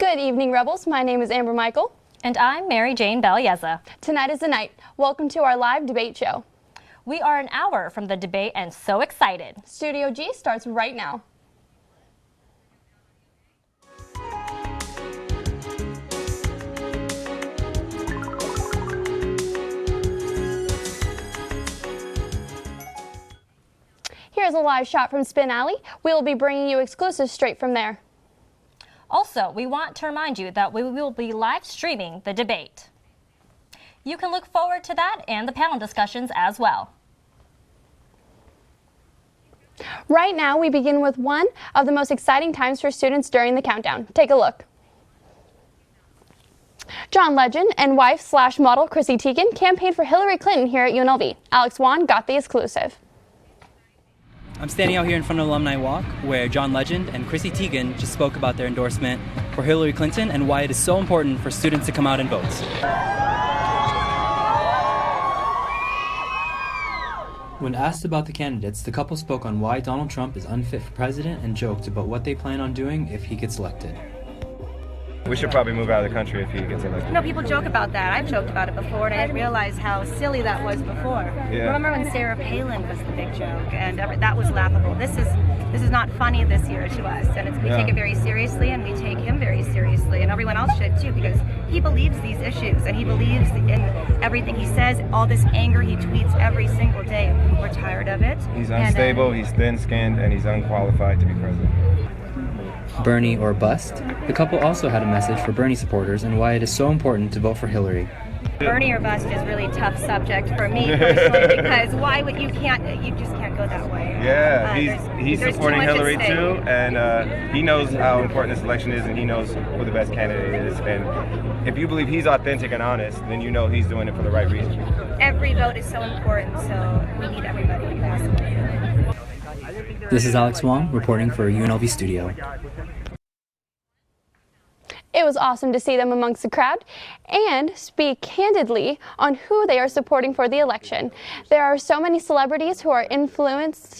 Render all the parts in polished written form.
Good evening, Rebels. My name is Amber Michael. And I'm Mary Jane Belyeza. Tonight is the night. Welcome to our live debate show. We are an hour from the debate and so excited. Studio G starts right now. Here's a live shot from Spin Alley. We will be bringing you exclusives straight from there. Also, we want to remind you that we will be live streaming the debate. You can look forward to that and the panel discussions as well. Right now, we begin with one of the most exciting times for students during the countdown. Take a look. John Legend and wife/model Chrissy Teigen campaigned for Hillary Clinton here at UNLV. Alex Wan got the exclusive. I'm standing out here in front of Alumni Walk, where John Legend and Chrissy Teigen just spoke about their endorsement for Hillary Clinton and why it is so important for students to come out and vote. When asked about the candidates, the couple spoke on why Donald Trump is unfit for president and joked about what they plan on doing if he gets elected. We should probably move out of the country if he gets elected. No, people joke about that. I've joked about it before, and I didn't realize how silly that was before. Yeah. Remember when Sarah Palin was the big joke, and that was laughable. This is not funny this year to us, and we take it very seriously, and we take him very seriously, and everyone else should too, because he believes these issues, and he believes in everything he says. All this anger he tweets every single day. We're tired of it. He's unstable, he's thin-skinned, and he's unqualified to be president. Bernie or bust? The couple also had a message for Bernie supporters and why it is so important to vote for Hillary. Bernie or bust is really a tough subject for me personally, because you just can't go that way. Yeah, he's there's supporting too much at Hillary stake. too, and he knows how important this election is, and he knows who the best candidate is. And if you believe he's authentic and honest, then you know he's doing it for the right reason. Every vote is so important, so we need everybody to pass away. This is Alex Wong reporting for UNLV Studio. It was awesome to see them amongst the crowd and speak candidly on who they are supporting for the election. There are so many celebrities who have influenced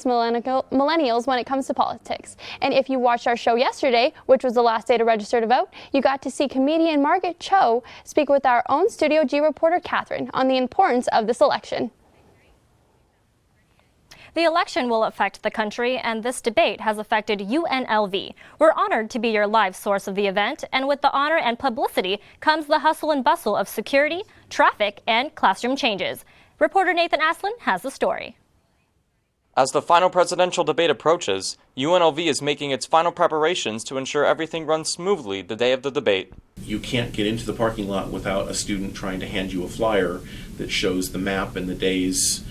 millennials when it comes to politics. And if you watched our show yesterday, which was the last day to register to vote, you got to see comedian Margaret Cho speak with our own Studio G reporter Catherine on the importance of this election. The election will affect the country, and this debate has affected UNLV. We're honored to be your live source of the event, and with the honor and publicity comes the hustle and bustle of security, traffic, and classroom changes. Reporter Nathan Aslin has the story. As the final presidential debate approaches, UNLV is making its final preparations to ensure everything runs smoothly the day of the debate. You can't get into the parking lot without a student trying to hand you a flyer that shows the map and the days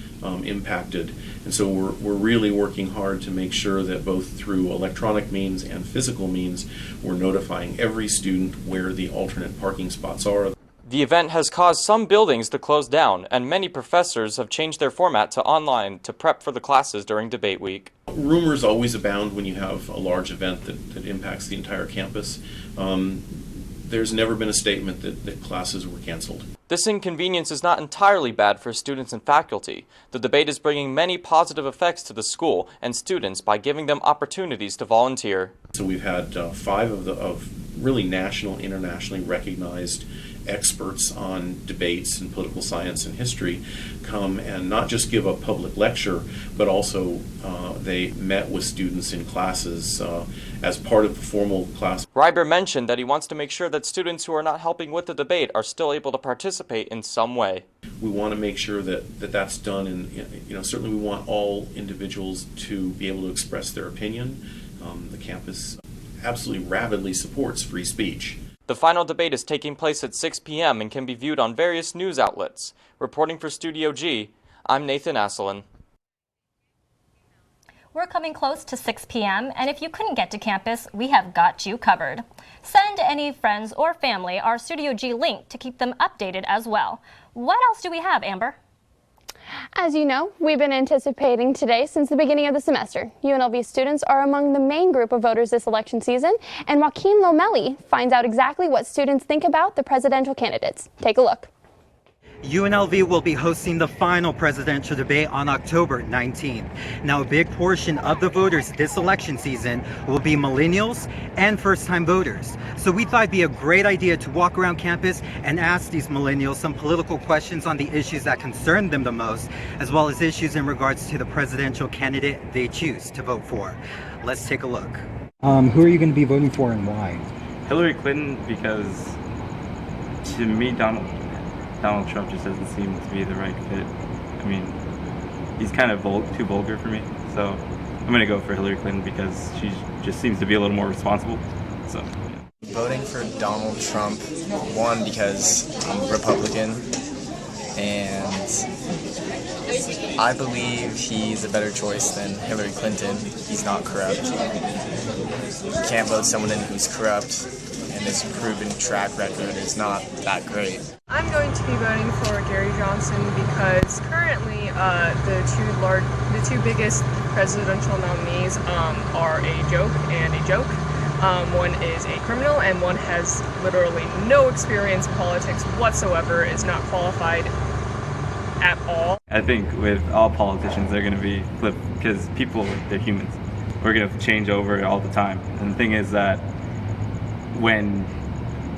impacted. And so we're really working hard to make sure that both through electronic means and physical means, we're notifying every student where the alternate parking spots are. The event has caused some buildings to close down, and many professors have changed their format to online to prep for the classes during debate week. Rumors always abound when you have a large event that impacts the entire campus. There's never been a statement that classes were canceled. This inconvenience is not entirely bad for students and faculty. The debate is bringing many positive effects to the school and students by giving them opportunities to volunteer. So we've had 5 of really national, internationally recognized experts on debates and political science and history come and not just give a public lecture, but also they met with students in classes as part of the formal class. Reiber mentioned that he wants to make sure that students who are not helping with the debate are still able to participate in some way. We want to make sure that's done, and certainly we want all individuals to be able to express their opinion. The campus absolutely rabidly supports free speech. The final debate is taking place at 6 p.m. and can be viewed on various news outlets. Reporting for Studio G, I'm Nathan Aslin. We're coming close to 6 p.m., and if you couldn't get to campus, we have got you covered. Send any friends or family our Studio G link to keep them updated as well. What else do we have, Amber? As you know, we've been anticipating today since the beginning of the semester. UNLV students are among the main group of voters this election season, and Joaquin Lomelli finds out exactly what students think about the presidential candidates. Take a look. UNLV will be hosting the final presidential debate on October 19th. Now, a big portion of the voters this election season will be millennials and first-time voters. So we thought it'd be a great idea to walk around campus and ask these millennials some political questions on the issues that concern them the most, as well as issues in regards to the presidential candidate they choose to vote for. Let's take a look. Who are you going to be voting for and why? Hillary Clinton, because to me, Donald Trump just doesn't seem to be the right fit. I mean, he's kind of too vulgar for me. So I'm going to go for Hillary Clinton because she just seems to be a little more responsible. So. Yeah. Voting for Donald Trump, one, because I'm Republican, and I believe he's a better choice than Hillary Clinton. He's not corrupt. You can't vote someone in who's corrupt, and his proven track record is not that great. I'm going to be voting for Gary Johnson because currently the two biggest presidential nominees are a joke and a joke. One is a criminal and one has literally no experience in politics whatsoever, is not qualified at all. I think with all politicians, they're going to be flipped because people, they're humans. We're going to change over all the time. And the thing is that when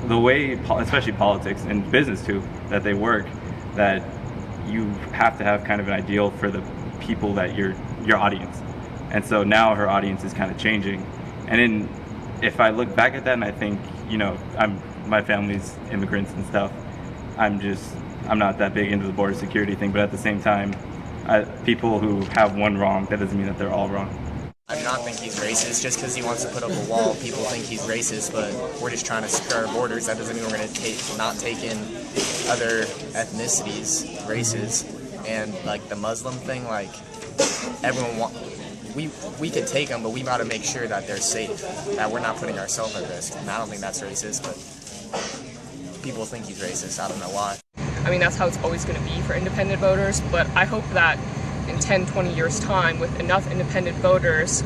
the way, especially politics and business too, that they work, that you have to have kind of an ideal for the people that your audience. And so now her audience is kind of changing. And if I look back at that and I think, you know, my family's immigrants and stuff, I'm not that big into the border security thing, but at the same time, people who have one wrong, that doesn't mean that they're all wrong. I do not think he's racist. Just because he wants to put up a wall, people think he's racist, but we're just trying to secure our borders. That doesn't mean we're going to not take in other ethnicities, races, and like the Muslim thing, like we could take them, but we got to make sure that they're safe, that we're not putting ourselves at risk. And I don't think that's racist, but people think he's racist. I don't know why. I mean, that's how it's always going to be for independent voters, but I hope that in 10, 20 years' time, with enough independent voters,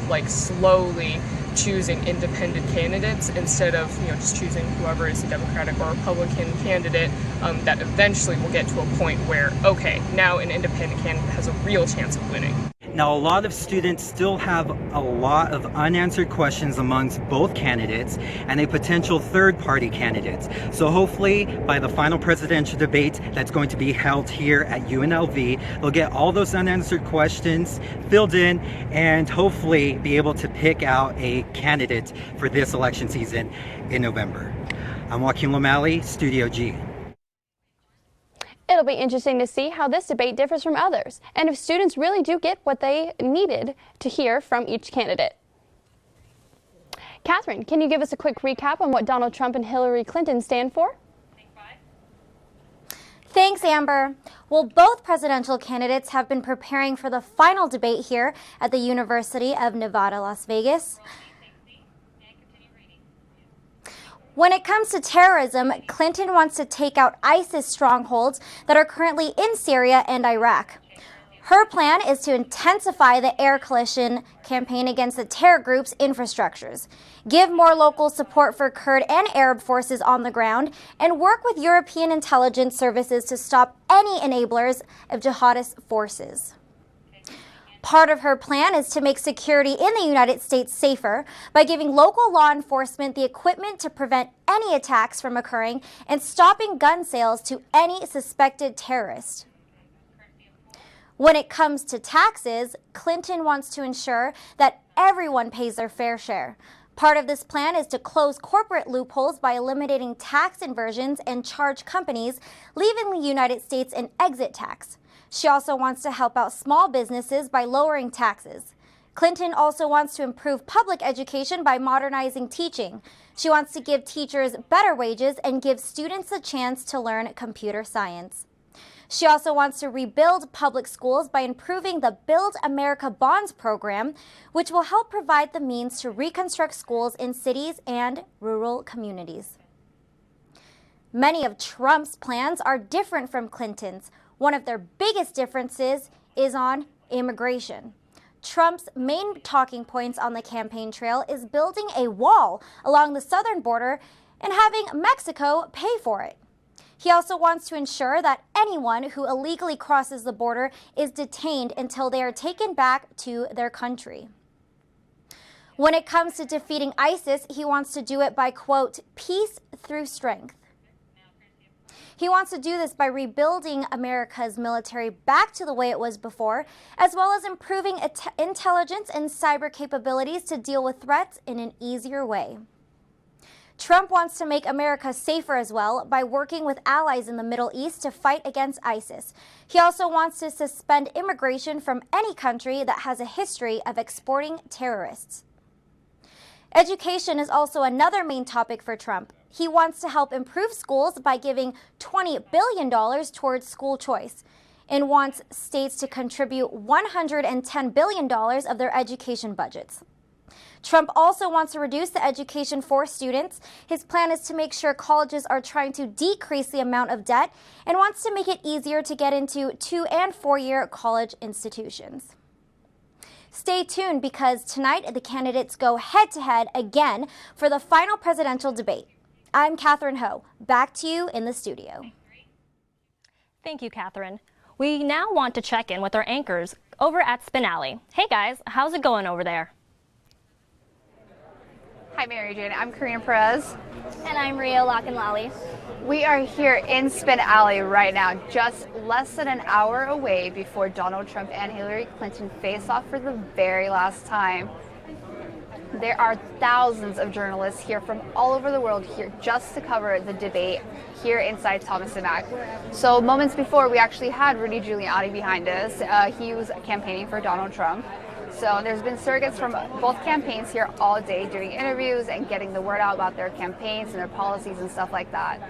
like slowly choosing independent candidates instead of, you know, just choosing whoever is a Democratic or Republican candidate, that eventually will get to a point where, okay, now an independent candidate has a real chance of winning. Now, a lot of students still have a lot of unanswered questions amongst both candidates and a potential third-party candidates. So hopefully, by the final presidential debate that's going to be held here at UNLV, they'll get all those unanswered questions filled in and hopefully be able to pick out a candidate for this election season in November. I'm Joaquin Lamalley, Studio G. It'll be interesting to see how this debate differs from others, and if students really do get what they needed to hear from each candidate. Catherine, can you give us a quick recap on what Donald Trump and Hillary Clinton stand for? Thanks, Amber. Well, both presidential candidates have been preparing for the final debate here at the University of Nevada, Las Vegas. When it comes to terrorism, Clinton wants to take out ISIS strongholds that are currently in Syria and Iraq. Her plan is to intensify the air coalition campaign against the terror group's infrastructures, give more local support for Kurd and Arab forces on the ground, and work with European intelligence services to stop any enablers of jihadist forces. Part of her plan is to make security in the United States safer by giving local law enforcement the equipment to prevent any attacks from occurring and stopping gun sales to any suspected terrorist. When it comes to taxes, Clinton wants to ensure that everyone pays their fair share. Part of this plan is to close corporate loopholes by eliminating tax inversions and charge companies leaving the United States an exit tax. She also wants to help out small businesses by lowering taxes. Clinton also wants to improve public education by modernizing teaching. She wants to give teachers better wages and give students a chance to learn computer science. She also wants to rebuild public schools by improving the Build America Bonds program, which will help provide the means to reconstruct schools in cities and rural communities. Many of Trump's plans are different from Clinton's. One of their biggest differences is on immigration. Trump's main talking points on the campaign trail is building a wall along the southern border and having Mexico pay for it. He also wants to ensure that anyone who illegally crosses the border is detained until they are taken back to their country. When it comes to defeating ISIS, he wants to do it by, quote, peace through strength. He wants to do this by rebuilding America's military back to the way it was before, as well as improving intelligence and cyber capabilities to deal with threats in an easier way. Trump wants to make America safer as well by working with allies in the Middle East to fight against ISIS. He also wants to suspend immigration from any country that has a history of exporting terrorists. Education is also another main topic for Trump. He wants to help improve schools by giving $20 billion towards school choice and wants states to contribute $110 billion of their education budgets. Trump also wants to reduce the education for students. His plan is to make sure colleges are trying to decrease the amount of debt and wants to make it easier to get into 2- and 4-year college institutions. Stay tuned because tonight the candidates go head-to-head again for the final presidential debate. I'm Catherine Ho. Back to you in the studio. Thank you, Catherine. We now want to check in with our anchors over at Spin Alley. Hey guys, how's it going over there? Hi, Mary Jane. I'm Karina Perez. And I'm Ria Lockenlally. We are here in Spin Alley right now, just less than an hour away before Donald Trump and Hillary Clinton face off for the very last time. There are thousands of journalists here from all over the world here just to cover the debate here inside Thomas & Mack. So moments before, we actually had Rudy Giuliani behind us. He was campaigning for Donald Trump. So there's been surrogates from both campaigns here all day doing interviews and getting the word out about their campaigns and their policies and stuff like that.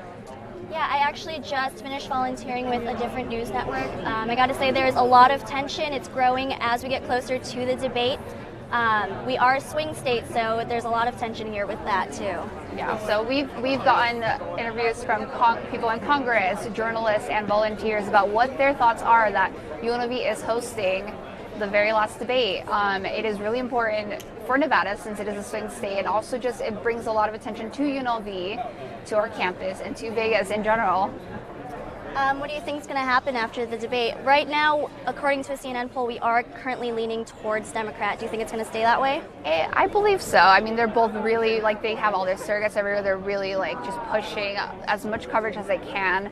Yeah, I actually just finished volunteering with a different news network. I got to say there's a lot of tension. It's growing as we get closer to the debate. We are a swing state, so there's a lot of tension here with that too. Yeah, so we've gotten interviews from people in Congress, journalists, and volunteers about what their thoughts are that UNLV is hosting the very last debate. It is really important for Nevada since it is a swing state, and also just it brings a lot of attention to UNLV, to our campus, and to Vegas in general. What do you think is going to happen after the debate? Right now, according to a CNN poll, we are currently leaning towards Democrat. Do you think it's going to stay that way? I believe so. I mean, they're both really, like, they have all their surrogates everywhere. They're really, like, just pushing as much coverage as they can.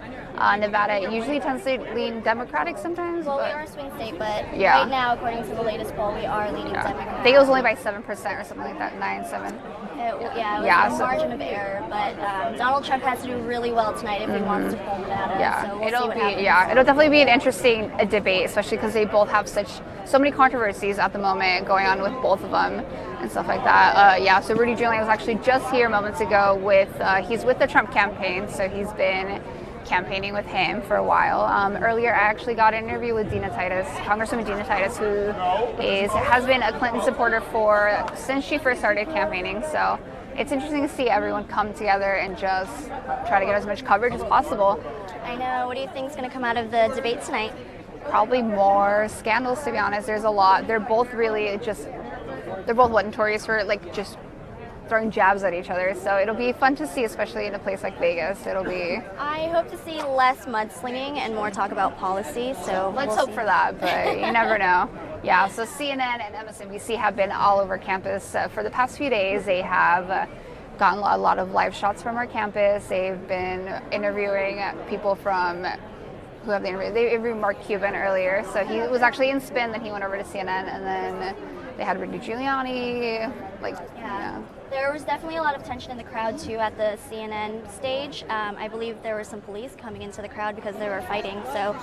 Nevada usually tends to lean Democratic sometimes. Well, we are a swing state, but yeah. Right now, according to the latest poll, we are leaning Democrat. I think it was only by 7% or something like that, 9-7. It was a margin of error, but Donald Trump has to do really well tonight if he wants to pull Nevada. Yeah, so we'll see what happens. it'll definitely be an interesting debate, especially because they both have so many controversies at the moment going on with both of them and stuff like that. So Rudy Giuliani was actually just here moments ago with he's with the Trump campaign, so he's been campaigning with him for a while. Earlier, I actually got an interview with Dina Titus, Congresswoman Dina Titus, who has been a Clinton supporter since she first started campaigning. So it's interesting to see everyone come together and just try to get as much coverage as possible. I know. What do you think is going to come out of the debate tonight? Probably more scandals, to be honest. There's a lot. They're both notorious for just throwing jabs at each other. So it'll be fun to see, especially in a place like Vegas. I hope to see less mudslinging and more talk about policy. So let's hope for that, but you never know. Yeah, so CNN and MSNBC have been all over campus for the past few days. They have gotten a lot of live shots from our campus. They've been interviewing people who have the interview. They interviewed Mark Cuban earlier, so he was actually in Spin, then he went over to CNN, and then they had Rudy Giuliani. There was definitely a lot of tension in the crowd too at the CNN stage. I believe there were some police coming into the crowd because they were fighting. So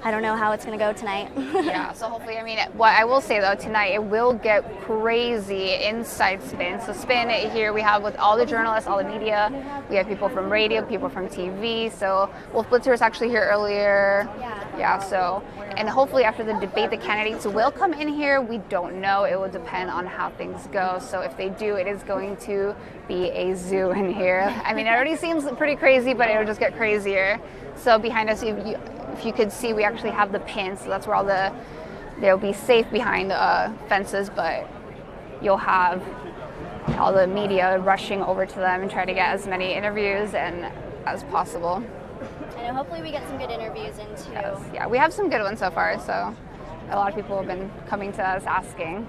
I don't know how it's going to go tonight. Yeah, so hopefully, what I will say though, tonight it will get crazy inside Spin. So Spin here we have with all the journalists, all the media. We have people from radio, people from TV. So Wolf Blitzer was actually here earlier. And hopefully after the debate, the candidates will come in here. We don't know. It will depend on how things go. So if they do, it is going to be a zoo in here. It already seems pretty crazy, but it'll just get crazier. So behind us, if you could see, we actually have the pins. So that's where they'll be safe behind the fences, but you'll have all the media rushing over to them and try to get as many interviews as possible. And hopefully we get some good interviews in too. Yes. Yeah, we have some good ones so far, so a lot of people have been coming to us asking.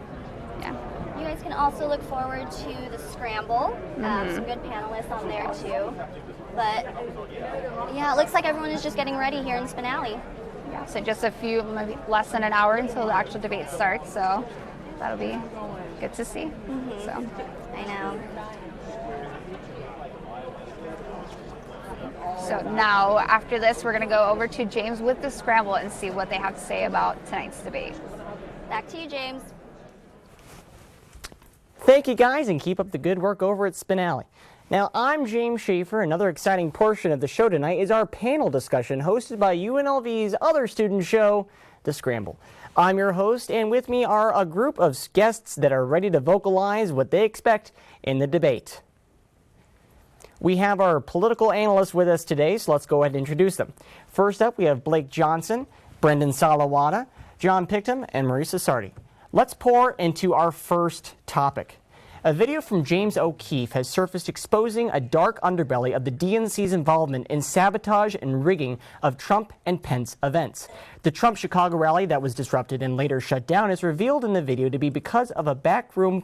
Yeah. You guys can also look forward to the Scramble. Some good panelists on there too. But yeah, it looks like everyone is just getting ready here in Spinelli. Yeah, so just a few, maybe less than an hour until the actual debate starts, so that'll be good to see. So I know. So now, after this, we're going to go over to James with the Scramble and see what they have to say about tonight's debate. Back to you, James. Thank you, guys, and keep up the good work over at Spinelli. Now, I'm James Schaefer. Another exciting portion of the show tonight is our panel discussion hosted by UNLV's other student show, The Scramble. I'm your host, and with me are a group of guests that are ready to vocalize what they expect in the debate. We have our political analysts with us today, so let's go ahead and introduce them. First up, we have Blake Johnson, Brendan Salawada, John Pickham, and Marisa Sardi. Let's pour into our first topic. A video from James O'Keefe has surfaced exposing a dark underbelly of the DNC's involvement in sabotage and rigging of Trump and Pence events. The Trump Chicago rally that was disrupted and later shut down is revealed in the video to be because of backroom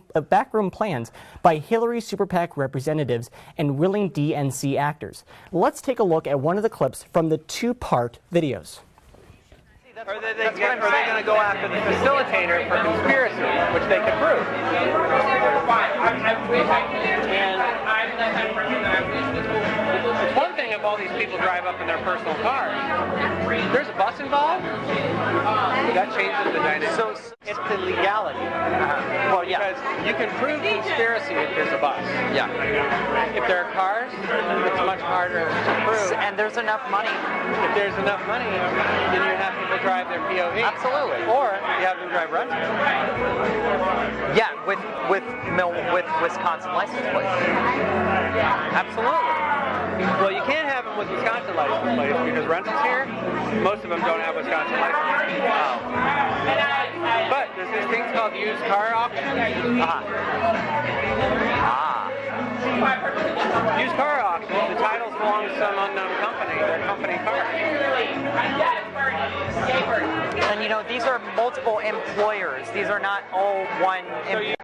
plans by Hillary Super PAC representatives and willing DNC actors. Let's take a look at one of the clips from the two-part videos. Are they going to go after the facilitator for conspiracy, which they can prove? And it's one thing if all these people drive up in their personal cars. If there's a bus involved, that changes the dynamic. So it's the legality. Well, yeah. Because you can prove conspiracy if there's a bus. Yeah. If there are cars, it's much harder to prove. And there's enough money. If there's enough money, then you have people drive their POV. Absolutely. Or you have them drive rentals. Yeah, with Wisconsin license plates. Absolutely. Well, you can't have them with Wisconsin license plates because rentals here, most of them don't have Wisconsin license plates. Oh. But there's these things called used car auctions. Used car auctions, the titles belong to some unknown company. They're company cars. And you know, these are multiple employers. These are not all one employer.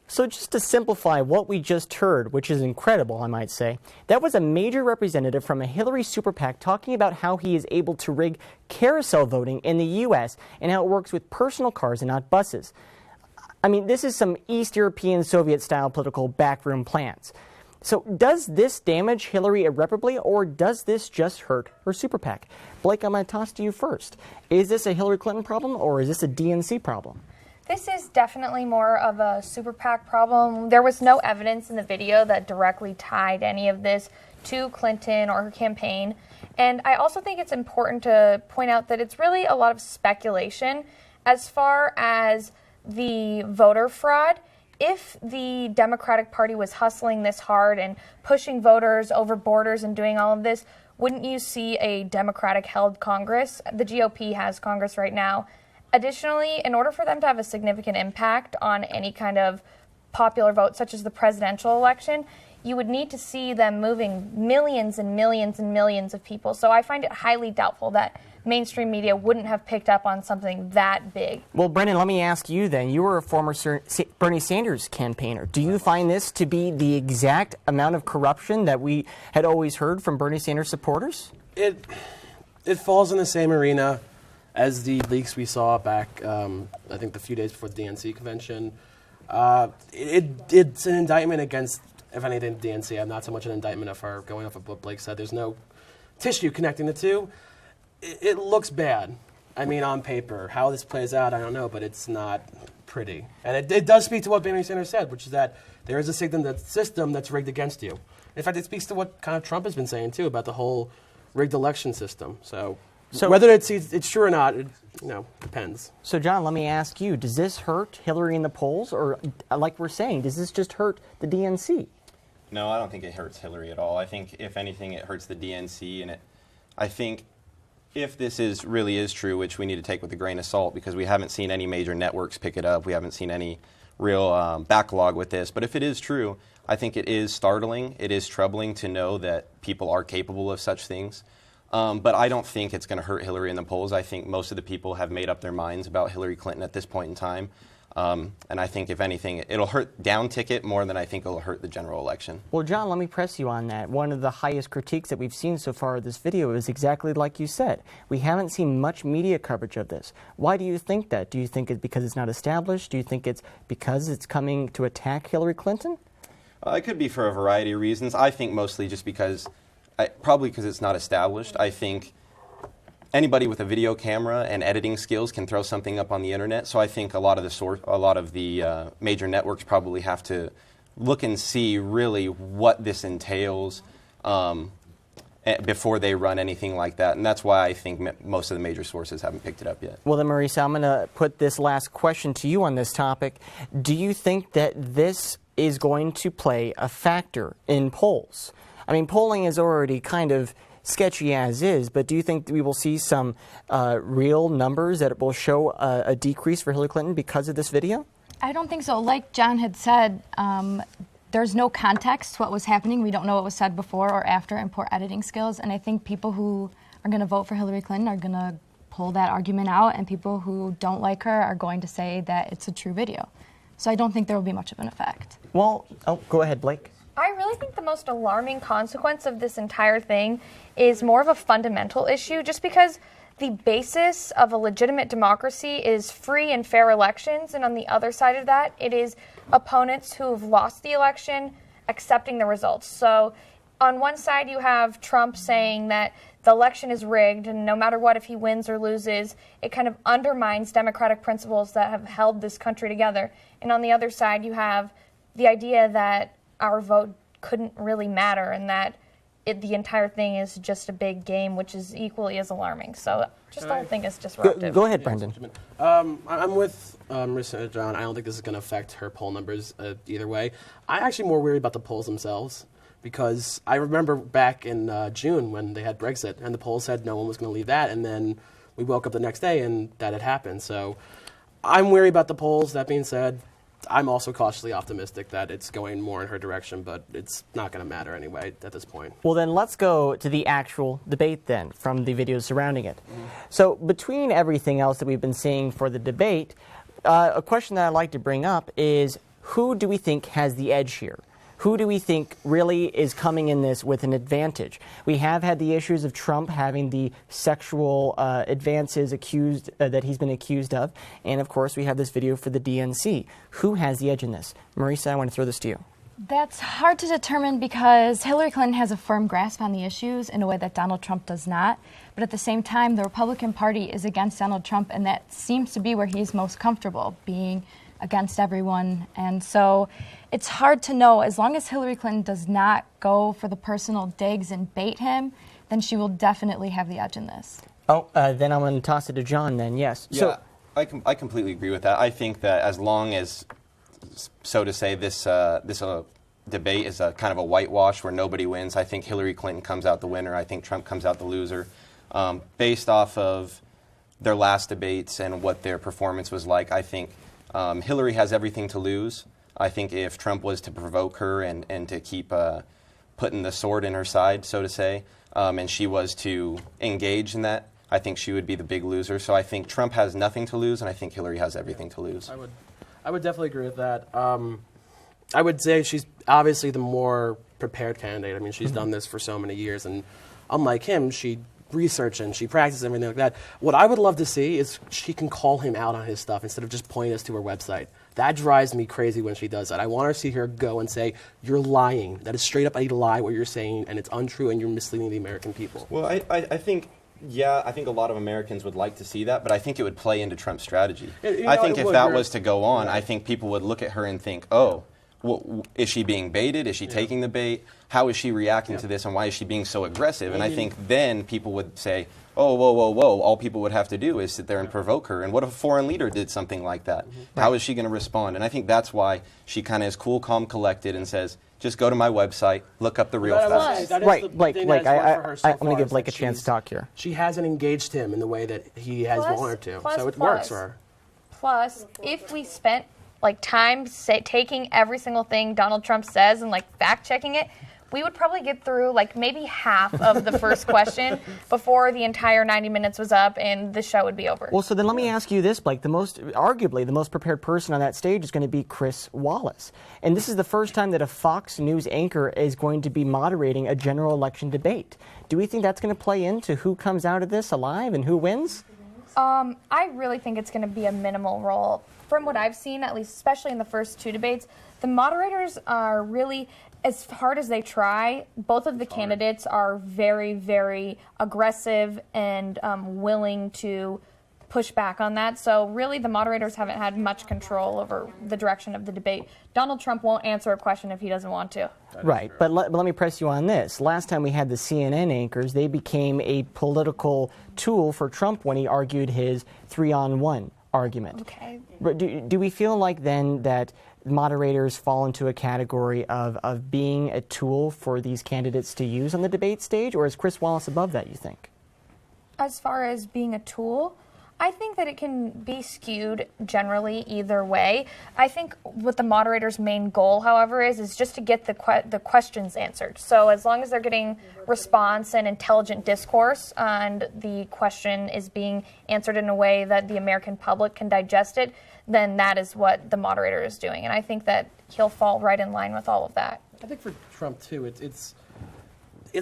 So just to simplify what we just heard, which is incredible, I might say, that was a major representative from a Hillary Super PAC talking about how he is able to rig carousel voting in the U.S. and how it works with personal cars and not buses. I mean, this is some East European Soviet-style political backroom plans. So does this damage Hillary irreparably, or does this just hurt her Super PAC? Blake, I'm going to toss to you first. Is this a Hillary Clinton problem, or is this a DNC problem? This is definitely more of a Super PAC problem. There was no evidence in the video that directly tied any of this to Clinton or her campaign. And I also think it's important to point out that it's really a lot of speculation as far as the voter fraud. If the Democratic Party was hustling this hard and pushing voters over borders and doing all of this, wouldn't you see a Democratic-held Congress? The GOP has Congress right now. Additionally, in order for them to have a significant impact on any kind of popular vote, such as the presidential election, you would need to see them moving millions and millions and millions of people. So I find it highly doubtful that mainstream media wouldn't have picked up on something that big. Well, Brendan, let me ask you then. You were a former Bernie Sanders campaigner. Do you find this to be the exact amount of corruption that we had always heard from Bernie Sanders supporters? It falls in the same arena as the leaks we saw back, I think, the few days before the DNC convention. It's an indictment against, if anything, the DNC. I'm not so much an indictment of her, going off of what Blake said. There's no tissue connecting the two. It looks bad. I mean, on paper. How this plays out, I don't know, but it's not pretty. And it does speak to what Bernie Sanders said, which is that there is a system that's rigged against you. In fact, it speaks to what kind of Trump has been saying, too, about the whole rigged election system. So whether it's true or not, it depends. So, John, let me ask you, does this hurt Hillary in the polls? Or, like we're saying, does this just hurt the DNC? No, I don't think it hurts Hillary at all. I think, if anything, it hurts the DNC. And I think if this really is true, which we need to take with a grain of salt, because we haven't seen any major networks pick it up. We haven't seen any real backlog with this. But if it is true, I think it is startling. It is troubling to know that people are capable of such things. But I don't think it's going to hurt Hillary in the polls. I think most of the people have made up their minds about Hillary Clinton at this point in time. And I think, if anything, it'll hurt down ticket more than I think it'll hurt the general election. Well, John, let me press you on that. One of the highest critiques that we've seen so far of this video is exactly like you said. We haven't seen much media coverage of this. Why do you think that? Do you think it's because it's not established? Do you think it's because it's coming to attack Hillary Clinton? It could be for a variety of reasons. I think mostly just because, probably because it's not established. I think anybody with a video camera and editing skills can throw something up on the internet. So I think a lot of the major networks probably have to look and see really what this entails before they run anything like that. And that's why I think most of the major sources haven't picked it up yet. Well then, Marisa, I'm going to put this last question to you on this topic. Do you think that this is going to play a factor in polls? I mean, polling is already kind of sketchy as is, but do you think we will see some real numbers that will show a decrease for Hillary Clinton because of this video? I don't think so. Like John had said, there's no context to what was happening. We don't know what was said before or after, and poor editing skills. And I think people who are going to vote for Hillary Clinton are going to pull that argument out, and people who don't like her are going to say that it's a true video. So I don't think there will be much of an effect. Well, go ahead, Blake. I really think the most alarming consequence of this entire thing is more of a fundamental issue, just because the basis of a legitimate democracy is free and fair elections, and on the other side of that, it is opponents who have lost the election accepting the results. So on one side, you have Trump saying that the election is rigged, and no matter what, if he wins or loses, it kind of undermines democratic principles that have held this country together. And on the other side, you have the idea that our vote couldn't really matter, and that the entire thing is just a big game, which is equally as alarming. So just the whole thing is disruptive. Go ahead, Brendan. I'm with Marissa and John. I don't think this is going to affect her poll numbers either way. I'm actually more worried about the polls themselves, because I remember back in June when they had Brexit, and the polls said no one was going to leave that, and then we woke up the next day and that had happened. So I'm worried about the polls. That being said, I'm also cautiously optimistic that it's going more in her direction, but it's not going to matter anyway at this point. Well, then let's go to the actual debate then, from the videos surrounding it. So between everything else that we've been seeing for the debate, a question that I'd like to bring up is, who do we think has the edge here? Who do we think really is coming in this with an advantage? We have had the issues of Trump having the sexual advances that he's been accused of. And, of course, we have this video for the DNC. Who has the edge in this? Marisa, I want to throw this to you. That's hard to determine because Hillary Clinton has a firm grasp on the issues in a way that Donald Trump does not. But at the same time, the Republican Party is against Donald Trump, and that seems to be where he's most comfortable, being against everyone. And so it's hard to know. As long as Hillary Clinton does not go for the personal digs and bait him, then she will definitely have the edge in this. Then I'm going to toss it to John then, yes. Yeah, So, I completely agree with that. I think that as long as, so to say, this debate is a kind of a whitewash where nobody wins, I think Hillary Clinton comes out the winner. I think Trump comes out the loser. Based off of their last debates and what their performance was like, I think Hillary has everything to lose. I think if Trump was to provoke her and to keep putting the sword in her side, so to say, and she was to engage in that, I think she would be the big loser. So I think Trump has nothing to lose, and I think Hillary has everything to lose. I would definitely agree with that. I would say she's obviously the more prepared candidate. I mean, she's done this for so many years, and unlike him, she research and she practices everything like that. What I would love to see is she can call him out on his stuff instead of just pointing us to her website. That drives me crazy when she does that. I want to see her go and say, you're lying. That is straight up a lie what you're saying, and it's untrue, and you're misleading the American people. Well, I think, yeah, I think a lot of Americans would like to see that, but I think it would play into Trump's strategy. I think if that was to go on, I think people would look at her and think, oh, well, is she being baited? Is she taking the bait? How is she reacting to this, and why is she being so aggressive? And I think then people would say, oh, whoa, whoa, whoa, all people would have to do is sit there and provoke her. And what if a foreign leader did something like that? How is she going to respond? And I think that's why she kind of is cool, calm, collected, and says, just go to my website, look up the real facts. Right, Blake, I'm going to give Blake a chance to talk here. She hasn't engaged him in the way that he has wanted to, so it works for her. Plus, if we spent time taking every single thing Donald Trump says and fact checking it, we would probably get through like maybe half of the first question before the entire 90 minutes was up and the show would be over. Well, so then let me ask you this, Blake. Arguably, the most prepared person on that stage is going to be Chris Wallace. And this is the first time that a Fox News anchor is going to be moderating a general election debate. Do we think that's going to play into who comes out of this alive and who wins? I really think it's going to be a minimal role. From what I've seen, at least especially in the first two debates, the moderators are really, as hard as they try, both of the candidates are very, very aggressive and willing to push back on that. So really the moderators haven't had much control over the direction of the debate. Donald Trump won't answer a question if he doesn't want to. Right, but let me press you on this. Last time we had the CNN anchors, they became a political tool for Trump when he argued his 3-on-1 argument. Okay. Do we feel like then that moderators fall into a category of being a tool for these candidates to use on the debate stage, or is Chris Wallace above that, you think? As far as being a tool, I think that it can be skewed generally either way. I think what the moderator's main goal, however, is just to get the questions answered. So as long as they're getting response and intelligent discourse and the question is being answered in a way that the American public can digest it, then that is what the moderator is doing. And I think that he'll fall right in line with all of that. I think for Trump, too, it's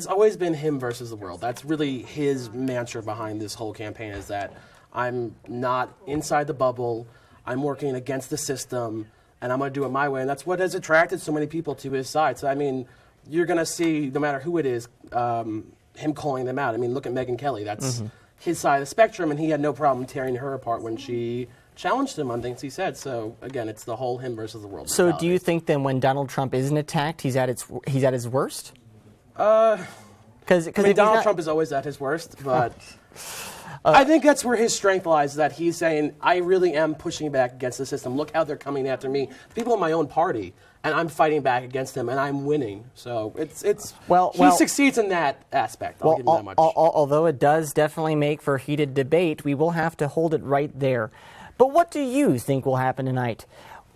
always been him versus the world. That's really his mantra behind this whole campaign, is that I'm not inside the bubble, I'm working against the system, and I'm going to do it my way. And that's what has attracted so many people to his side. So, I mean, you're going to see, no matter who it is, him calling them out. I mean, look at Megyn Kelly. That's his side of the spectrum, and he had no problem tearing her apart when she challenged him on things he said. So, again, it's the whole him versus the world. So do you think then when Donald Trump isn't attacked, he's at his worst? I mean, Donald Trump is always at his worst, but I think that's where his strength lies, that he's saying, I really am pushing back against the system. Look how they're coming after me. People in my own party, and I'm fighting back against them, and I'm winning. So he succeeds in that aspect. I'll give him that much. Although it does definitely make for heated debate, we will have to hold it right there. But what do you think will happen tonight?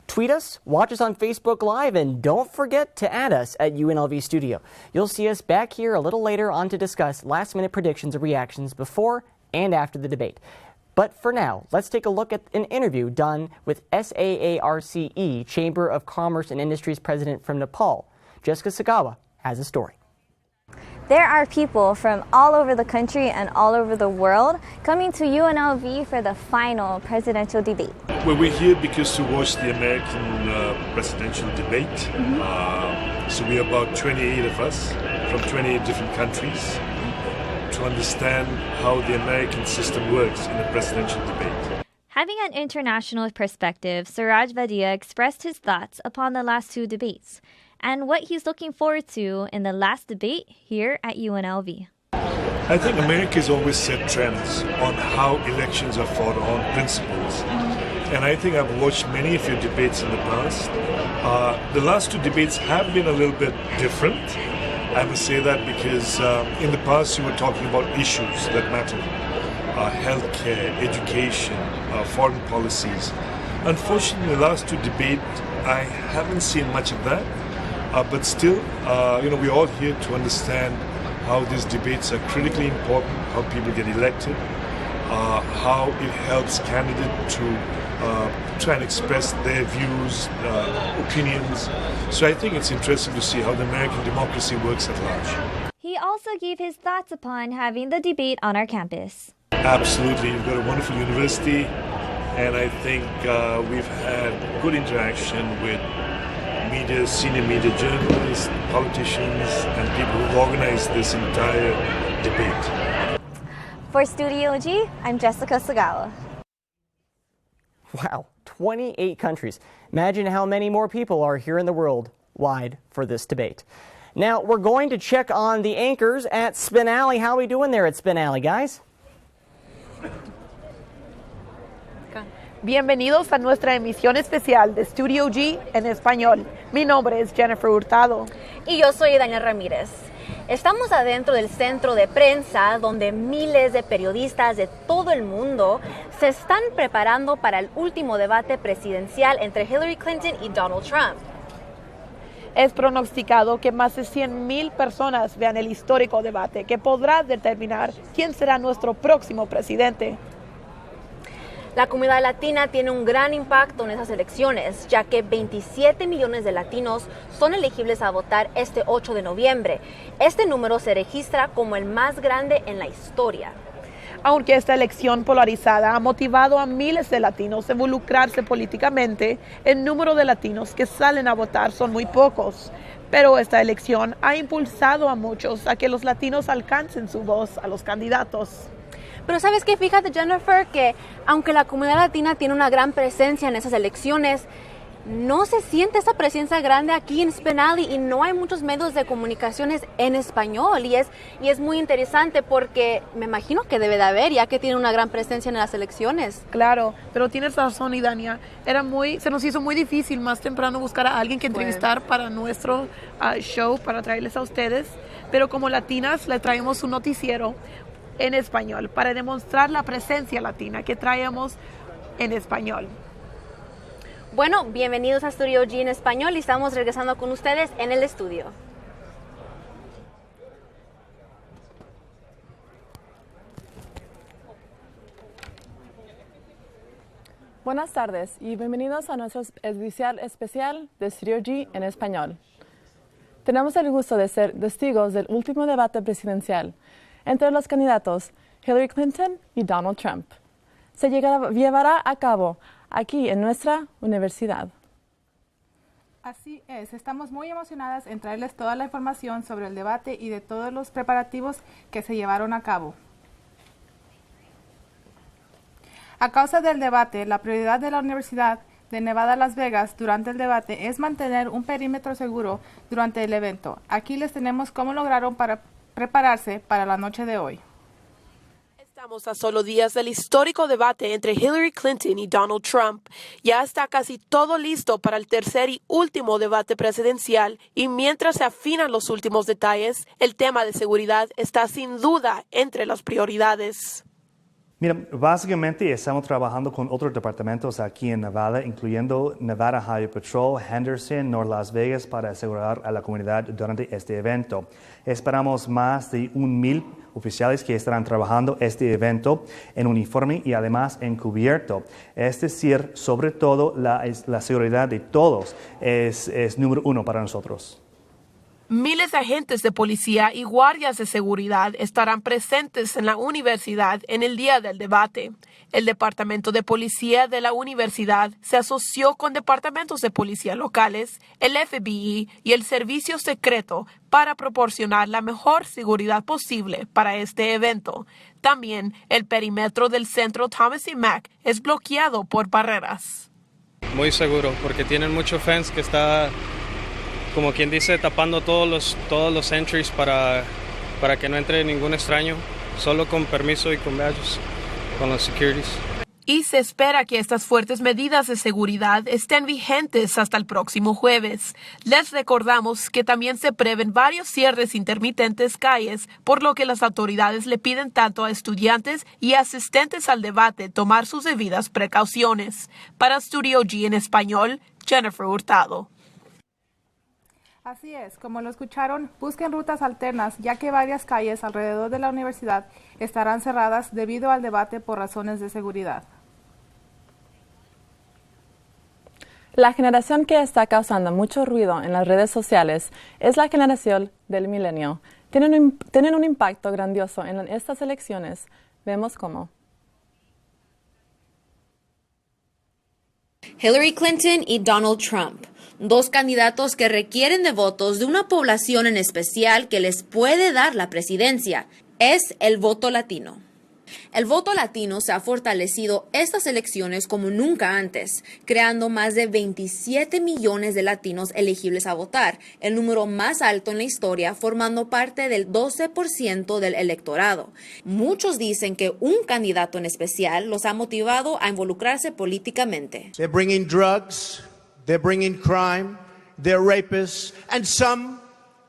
Tweet us, watch us on Facebook Live, and don't forget to add us at UNLV Studio. You'll see us back here a little later on to discuss last-minute predictions and reactions before and after the debate. But for now, let's take a look at an interview done with SAARCE, Chamber of Commerce and Industry's president from Nepal. Jessica Sagawa has a story. There are people from all over the country and all over the world coming to UNLV for the final presidential debate. Well, we're here because to watch the American presidential debate. So we're about 28 of us from 28 different countries to understand how the American system works in a presidential debate. Having an international perspective, Suraj Vadia expressed his thoughts upon the last two debates and what he's looking forward to in the last debate here at UNLV. I think America's always set trends on how elections are fought, on principles. And I think I've watched many of your debates in the past. The last two debates have been a little bit different. I must say that because in the past you were talking about issues that matter. Healthcare, education, foreign policies. Unfortunately, in the last two debates, I haven't seen much of that. But still, we're all here to understand how these debates are critically important, how people get elected, how it helps candidates to try and express their views, opinions. So I think it's interesting to see how the American democracy works at large. He also gave his thoughts upon having the debate on our campus. Absolutely. You've got a wonderful university, and I think we've had good interaction with media, senior media journalists, politicians, and people who've organized this entire debate. For Studio G, I'm Jessica Sagawa. Wow, 28 countries. Imagine how many more people are here in the world wide for this debate. Now, we're going to check on the anchors at Spin Alley. How are we doing there at Spin Alley, guys? Bienvenidos a nuestra emisión especial de Studio G en español. Mi nombre es Jennifer Hurtado. Y yo soy Daniel Ramírez. Estamos adentro del centro de prensa donde miles de periodistas de todo el mundo se están preparando para el último debate presidencial entre Hillary Clinton y Donald Trump. Es pronosticado que más de 100,000 personas vean el histórico debate que podrá determinar quién será nuestro próximo presidente. La comunidad latina tiene un gran impacto en esas elecciones, ya que 27 millones de latinos son elegibles a votar este 8 de noviembre. Este número se registra como el más grande en la historia. Aunque esta elección polarizada ha motivado a miles de latinos a involucrarse políticamente, el número de latinos que salen a votar son muy pocos. Pero esta elección ha impulsado a muchos a que los latinos alcancen su voz a los candidatos. Pero ¿sabes qué? Fíjate, Jennifer, que aunque la comunidad latina tiene una gran presencia en esas elecciones, no se siente esa presencia grande aquí en Spin Alley y no hay muchos medios de comunicaciones en español. Y es muy interesante porque me imagino que debe de haber, ya que tiene una gran presencia en las elecciones. Claro, pero tienes razón, Idania. Se nos hizo muy difícil más temprano buscar a alguien que entrevistar para nuestro show, para traerles a ustedes. Pero como latinas le traemos un noticiero en español para demostrar la presencia latina que traemos en español. Bueno, bienvenidos a Studio G en español y estamos regresando con ustedes en el estudio. Buenas tardes y bienvenidos a nuestro especial de Studio G en español. Tenemos el gusto de ser testigos del último debate presidencial entre los candidatos Hillary Clinton y Donald Trump. Se llevará a cabo aquí en nuestra universidad. Así es, estamos muy emocionadas en traerles toda la información sobre el debate y de todos los preparativos que se llevaron a cabo. A causa del debate, la prioridad de la Universidad de Nevada, Las Vegas durante el debate es mantener un perímetro seguro durante el evento. Aquí les tenemos cómo lograron para prepararse para la noche de hoy. Estamos a solo días del histórico debate entre Hillary Clinton y Donald Trump. Ya está casi todo listo para el tercer y último debate presidencial y mientras se afinan los últimos detalles, el tema de seguridad está sin duda entre las prioridades. Mira, básicamente estamos trabajando con otros departamentos aquí en Nevada, incluyendo Nevada Highway Patrol, Henderson, North Las Vegas, para asegurar a la comunidad durante este evento. Esperamos más de 1,000 oficiales que estarán trabajando este evento en uniforme y además encubierto. Es decir, sobre todo la seguridad de todos es número uno para nosotros. Miles de agentes de policía y guardias de seguridad estarán presentes en la universidad en el día del debate. El Departamento de Policía de la universidad se asoció con departamentos de policía locales, el FBI y el Servicio Secreto para proporcionar la mejor seguridad posible para este evento. También el perímetro del centro Thomas E. Mack es bloqueado por barreras. Muy seguro, porque tienen mucho fence que está, como quien dice, tapando todos los entries para que no entre ningún extraño, solo con permiso y con badges, con los securities. Y se espera que estas fuertes medidas de seguridad estén vigentes hasta el próximo jueves. Les recordamos que también se prevén varios cierres intermitentes calles, por lo que las autoridades le piden tanto a estudiantes y asistentes al debate tomar sus debidas precauciones. Para Studio G en español, Jennifer Hurtado. Así es, como lo escucharon, busquen rutas alternas, ya que varias calles alrededor de la universidad estarán cerradas debido al debate por razones de seguridad. La generación que está causando mucho ruido en las redes sociales es la generación del milenio. Tienen un impacto grandioso en estas elecciones. Vemos cómo. Hillary Clinton y Donald Trump, dos candidatos que requieren de votos de una población en especial que les puede dar la presidencia. Es el voto latino. El voto latino se ha fortalecido estas elecciones como nunca antes, creando más de 27 millones de latinos elegibles a votar, el número más alto en la historia, formando parte del 12% del electorado. Muchos dicen que un candidato en especial los ha motivado a involucrarse políticamente. They're bringing drugs, they're bringing crime, they're rapists, and some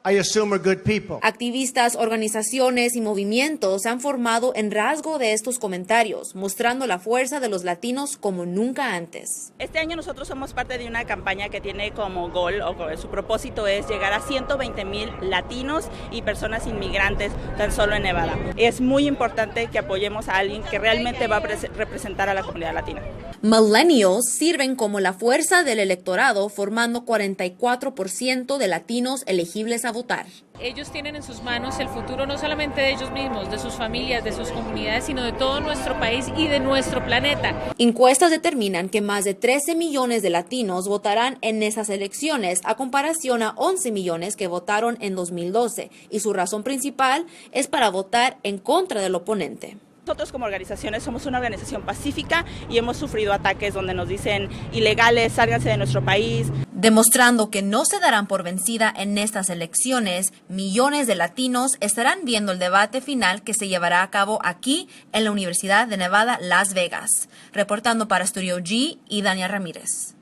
I assume are good people. Activistas, organizaciones y movimientos se han formado en rasgo de estos comentarios, mostrando la fuerza de los latinos como nunca antes. Este año nosotros somos parte de una campaña que tiene como goal, o su propósito es llegar a 120,000 latinos y personas inmigrantes tan solo en Nevada. Es muy importante que apoyemos a alguien que realmente va a representar a la comunidad latina. Millennials sirven como la fuerza del electorado, formando 44% de latinos elegibles a votar. Ellos tienen en sus manos el futuro no solamente de ellos mismos, de sus familias, de sus comunidades, sino de todo nuestro país y de nuestro planeta. Encuestas determinan que más de 13 millones de latinos votarán en esas elecciones, a comparación a 11 millones que votaron en 2012, y su razón principal es para votar en contra del oponente. Nosotros como organizaciones somos una organización pacífica y hemos sufrido ataques donde nos dicen ilegales, sálganse de nuestro país. Demostrando que no se darán por vencida en estas elecciones, millones de latinos estarán viendo el debate final que se llevará a cabo aquí en la Universidad de Nevada, Las Vegas. Reportando para Studio G y Dania Ramírez.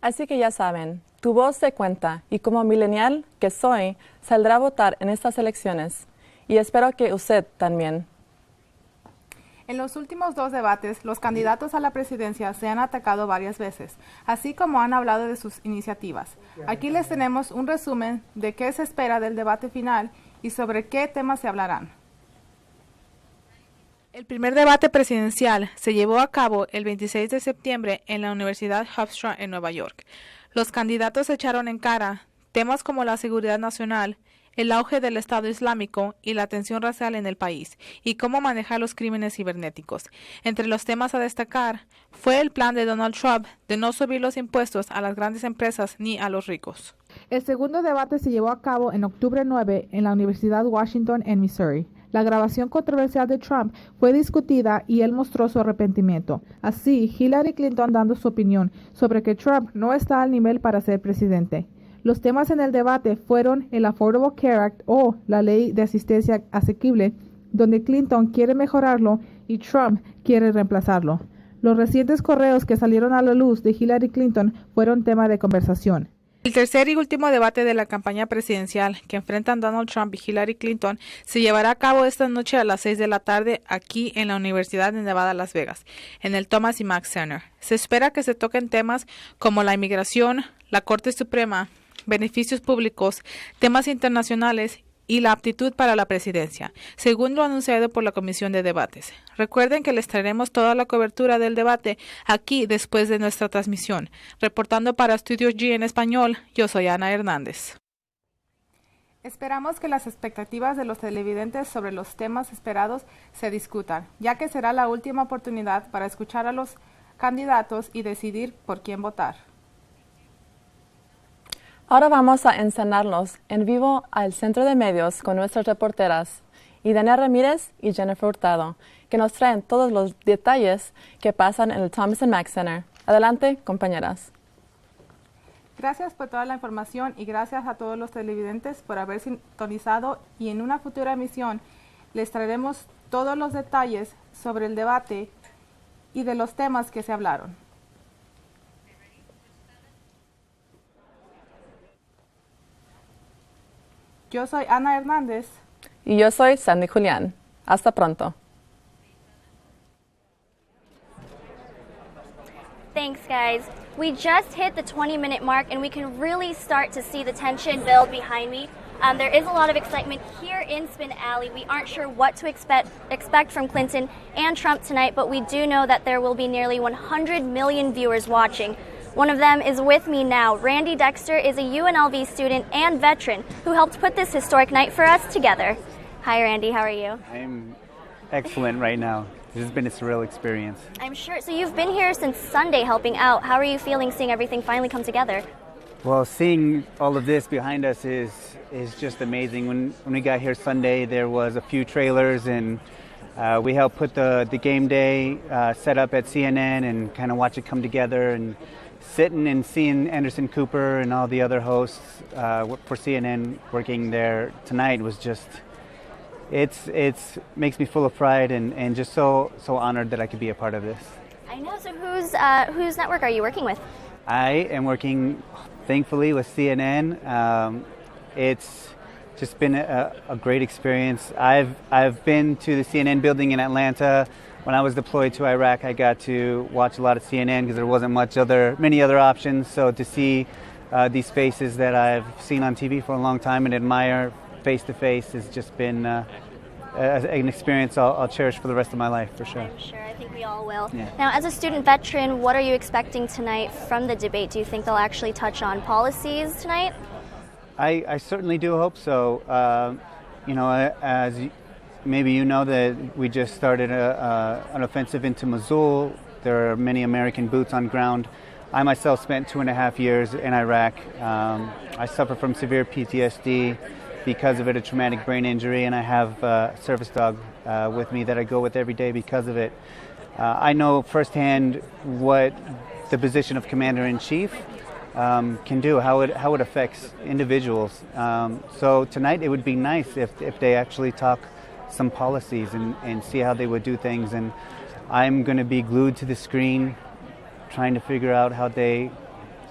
Así que ya saben, tu voz se cuenta y como millennial que soy, saldrá a votar en estas elecciones. Y espero que usted también. En los últimos 2 debates, los candidatos a la presidencia se han atacado varias veces, así como han hablado de sus iniciativas. Aquí les tenemos un resumen de qué se espera del debate final y sobre qué temas se hablarán. El primer debate presidencial se llevó a cabo el 26 de septiembre en la Universidad Hofstra en Nueva York. Los candidatos echaron en cara temas como la seguridad nacional, el auge del Estado Islámico y la tensión racial en el país, y cómo manejar los crímenes cibernéticos. Entre los temas a destacar fue el plan de Donald Trump de no subir los impuestos a las grandes empresas ni a los ricos. El segundo debate se llevó a cabo en octubre 9 en la Universidad Washington en Missouri. La grabación controversial de Trump fue discutida y él mostró su arrepentimiento. Así, Hillary Clinton dando su opinión sobre que Trump no está al nivel para ser presidente. Los temas en el debate fueron el Affordable Care Act o la Ley de Asistencia Asequible, donde Clinton quiere mejorarlo y Trump quiere reemplazarlo. Los recientes correos que salieron a la luz de Hillary Clinton fueron tema de conversación. El tercer y último debate de la campaña presidencial que enfrentan Donald Trump y Hillary Clinton se llevará a cabo esta noche a las 6 de la tarde aquí en la Universidad de Nevada, Las Vegas, en el Thomas y Mack Center. Se espera que se toquen temas como la inmigración, la Corte Suprema, beneficios públicos, temas internacionales y la aptitud para la presidencia, según lo anunciado por la Comisión de Debates. Recuerden que les traeremos toda la cobertura del debate aquí después de nuestra transmisión. Reportando para Studio G en español, yo soy Ana Hernández. Esperamos que las expectativas de los televidentes sobre los temas esperados se discutan, ya que será la última oportunidad para escuchar a los candidatos y decidir por quién votar. Ahora vamos a encenarlos en vivo al Centro de Medios con nuestras reporteras, Dania Ramírez y Jennifer Hurtado, que nos traen todos los detalles que pasan en el Thomas & Mack Center. Adelante, compañeras. Gracias por toda la información y gracias a todos los televidentes por haber sintonizado, y en una futura emisión les traeremos todos los detalles sobre el debate y de los temas que se hablaron. Yo soy Ana Hernández. Y yo soy Sandy Julián. Hasta pronto. Thanks, guys. We just hit the 20-minute mark, and we can really start to see the tension build behind me. There is a lot of excitement here in Spin Alley. We aren't sure what to expect from Clinton and Trump tonight, but we do know that there will be nearly 100 million viewers watching. One of them is with me now. Randy Dexter is a UNLV student and veteran who helped put this historic night for us together. Hi, Randy. How are you? I'm excellent right now. This has been a surreal experience. I'm sure. So you've been here since Sunday helping out. How are you feeling seeing everything finally come together? Well, seeing all of this behind us is just amazing. When we got here Sunday, there was a few trailers, and we helped put the game day set up at CNN and kind of watch it come together. And sitting and seeing Anderson Cooper and all the other hosts for CNN working there tonight was just, it's makes me full of pride and just so honored that I could be a part of this. I know. So whose network are you working with? I am working thankfully with CNN. It's just been a great experience. I've been to the CNN building in Atlanta. When I was deployed to Iraq, I got to watch a lot of CNN because there wasn't many other options. So to see these faces that I've seen on TV for a long time and admire face to face has just been an experience I'll cherish for the rest of my life, for sure. I'm sure. I think we all will. Yeah. Now, as a student veteran, what are you expecting tonight from the debate? Do you think they'll actually touch on policies tonight? I certainly do hope so. As maybe you know, that we just started an offensive into Mosul. There are many American boots on ground. I myself spent 2.5 years in Iraq. I suffer from severe PTSD because of it, a traumatic brain injury, and I have a service dog with me that I go with every day because of it. I know firsthand what the position of commander-in-chief can do, how it affects individuals. So tonight it would be nice if they actually talk some policies and see how they would do things. And I'm going to be glued to the screen trying to figure out how they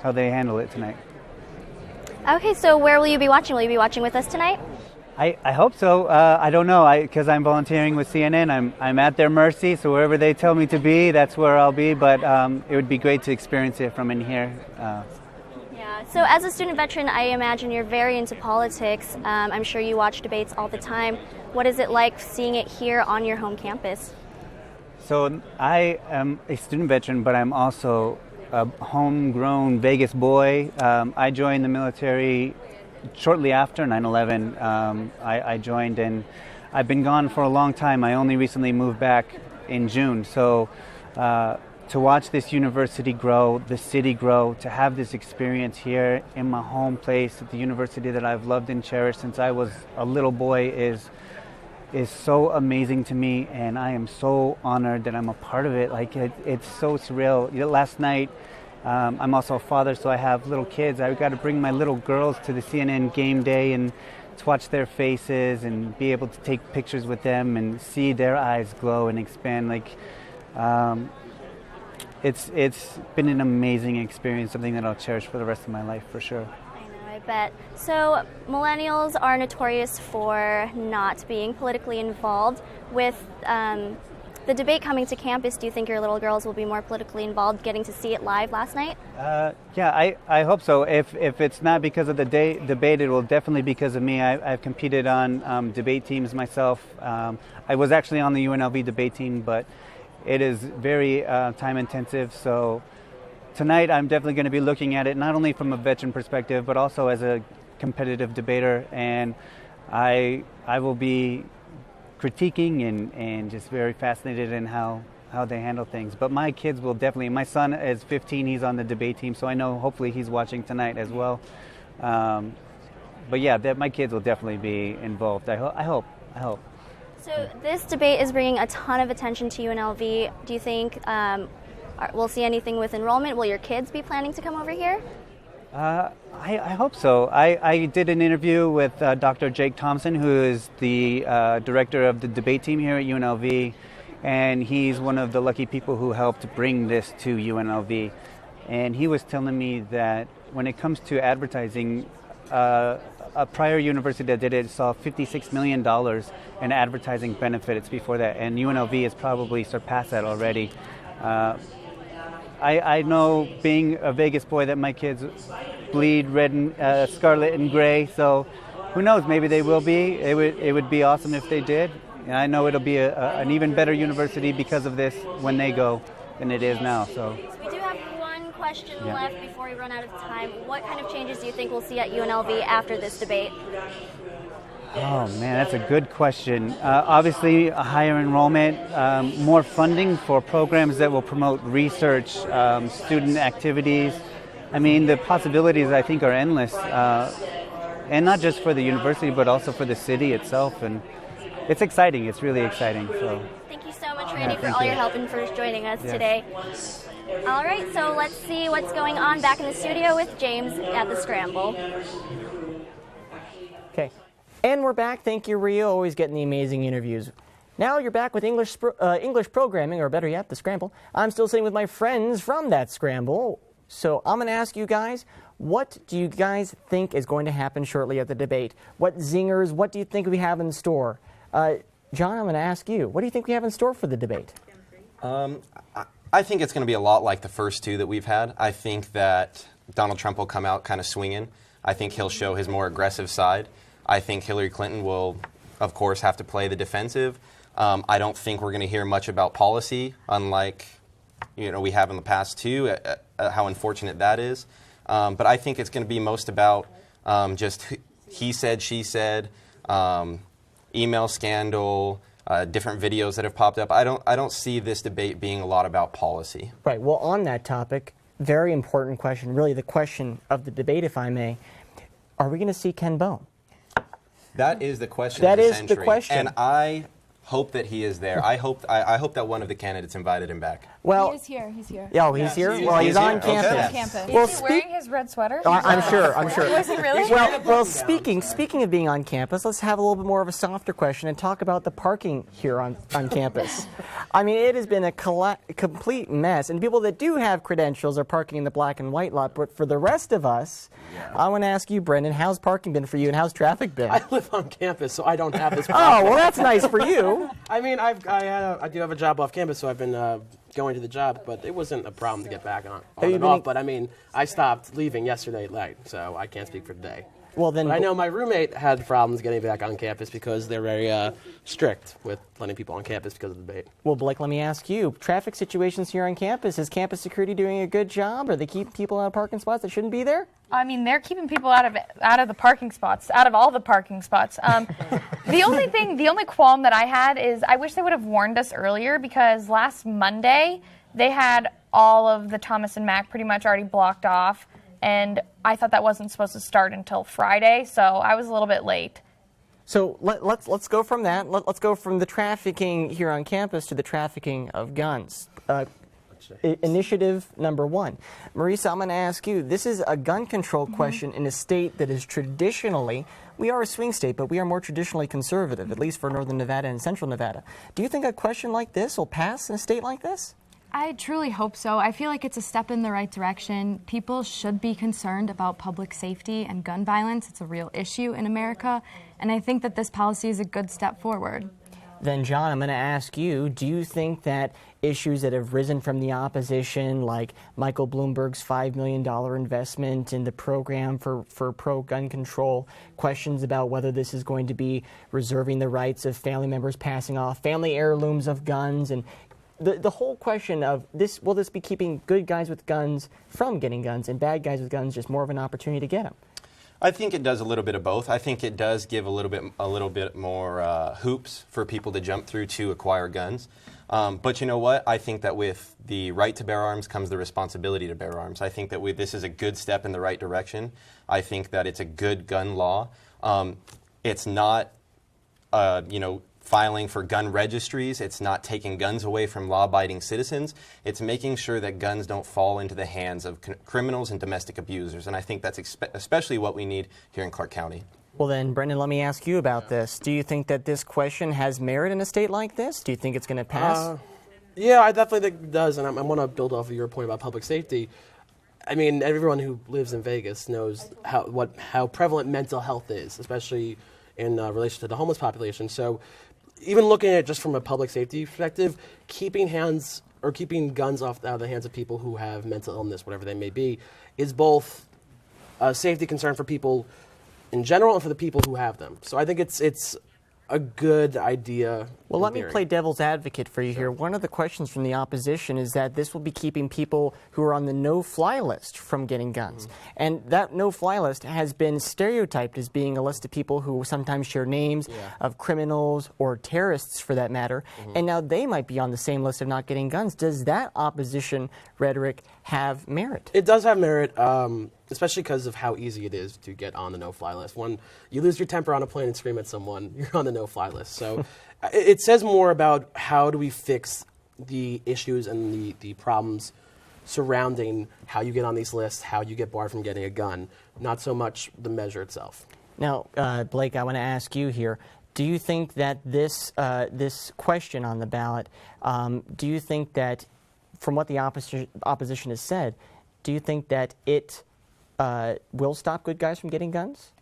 handle it tonight. Okay, so where will you be watching? Will you be watching with us tonight? I hope so. I don't know, because I'm volunteering with CNN. I'm at their mercy, so wherever they tell me to be, that's where I'll be. But it would be great to experience it from in here. Yeah. So as a student veteran, I imagine you're very into politics. I'm sure you watch debates all the time. What is it like seeing it here on your home campus? So I am a student veteran, but I'm also a homegrown Vegas boy. I joined the military shortly after 9/11. I joined, and I've been gone for a long time. I only recently moved back in June. So to watch this university grow, the city grow, to have this experience here in my home place at the university that I've loved and cherished since I was a little boy is so amazing to me, and I am so honored that I'm a part of it. Like it's so surreal. Last night, I'm also a father, so I have little kids. I got to bring my little girls to the CNN game day and to watch their faces and be able to take pictures with them and see their eyes glow and expand. It's been an amazing experience, something that I'll cherish for the rest of my life, for sure. I bet. So millennials are notorious for not being politically involved. With the debate coming to campus, do you think your little girls will be more politically involved getting to see it live last night? Yeah, I hope so. If it's not because of the debate, it will definitely be because of me. I've competed on debate teams myself. I was actually on the UNLV debate team, but it is very time intensive. So tonight I'm definitely going to be looking at it not only from a veteran perspective, but also as a competitive debater. And I will be critiquing and just very fascinated in how they handle things. But my kids will definitely, my son is 15, he's on the debate team, so I know hopefully he's watching tonight as well. But yeah, my kids will definitely be involved. I hope. So this debate is bringing a ton of attention to UNLV. Do you think we'll see anything with enrollment? Will your kids be planning to come over here? I hope so. I did an interview with Dr. Jake Thompson, who is the director of the debate team here at UNLV, and he's one of the lucky people who helped bring this to UNLV. And he was telling me that when it comes to advertising, a prior university that did it saw $56 million in advertising benefits before that, and UNLV has probably surpassed that already. I know, being a Vegas boy, that my kids bleed red and scarlet and gray, so who knows, maybe they will be. It would be awesome if they did. And I know it'll be an even better university because of this when they go than it is now. So we do have one question left before we run out of time. What kind of changes do you think we'll see at UNLV after this debate? Oh man, that's a good question. Obviously, a higher enrollment, more funding for programs that will promote research, student activities. I mean, the possibilities, I think, are endless, and not just for the university, but also for the city itself. And it's exciting. It's really exciting. So thank you so much, Randy, for all your help and for joining us today. All right, so let's see what's going on back in the studio with James at the Scramble. Okay. And we're back. Thank you, Rio. Always getting the amazing interviews. Now you're back with English programming, or better yet, the Scramble. I'm still sitting with my friends from that Scramble. So I'm going to ask you guys, What do you guys think is going to happen shortly at the debate? What zingers, what do you think we have in store? John, I'm going to ask you, what do you think we have in store for the debate? I think it's going to be a lot like the first two that we've had. I think that Donald Trump will come out kind of swinging. I think he'll show his more aggressive side. I think Hillary Clinton will, of course, have to play the defensive. I don't think we're going to hear much about policy, unlike we have in the past too, how unfortunate that is. But I think it's going to be most about just he said, she said, email scandal, different videos that have popped up. I don't see this debate being a lot about policy. Right. Well, on that topic, very important question, really the question of the debate, if I may, are we going to see Ken Bone? That is the question That of the is century. the question. And I hope that he is there. I hope that one of the candidates invited him back. Well, he is here. He's here. Oh, he's here? Well, he's on campus. Okay. Well, Is he wearing his red sweater? I'm sure. Was he really? Well, speaking of being on campus, let's have a little bit more of a softer question and talk about the parking here on campus. I mean, it has been a complete mess, and people that do have credentials are parking in the black and white lot. But for the rest of us, I want to ask you, Brendan, how's parking been for you, and how's traffic been? I live on campus, so I don't have this problem. Oh, well, that's nice for you. I mean, I do have a job off campus, so I've been going to the job, but it wasn't a problem to get back on and off. But I mean, I stopped leaving yesterday night, so I can't speak for today. Well, then, but I know my roommate had problems getting back on campus because they're very strict with letting people on campus because of the debate. Well, Blake, let me ask you, traffic situations here on campus, is campus security doing a good job? Are they keeping people out of parking spots that shouldn't be there? I mean, they're keeping people out of the parking spots, out of all the parking spots. The only qualm that I had is I wish they would have warned us earlier, because last Monday they had all of the Thomas and Mack pretty much already blocked off, and I thought that wasn't supposed to start until Friday, so I was a little bit late. So let's go from that. Let's go from the trafficking here on campus to the trafficking of guns. Initiative number 1. Marisa, I'm going to ask you, this is a gun control question in a state that is traditionally, we are a swing state, but we are more traditionally conservative, at least for northern Nevada and central Nevada. Do you think a question like this will pass in a state like this? I truly hope so. I feel like it's a step in the right direction. People should be concerned about public safety and gun violence. It's a real issue in America, and I think that this policy is a good step forward. Then, John, I'm going to ask you, do you think that issues that have risen from the opposition, like Michael Bloomberg's $5 million investment in the program for pro-gun control, questions about whether this is going to be reserving the rights of family members passing off family heirlooms of guns, and the whole question of this, will this be keeping good guys with guns from getting guns and bad guys with guns just more of an opportunity to get them? I think it does a little bit of both. I think it does give a little bit more hoops for people to jump through to acquire guns. But you know what? I think that with the right to bear arms comes the responsibility to bear arms. I think that this is a good step in the right direction. I think that it's a good gun law. It's not, filing for gun registries. It's not taking guns away from law-abiding citizens. It's making sure that guns don't fall into the hands of criminals and domestic abusers. And I think that's especially what we need here in Clark County. Well then, Brendan, let me ask you about this. Do you think that this question has merit in a state like this? Do you think it's going to pass? Yeah, I definitely think it does, and I want to build off of your point about public safety. I mean, everyone who lives in Vegas knows how prevalent mental health is, especially in relation to the homeless population. So even looking at it just from a public safety perspective, keeping guns out of the hands of people who have mental illness, whatever they may be, is both a safety concern for people in general and for the people who have them. So I think it's a good idea. Well, let me play devil's advocate for you here. One of the questions from the opposition is that this will be keeping people who are on the no-fly list from getting guns. And that no-fly list has been stereotyped as being a list of people who sometimes share names of criminals or terrorists, for that matter. And now they might be on the same list of not getting guns. Does that opposition rhetoric have merit? It does have merit, especially because of how easy it is to get on the no-fly list. When you lose your temper on a plane and scream at someone, you're on the no-fly list. So it says more about how do we fix the issues and the problems surrounding how you get on these lists, how you get barred from getting a gun, not so much the measure itself. Now, Blake, I want to ask you here. Do you think that this question on the ballot, do you think that, from what the opposition has said, do you think that it will stop good guys from getting guns?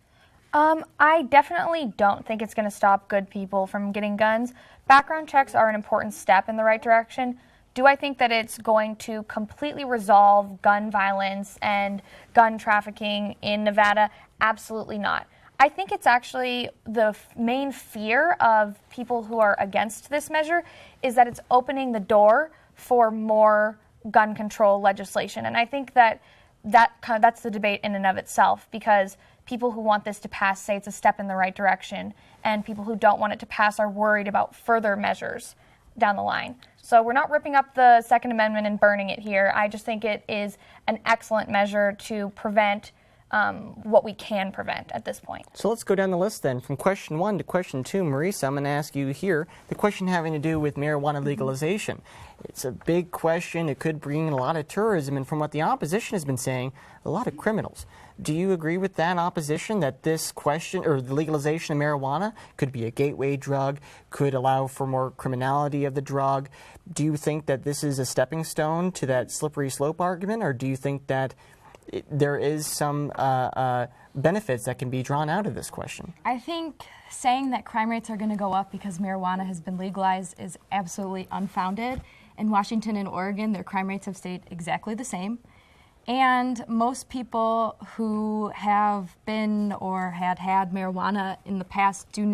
I definitely don't think it's going to stop good people from getting guns. Background checks are an important step in the right direction. Do I think that it's going to completely resolve gun violence and gun trafficking in Nevada? Absolutely not. I think it's actually the main fear of people who are against this measure is that it's opening the door for more gun control legislation. And I think that's the debate in and of itself, because people who want this to pass say it's a step in the right direction, and people who don't want it to pass are worried about further measures down the line. So we're not ripping up the Second Amendment and burning it here. I just think it is an excellent measure to prevent what we can prevent at this point. So let's go down the list then. From question 1 to question 2, Marisa, I'm going to ask you here the question having to do with marijuana legalization. It's a big question. It could bring in a lot of tourism, and from what the opposition has been saying, a lot of criminals. Do you agree with that opposition, that this question, or the legalization of marijuana, could be a gateway drug, could allow for more criminality of the drug? Do you think that this is a stepping stone to that slippery slope argument, or do you think that there is some benefits that can be drawn out of this question? I think saying that crime rates are going to go up because marijuana has been legalized is absolutely unfounded. In Washington and Oregon, their crime rates have stayed exactly the same. And most people who have been or had marijuana in the past they're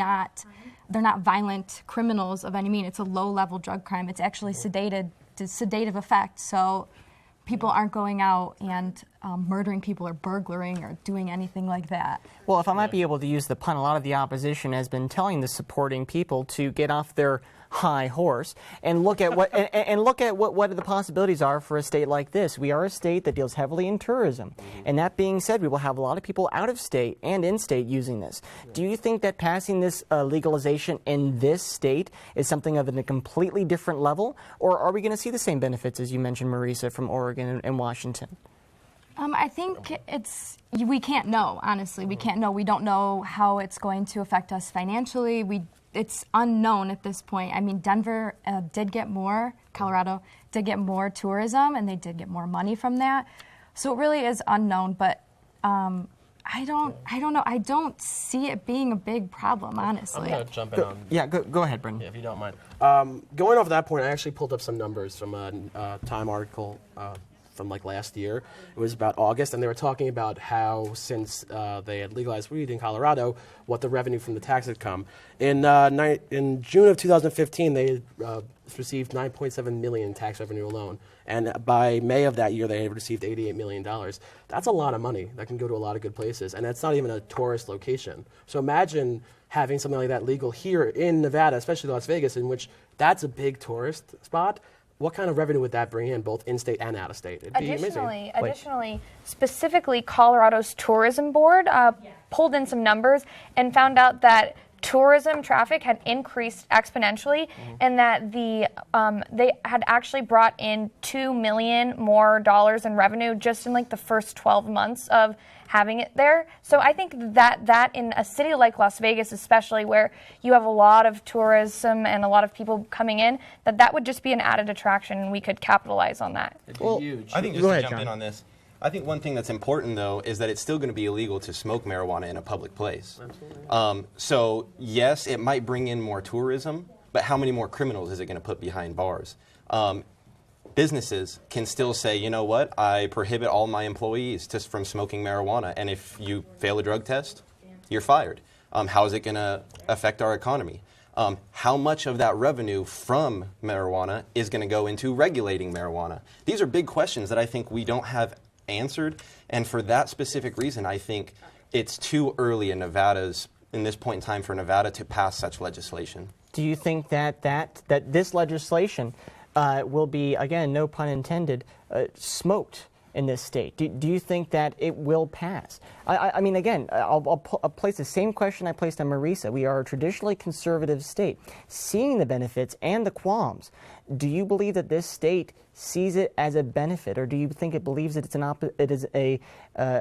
not violent criminals of any mean. It's a low-level drug crime. It's actually sedative effect. So people aren't going out and murdering people or burglaring or doing anything like that. Well, if I might be able to use the pun, a lot of the opposition has been telling the supporting people to get off their high horse and look at what what the possibilities are for a state like this. We are a state that deals heavily in tourism, and that being said, we will have a lot of people out of state and in state using this. Do you think that passing this legalization in this state is something of a completely different level, or are we going to see the same benefits as you mentioned, Marisa, from Oregon and Washington? I think we can't know, honestly. We can't know. We don't know how it's going to affect us financially. It's unknown at this point. I mean, Denver did get more, Colorado did get more tourism, and they did get more money from that. So it really is unknown, but I don't know. I don't see it being a big problem, honestly. I'm going to jump in on... Yeah, go ahead, Brendan. Yeah, if you don't mind. Going off that point, I actually pulled up some numbers from a Time article from like last year. It was about August, and they were talking about how since they had legalized weed in Colorado, what the revenue from the tax had come. In June of 2015, they received $9.7 million in tax revenue alone, and by May of that year, they had received $88 million. That's a lot of money that can go to a lot of good places, and that's not even a tourist location. So imagine having something like that legal here in Nevada, especially Las Vegas, in which that's a big tourist spot. What kind of revenue would that bring in, both in-state and out-of-state? It'd be amazing. Additionally, specifically, Colorado's tourism board pulled in some numbers and found out that tourism traffic had increased exponentially, and that they had actually brought in $2 million more in revenue just in like the first 12 months of having it there. So I think that in a city like Las Vegas, especially where you have a lot of tourism and a lot of people coming in, that would just be an added attraction, and we could capitalize on that. It'd be huge. I think just to jump in on this, I think one thing that's important, though, is that it's still going to be illegal to smoke marijuana in a public place. Absolutely. So, yes, it might bring in more tourism, but how many more criminals is it going to put behind bars? Businesses can still say, you know what, I prohibit all my employees from smoking marijuana, and if you fail a drug test, you're fired. How is it going to affect our economy? How much of that revenue from marijuana is going to go into regulating marijuana? These are big questions that I think we don't have answered, and for that specific reason, I think it's too early in this point in time for Nevada to pass such legislation. Do you think that this legislation will be, again, no pun intended, smoked in this state? Do you think that it will pass? I mean, again, I'll place the same question I placed on Marisa. We are a traditionally conservative state. Seeing the benefits and the qualms, do you believe that this state sees it as a benefit, or do you think it believes that it is a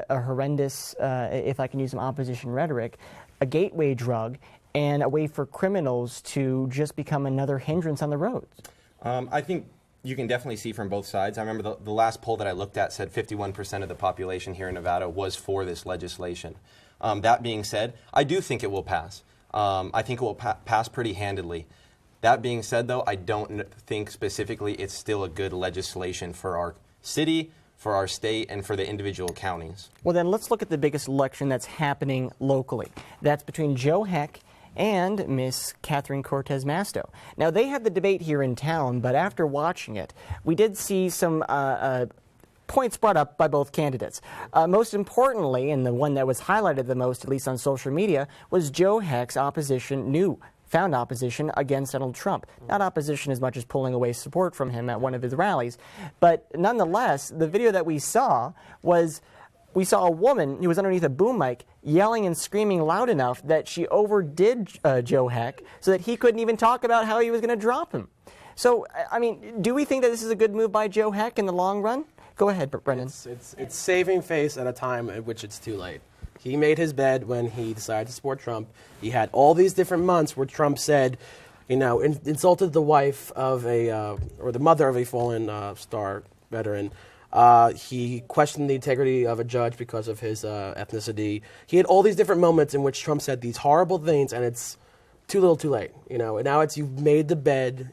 horrendous, if I can use some opposition rhetoric, a gateway drug and a way for criminals to just become another hindrance on the roads? I think you can definitely see from both sides. I remember the last poll that I looked at said 51% of the population here in Nevada was for this legislation. That being said, I do think it will pass. I think it will pass pretty handedly. That being said, though, I don't think specifically it's still a good legislation for our city, for our state, and for the individual counties. Well, then let's look at the biggest election that's happening locally. That's between Joe Heck and Miss Catherine Cortez Masto. Now, they had the debate here in town, but after watching it, we did see some points brought up by both candidates. Most importantly, and the one that was highlighted the most, at least on social media, was Joe Heck's found opposition against Donald Trump. Not opposition as much as pulling away support from him at one of his rallies. But nonetheless, the video that we saw was, we saw a woman who was underneath a boom mic yelling and screaming loud enough that she overdid Joe Heck so that he couldn't even talk about how he was going to drop him. So, I mean, do we think that this is a good move by Joe Heck in the long run? Go ahead, Brendan. It's saving face at a time at which it's too late. He made his bed when he decided to support Trump. He had all these different months where Trump said, insulted the wife of or the mother of a fallen star veteran. He questioned the integrity of a judge because of his ethnicity. He had all these different moments in which Trump said these horrible things, and it's too little, too late. And now you've made the bed,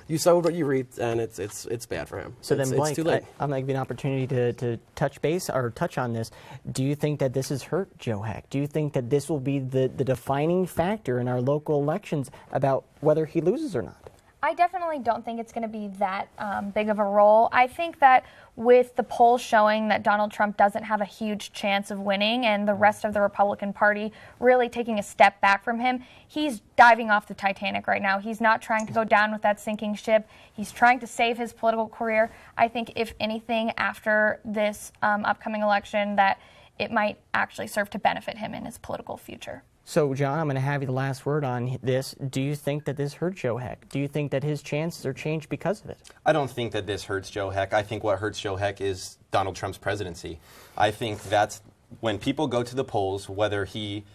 you sowed what you reaped, and it's bad for him. So then, Blake, it's too late. I'm going to give you an opportunity to touch on this. Do you think that this has hurt Joe Heck? Do you think that this will be the defining factor in our local elections about whether he loses or not? I definitely don't think it's going to be that big of a role. I think that with the polls showing that Donald Trump doesn't have a huge chance of winning and the rest of the Republican Party really taking a step back from him, he's diving off the Titanic right now. He's not trying to go down with that sinking ship. He's trying to save his political career. I think, if anything, after this upcoming election, that it might actually serve to benefit him in his political future. So, John, I'm going to have you the last word on this. Do you think that this hurt Joe Heck? Do you think that his chances are changed because of it? I don't think that this hurts Joe Heck. I think what hurts Joe Heck is Donald Trump's presidency. I think that's when people go to the polls, whether he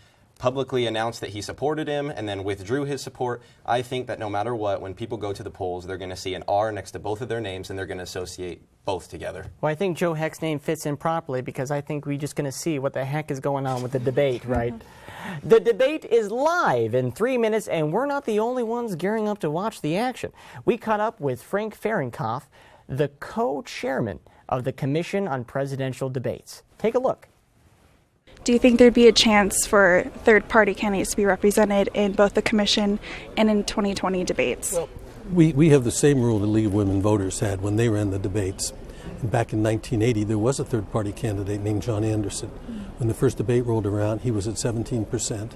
publicly announced that he supported him and then withdrew his support, I think that no matter what, when people go to the polls, they're going to see an R next to both of their names and they're going to associate both together. Well, I think Joe Heck's name fits in properly because I think we're just going to see what the heck is going on with the debate, right? The debate is live in 3 minutes, and we're not the only ones gearing up to watch the action. We caught up with Frank Fahrenkopf, the co-chairman of the Commission on Presidential Debates. Take a look. Do you think there'd be a chance for third-party candidates to be represented in both the commission and in 2020 debates? Well, we have the same rule the League of Women Voters had when they ran the debates. And back in 1980, there was a third-party candidate named John Anderson. When the first debate rolled around, he was at 17%.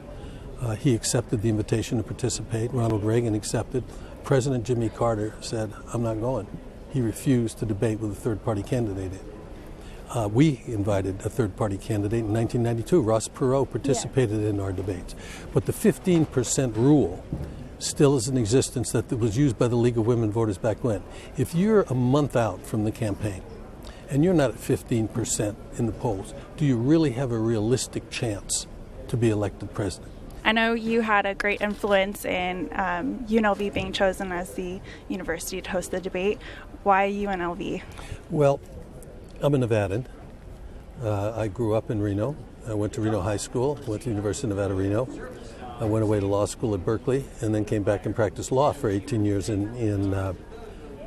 He accepted the invitation to participate. Ronald Reagan accepted. President Jimmy Carter said, I'm not going. He refused to debate with a third-party candidate. We invited a third-party candidate in 1992. Ross Perot participated in our debates. But the 15% rule still is in existence that was used by the League of Women Voters back when. If you're a month out from the campaign and you're not at 15% in the polls, do you really have a realistic chance to be elected president? I know you had a great influence in UNLV being chosen as the university to host the debate. Why UNLV? Well, I'm a Nevadan. I grew up in Reno. I went to Reno High School, went to University of Nevada, Reno. I went away to law school at Berkeley and then came back and practiced law for 18 years in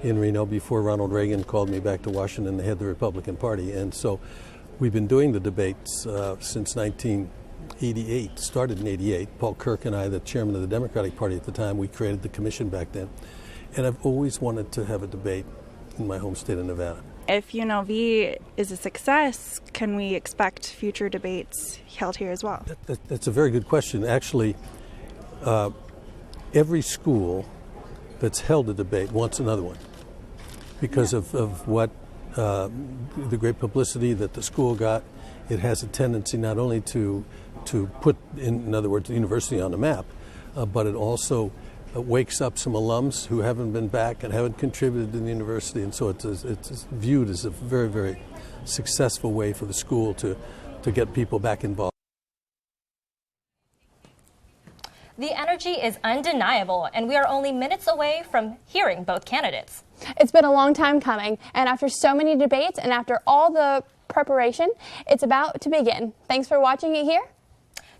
Reno before Ronald Reagan called me back to Washington to head the Republican Party. And so we've been doing the debates since 1988, started in 88. Paul Kirk and I, the chairman of the Democratic Party at the time, we created the commission back then. And I've always wanted to have a debate in my home state of Nevada. If UNLV is a success, can we expect future debates held here as well? That's a very good question. Actually, every school that's held a debate wants another one because of what the great publicity that the school got. It has a tendency not only to put, in other words, the university on the map, but it also wakes up some alums who haven't been back and haven't contributed to the university, and so it's viewed as a very, very successful way for the school to get people back involved. The energy is undeniable, and we are only minutes away from hearing both candidates. It's been a long time coming, and after so many debates and after all the preparation, it's about to begin. Thanks for watching it here.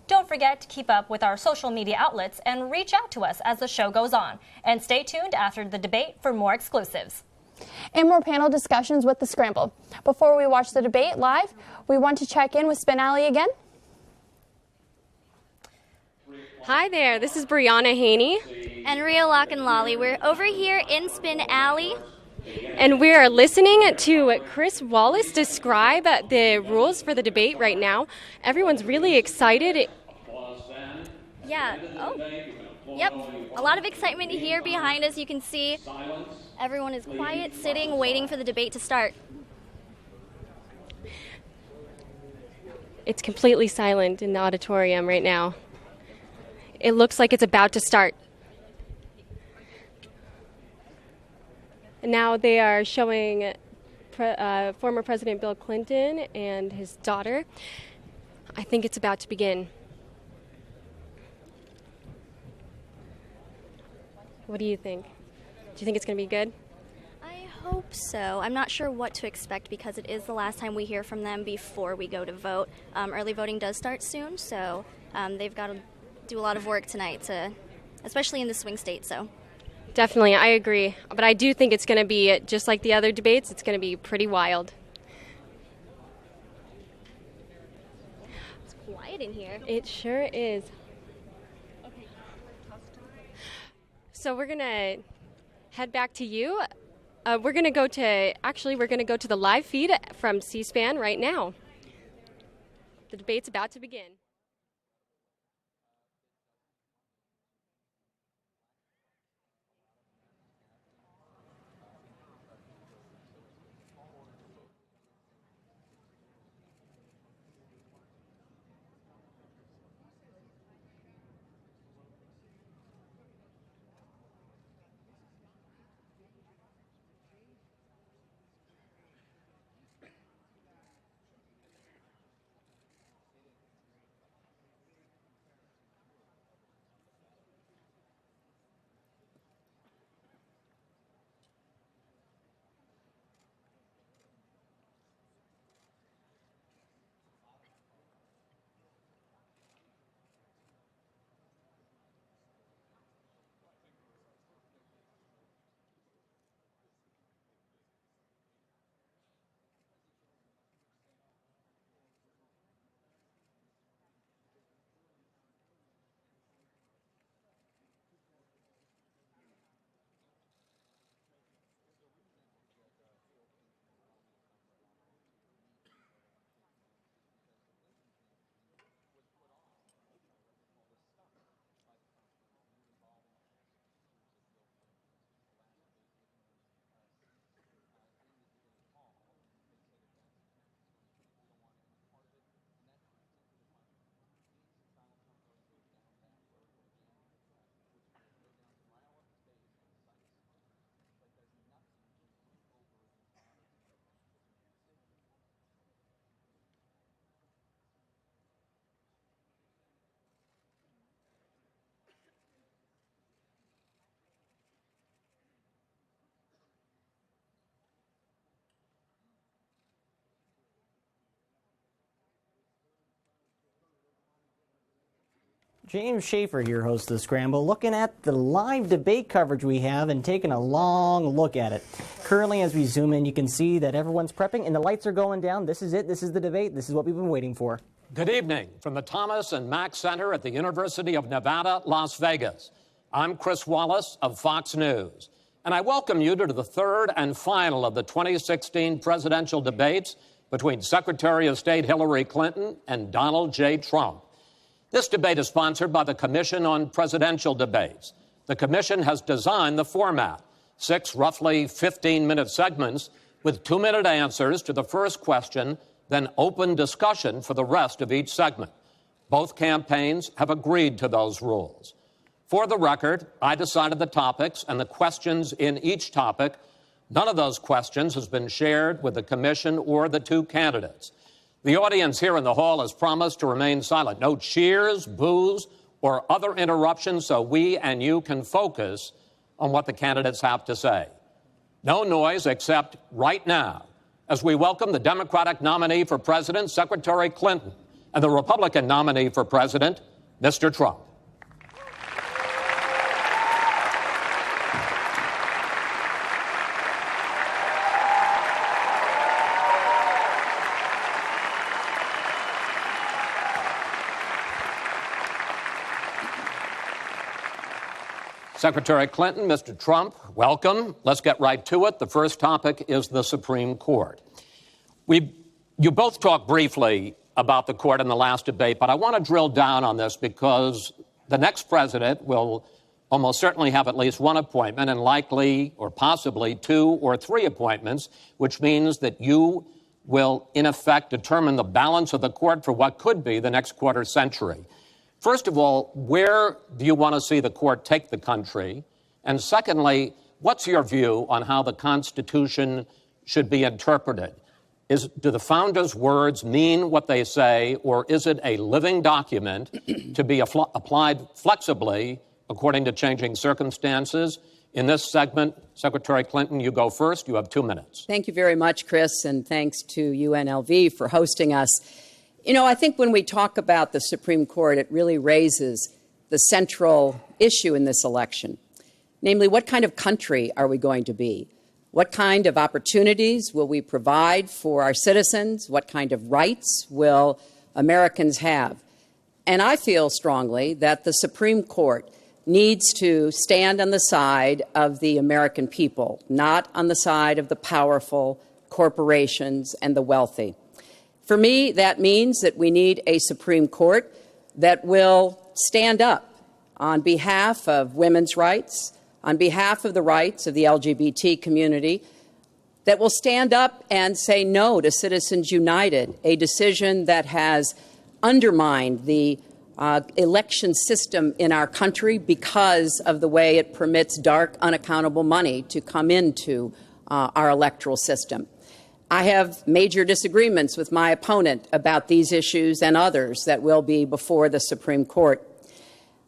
Don't forget to keep up with our social media outlets and reach out to us as the show goes on. And stay tuned after the debate for more exclusives. And more panel discussions with The Scramble. Before we watch the debate live, we want to check in with Spin Alley again. Hi there, this is Brianna Haney. And Rhea Lockenlolly. We're over here in Spin Alley. And we are listening to Chris Wallace describe the rules for the debate right now. Everyone's really excited. Yeah, yep, a lot of excitement here behind us. You can see everyone is quiet, sitting, waiting for the debate to start. It's completely silent in the auditorium right now. It looks like it's about to start. Now they are showing former President Bill Clinton and his daughter. I think it's about to begin. What do you think? Do you think it's going to be good? I hope so. I'm not sure what to expect because it is the last time we hear from them before we go to vote. Early voting does start soon, so they've got to do a lot of work tonight, especially in the swing state. So. Definitely, I agree. But I do think it's going to be, just like the other debates, it's going to be pretty wild. It's quiet in here. It sure is. So we're going to head back to you. We're going to go to the live feed from C-SPAN right now. The debate's about to begin. James Schaefer here, host of The Scramble, looking at the live debate coverage we have and taking a long look at it. Currently, as we zoom in, you can see that everyone's prepping and the lights are going down. This is it. This is the debate. This is what we've been waiting for. Good evening from the Thomas and Mack Center at the University of Nevada, Las Vegas. I'm Chris Wallace of Fox News, and I welcome you to the third and final of the 2016 presidential debates between Secretary of State Hillary Clinton and Donald J. Trump. This debate is sponsored by the Commission on Presidential Debates. The Commission has designed the format, 6 roughly 15-minute segments with 2-minute answers to the first question, then open discussion for the rest of each segment. Both campaigns have agreed to those rules. For the record, I decided the topics and the questions in each topic. None of those questions has been shared with the Commission or the 2 candidates. The audience here in the hall has promised to remain silent. No cheers, boos, or other interruptions so we and you can focus on what the candidates have to say. No noise except right now as we welcome the Democratic nominee for president, Secretary Clinton, and the Republican nominee for president, Mr. Trump. Secretary Clinton, Mr. Trump, welcome. Let's get right to it. The first topic is the Supreme Court. You both talked briefly about the court in the last debate, but I want to drill down on this because the next president will almost certainly have at least one appointment and likely or possibly 2 or 3 appointments, which means that you will, in effect, determine the balance of the court for what could be the next quarter century. First of all, where do you want to see the court take the country? And secondly, what's your view on how the Constitution should be interpreted? Do the founders' words mean what they say, or is it a living document to be applied flexibly according to changing circumstances? In this segment, Secretary Clinton, you go first. You have 2 minutes. Thank you very much, Chris, and thanks to UNLV for hosting us. You know, I think when we talk about the Supreme Court, it really raises the central issue in this election. Namely, what kind of country are we going to be? What kind of opportunities will we provide for our citizens? What kind of rights will Americans have? And I feel strongly that the Supreme Court needs to stand on the side of the American people, not on the side of the powerful, corporations, and the wealthy. For me, that means that we need a Supreme Court that will stand up on behalf of women's rights, on behalf of the rights of the LGBT community, that will stand up and say no to Citizens United, a decision that has undermined the election system in our country because of the way it permits dark, unaccountable money to come into our electoral system. I have major disagreements with my opponent about these issues and others that will be before the Supreme Court.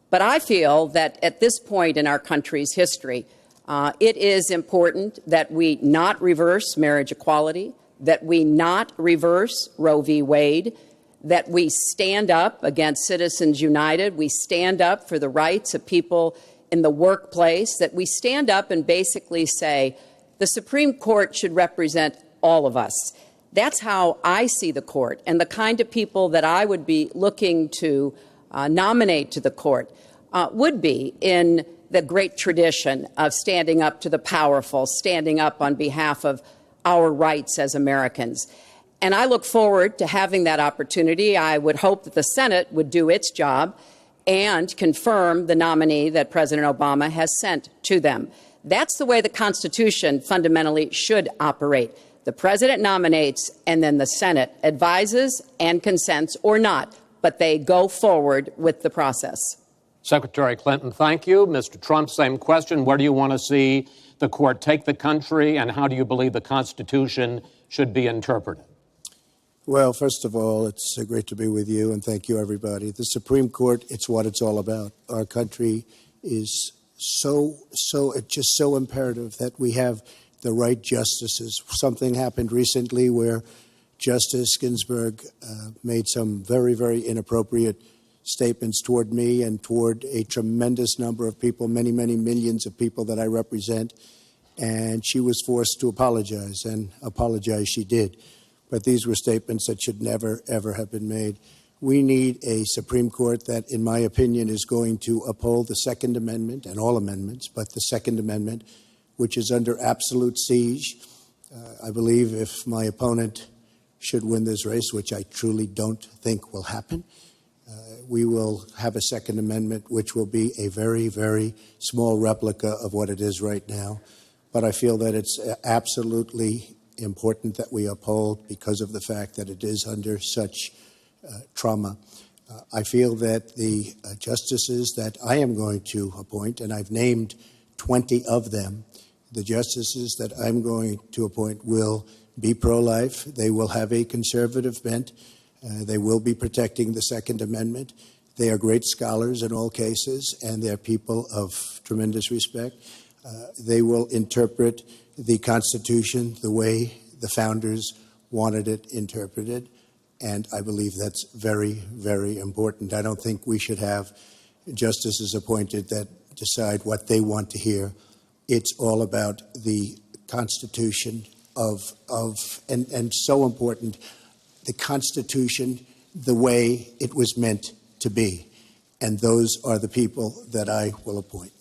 But I feel that at this point in our country's history, it is important that we not reverse marriage equality, that we not reverse Roe v. Wade, that we stand up against Citizens United, we stand up for the rights of people in the workplace, that we stand up and basically say the Supreme Court should represent all of us. That's how I see the court, and the kind of people that I would be looking to nominate to the court would be in the great tradition of standing up to the powerful, standing up on behalf of our rights as Americans. And I look forward to having that opportunity. I would hope that the Senate would do its job and confirm the nominee that President Obama has sent to them. That's the way the Constitution fundamentally should operate. The president nominates, and then the Senate advises and consents or not, but they go forward with the process. Secretary Clinton, thank you. Mr. Trump, same question. Where do you want to see the court take the country, and how do you believe the Constitution should be interpreted? Well, first of all, it's great to be with you, and thank you, everybody. The Supreme Court, it's what it's all about. Our country is it's just so imperative that we have the right justices. Something happened recently where Justice Ginsburg made some very, very inappropriate statements toward me and toward a tremendous number of people, many, many millions of people that I represent, and she was forced to apologize, and apologize she did. But these were statements that should never, ever have been made. We need a Supreme Court that, in my opinion, is going to uphold the Second Amendment and all amendments, but the Second Amendment, which is under absolute siege. I believe if my opponent should win this race, which I truly don't think will happen, we will have a Second Amendment which will be a very, very small replica of what it is right now. But I feel that it's absolutely important that we uphold because of the fact that it is under such trauma. I feel that the justices that I am going to appoint, and I've named 20 of them, the justices that I'm going to appoint will be pro-life. They will have a conservative bent. They will be protecting the Second Amendment. They are great scholars in all cases, and they're people of tremendous respect. They will interpret the Constitution the way the founders wanted it interpreted, and I believe that's very, very important. I don't think we should have justices appointed that decide what they want to hear. It's all about the Constitution and so important, the Constitution the way it was meant to be. And those are the people that I will appoint.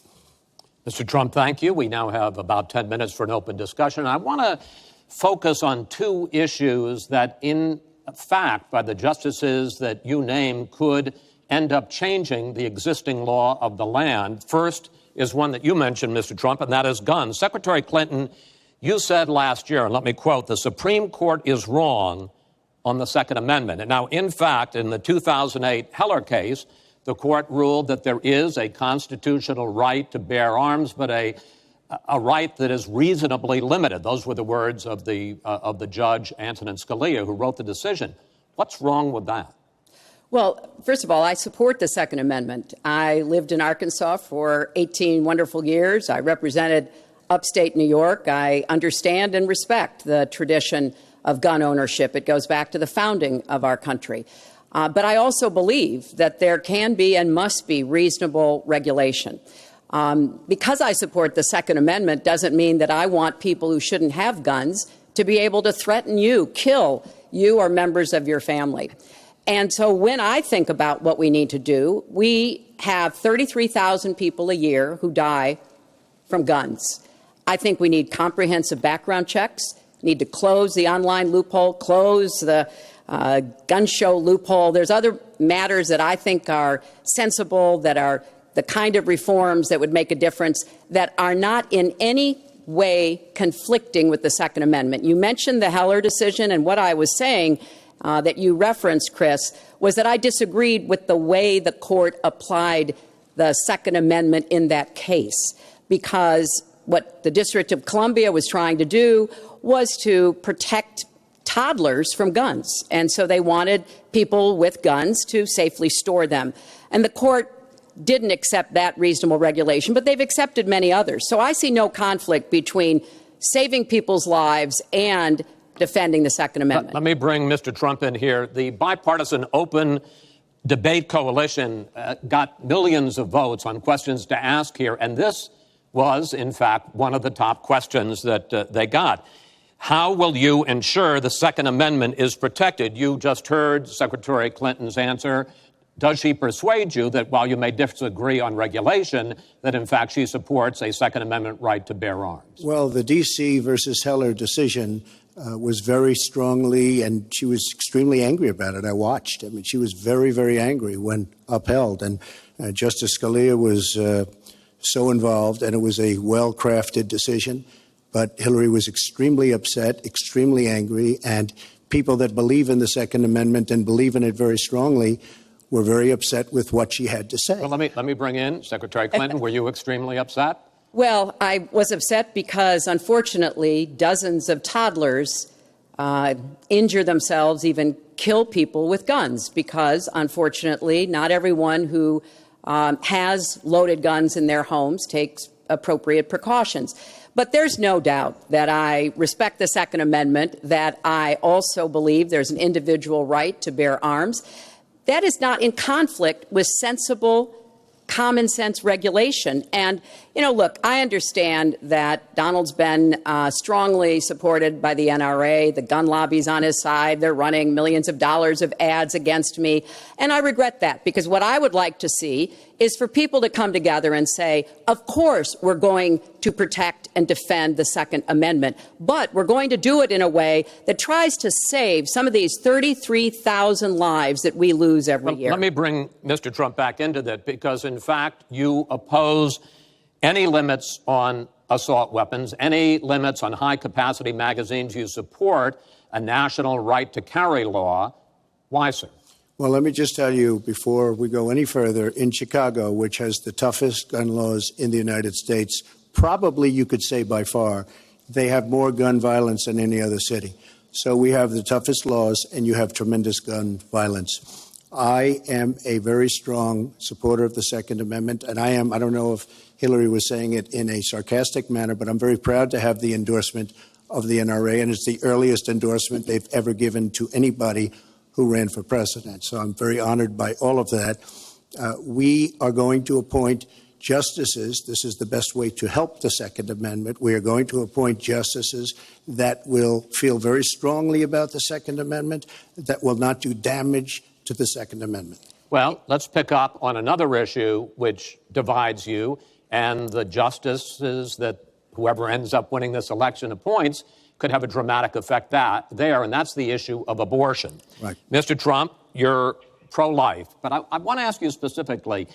Mr. Trump, thank you. We now have about 10 minutes for an open discussion. I want to focus on two issues that, in fact, by the justices that you name, could end up changing the existing law of the land. First is one that you mentioned, Mr. Trump, and that is guns. Secretary Clinton, you said last year, and let me quote, "The Supreme Court is wrong on the Second Amendment." And now, in fact, in the 2008 Heller case, the court ruled that there is a constitutional right to bear arms, but a right that is reasonably limited. Those were the words of the judge, Antonin Scalia, who wrote the decision. What's wrong with that? Well, first of all, I support the Second Amendment. I lived in Arkansas for 18 wonderful years. I represented upstate New York. I understand and respect the tradition of gun ownership. It goes back to the founding of our country. But I also believe that there can be and must be reasonable regulation. Because I support the Second Amendment doesn't mean that I want people who shouldn't have guns to be able to threaten you, kill you or members of your family. And so when I think about what we need to do, we have 33,000 people a year who die from guns. I think we need comprehensive background checks, need to close the online loophole, close the gun show loophole. There's other matters that I think are sensible, that are the kind of reforms that would make a difference, that are not in any way conflicting with the Second Amendment. You mentioned the Heller decision, and what I was saying that you referenced, Chris, was that I disagreed with the way the court applied the Second Amendment in that case, because what the District of Columbia was trying to do was to protect toddlers from guns. And so they wanted people with guns to safely store them. And the court didn't accept that reasonable regulation, but they've accepted many others. So I see no conflict between saving people's lives and defending the Second Amendment. Let me bring Mr. Trump in here. The Bipartisan Open Debate Coalition got millions of votes on questions to ask here, and this was, in fact, one of the top questions that they got. How will you ensure the Second Amendment is protected? You just heard Secretary Clinton's answer. Does she persuade you that while you may disagree on regulation, that in fact she supports a Second Amendment right to bear arms? Well, the D.C. versus Heller decision was very strongly, and she was extremely angry about it. I watched. I mean, she was very, very angry when upheld. And Justice Scalia was so involved, and it was a well-crafted decision. But Hillary was extremely upset, extremely angry, and people that believe in the Second Amendment and believe in it very strongly were very upset with what she had to say. Well, let me bring in Secretary Clinton. Were you extremely upset? Well, I was upset because, unfortunately, dozens of toddlers injure themselves, even kill people with guns, because, unfortunately, not everyone who has loaded guns in their homes takes appropriate precautions. But there's no doubt that I respect the Second Amendment, that I also believe there's an individual right to bear arms. That is not in conflict with sensible, common sense regulation. And, you know, look, I understand that Donald's been strongly supported by the NRA. The gun lobby's on his side. They're running millions of dollars of ads against me. And I regret that, because what I would like to see is for people to come together and say, of course, we're going to protect and defend the Second Amendment, but we're going to do it in a way that tries to save some of these 33,000 lives that we lose every year. Let me bring Mr. Trump back into that, because, in fact, you oppose any limits on assault weapons, any limits on high-capacity magazines. You support a national right to carry law. Why, sir? Well, let me just tell you, before we go any further, in Chicago, which has the toughest gun laws in the United States, probably you could say by far, they have more gun violence than any other city. So we have the toughest laws, and you have tremendous gun violence. I am a very strong supporter of the Second Amendment, and I don't know if Hillary was saying it in a sarcastic manner, but I'm very proud to have the endorsement of the NRA, and it's the earliest endorsement they've ever given to anybody who ran for president. So I'm very honored by all of that. We are going to appoint justices. This is the best way to help the Second Amendment. We are going to appoint justices that will feel very strongly about the Second Amendment, that will not do damage to the Second Amendment. Well, let's pick up on another issue which divides you and the justices that whoever ends up winning this election appoints could have a dramatic effect there, and that's the issue of abortion. Right. Mr. Trump, you're pro-life, but I want to ask you specifically,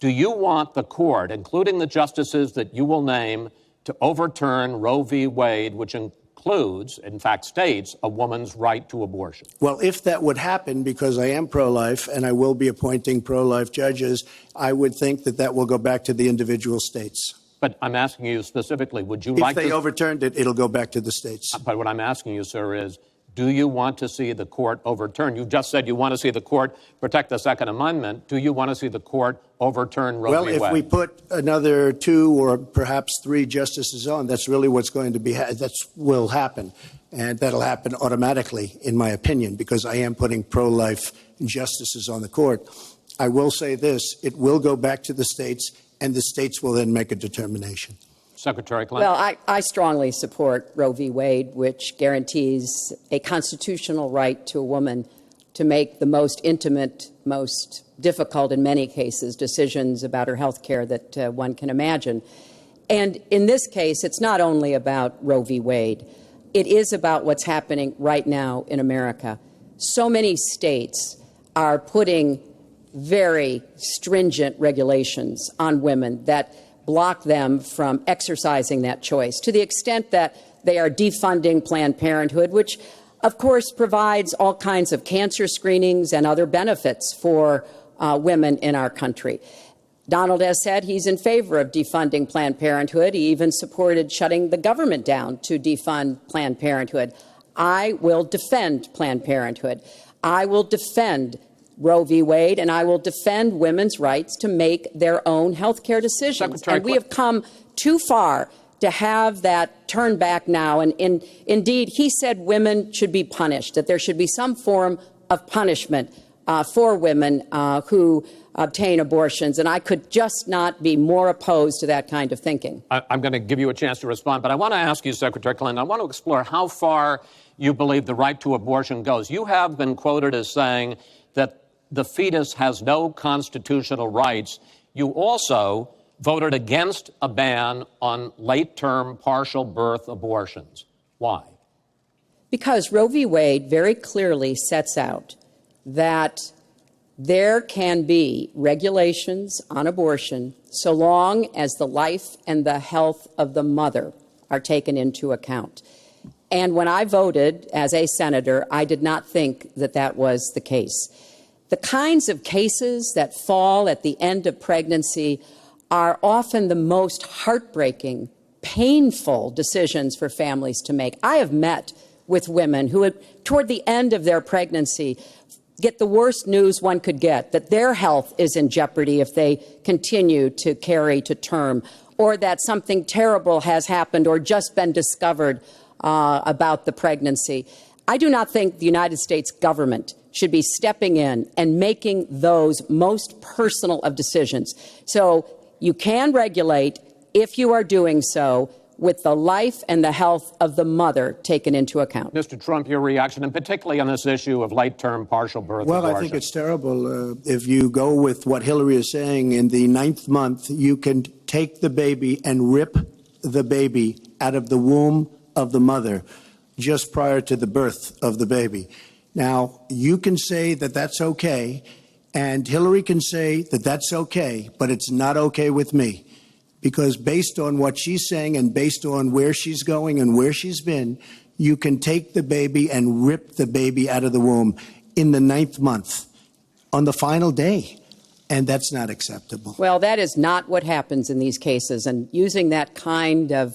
do you want the court, including the justices that you will name, to overturn Roe v. Wade, which includes, in fact, states a woman's right to abortion? Well, if that would happen, because I am pro-life and I will be appointing pro-life judges, I would think that will go back to the individual states. But I'm asking you specifically, would you like to... If they overturned it, it'll go back to the states. But what I'm asking you, sir, is do you want to see the court overturn? You just said you want to see the court protect the Second Amendment. Do you want to see the court overturn Roe v. Wade? Well, if we put another 2 or perhaps 3 justices on, that's really what's going to be, that will happen. And that'll happen automatically, in my opinion, because I am putting pro-life justices on the court. I will say this, it will go back to the states, and the states will then make a determination. Secretary Clinton. Well, I strongly support Roe v. Wade, which guarantees a constitutional right to a woman to make the most intimate, most difficult in many cases, decisions about her health care that one can imagine. And in this case, it's not only about Roe v. Wade. It is about what's happening right now in America. So many states are putting very stringent regulations on women that block them from exercising that choice, to the extent that they are defunding Planned Parenthood, which, of course, provides all kinds of cancer screenings and other benefits for women in our country. Donald has said he's in favor of defunding Planned Parenthood. He even supported shutting the government down to defund Planned Parenthood. I will defend Planned Parenthood. I will defend Roe v. Wade, and I will defend women's rights to make their own health care decisions. And we have come too far to have that turn back now. And indeed, he said women should be punished, that there should be some form of punishment for women who obtain abortions. And I could just not be more opposed to that kind of thinking. I'm going to give you a chance to respond, but I want to ask you, Secretary Clinton, I want to explore how far you believe the right to abortion goes. You have been quoted as saying that the fetus has no constitutional rights. You also voted against a ban on late-term partial birth abortions. Why? Because Roe v. Wade very clearly sets out that there can be regulations on abortion so long as the life and the health of the mother are taken into account. And when I voted as a senator, I did not think that was the case. The kinds of cases that fall at the end of pregnancy are often the most heartbreaking, painful decisions for families to make. I have met with women who, toward the end of their pregnancy, get the worst news one could get, that their health is in jeopardy if they continue to carry to term, or that something terrible has happened or just been discovered about the pregnancy. I do not think the United States government should be stepping in and making those most personal of decisions. So you can regulate, if you are doing so, with the life and the health of the mother taken into account. Mr. Trump, your reaction, and particularly on this issue of late-term partial birth abortion. Well, I think it's terrible. If you go with what Hillary is saying, in the 9th month, you can take the baby and rip the baby out of the womb of the mother just prior to the birth of the baby. Now, you can say that that's okay, and Hillary can say that that's okay, but it's not okay with me. Because based on what she's saying and based on where she's going and where she's been, you can take the baby and rip the baby out of the womb in the 9th month on the final day. And that's not acceptable. Well, that is not what happens in these cases. And using that kind of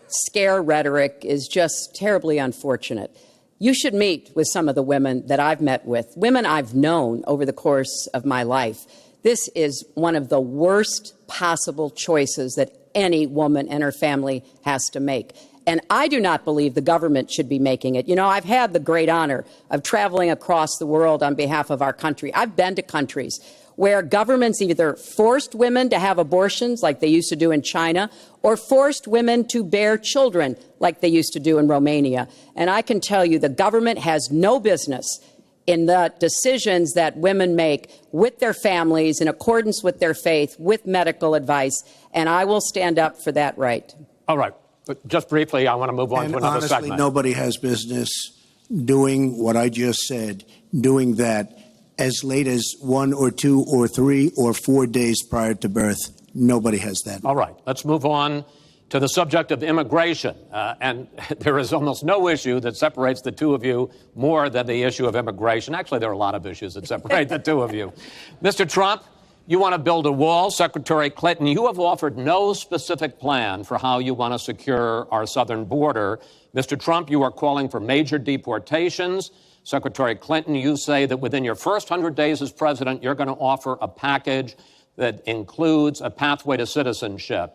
scare rhetoric is just terribly unfortunate. You should meet with some of the women that I've met with, women I've known over the course of my life. This is one of the worst possible choices that any woman and her family has to make. And I do not believe the government should be making it. You know, I've had the great honor of traveling across the world on behalf of our country. I've been to countries where governments either forced women to have abortions like they used to do in China, or forced women to bear children like they used to do in Romania. And I can tell you the government has no business in the decisions that women make with their families in accordance with their faith, with medical advice, and I will stand up for that right. All right. But just briefly, I want to move on to another honestly, segment. Nobody has business doing what I just said, doing that as late as 1 or 2 or 3 or 4 days prior to birth. Nobody has that. All right. Let's move on to the subject of immigration. And there is almost no issue that separates the two of you more than the issue of immigration. Actually, there are a lot of issues that separate the two of you. Mr. Trump, you want to build a wall. Secretary Clinton, you have offered no specific plan for how you want to secure our southern border. Mr. Trump, you are calling for major deportations. Secretary Clinton, you say that within your first 100 days as president, you're going to offer a package that includes a pathway to citizenship.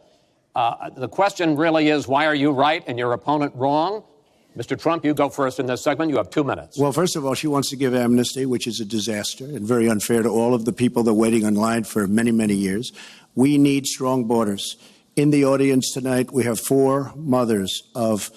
The question really is, why are you right and your opponent wrong? Mr. Trump, you go first in this segment. You have 2 minutes. Well, first of all, she wants to give amnesty, which is a disaster and very unfair to all of the people that are waiting in line for many, many years. We need strong borders. In the audience tonight, we have 4 mothers of,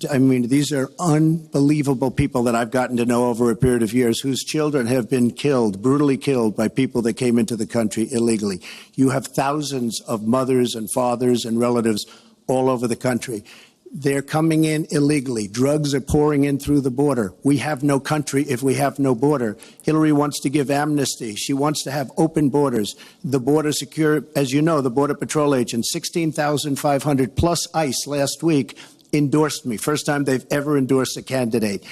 I mean, these are unbelievable people that I've gotten to know over a period of years whose children have been killed, brutally killed by people that came into the country illegally. You have thousands of mothers and fathers and relatives all over the country. They're coming in illegally. Drugs are pouring in through the border. We have no country if we have no border. Hillary wants to give amnesty. She wants to have open borders. The border secure, as you know, the Border Patrol agents, 16,500 plus ICE last week endorsed me. First time they've ever endorsed a candidate.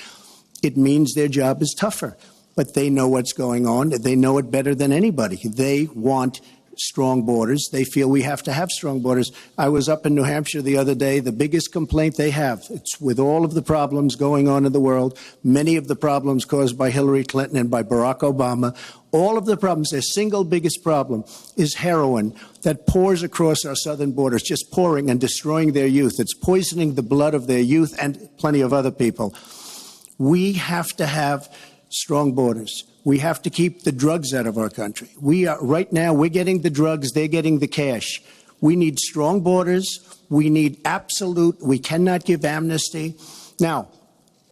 It means their job is tougher, but they know what's going on. They know it better than anybody. They want strong borders. They feel we have to have strong borders. I was up in New Hampshire the other day. The biggest complaint they have, it's with all of the problems going on in the world, many of the problems caused by Hillary Clinton and by Barack Obama, all of the problems, their single biggest problem is heroin that pours across our southern borders, just pouring and destroying their youth. It's poisoning the blood of their youth and plenty of other people. We have to have strong borders. We have to keep the drugs out of our country. Right now, we're getting the drugs, they're getting the cash. We need strong borders. We need we cannot give amnesty. Now,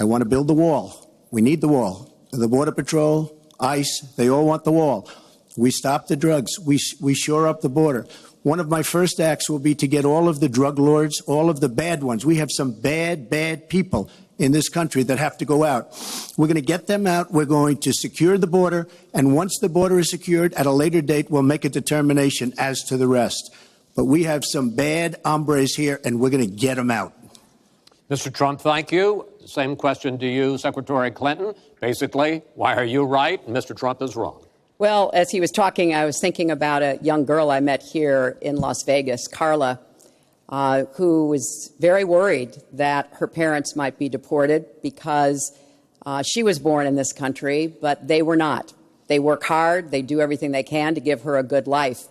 I want to build the wall. We need the wall. The Border Patrol, ICE, they all want the wall. We stop the drugs. We shore up the border. One of my first acts will be to get all of the drug lords, all of the bad ones. We have some bad, bad people in this country that have to go out. We're going to get them out. We're going to secure the border. And once the border is secured, at a later date, we'll make a determination as to the rest. But we have some bad hombres here, and we're going to get them out. Mr. Trump, thank you. Same question to you, Secretary Clinton. Basically, why are you right and Mr. Trump is wrong? Well, as he was talking, I was thinking about a young girl I met here in Las Vegas, Carla, who was very worried that her parents might be deported because she was born in this country, but they were not. They work hard. They do everything they can to give her a good life.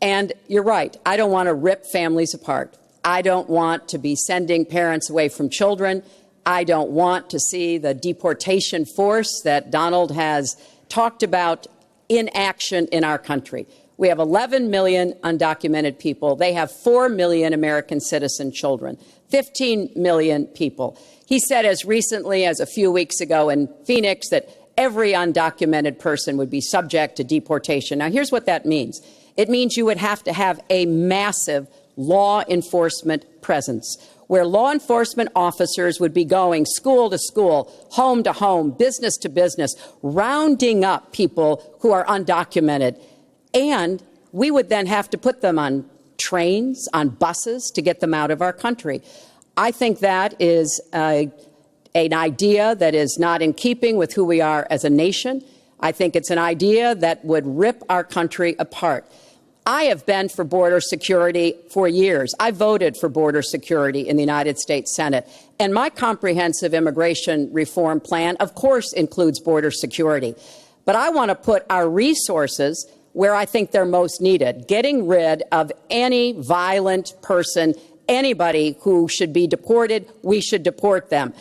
And you're right. I don't want to rip families apart. I don't want to be sending parents away from children. I don't want to see the deportation force that Donald has talked about in action in our country. We have 11 million undocumented people. They have 4 million American citizen children, 15 million people. He said as recently as a few weeks ago in Phoenix that every undocumented person would be subject to deportation. Now, here's what that means. It means you would have to have a massive law enforcement presence where law enforcement officers would be going school to school, home to home, business to business, rounding up people who are undocumented. And we would then have to put them on trains, on buses to get them out of our country. I think that is an idea that is not in keeping with who we are as a nation. I think it's an idea that would rip our country apart. I have been for border security for years. I voted for border security in the United States Senate. And my comprehensive immigration reform plan, of course, includes border security. But I want to put our resources where I think they're most needed, getting rid of any violent person, anybody who should be deported, we should deport them.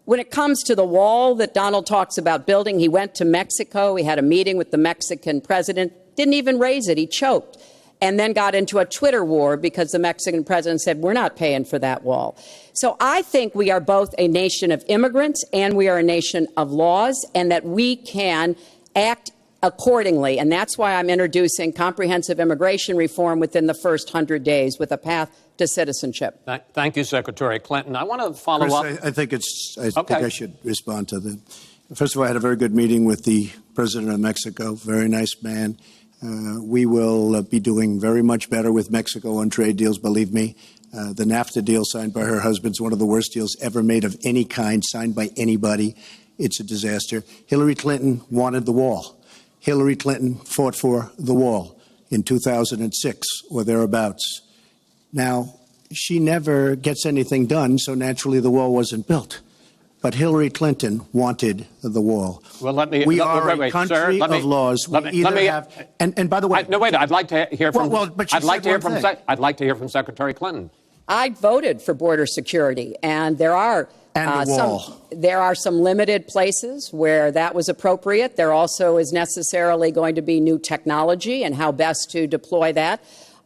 When it comes to the wall that Donald talks about building, he went to Mexico. He had a meeting with the Mexican president, didn't even raise it. He choked. And then got into a Twitter war because the Mexican president said, we're not paying for that wall. So I think we are both a nation of immigrants and we are a nation of laws, and that we can act accordingly. And that's why I'm introducing comprehensive immigration reform within the first 100 days with a path to citizenship. Thank you, Secretary Clinton. I want to follow up. I think I should respond to that. First of all, I had a very good meeting with the president of Mexico, very nice man. We will be doing very much better with Mexico on trade deals, believe me. The NAFTA deal signed by her husband is one of the worst deals ever made of any kind, signed by anybody. It's a disaster. Hillary Clinton wanted the wall. Hillary Clinton fought for the wall in 2006 or thereabouts. Now, she never gets anything done, so naturally the wall wasn't built. But Hillary Clinton wanted the wall. Well, we are a country of laws. And by the way, I'd like to hear from. I'd like to hear from Secretary Clinton. I voted for border security, and there are some limited places where that was appropriate. There also is necessarily going to be new technology and how best to deploy that.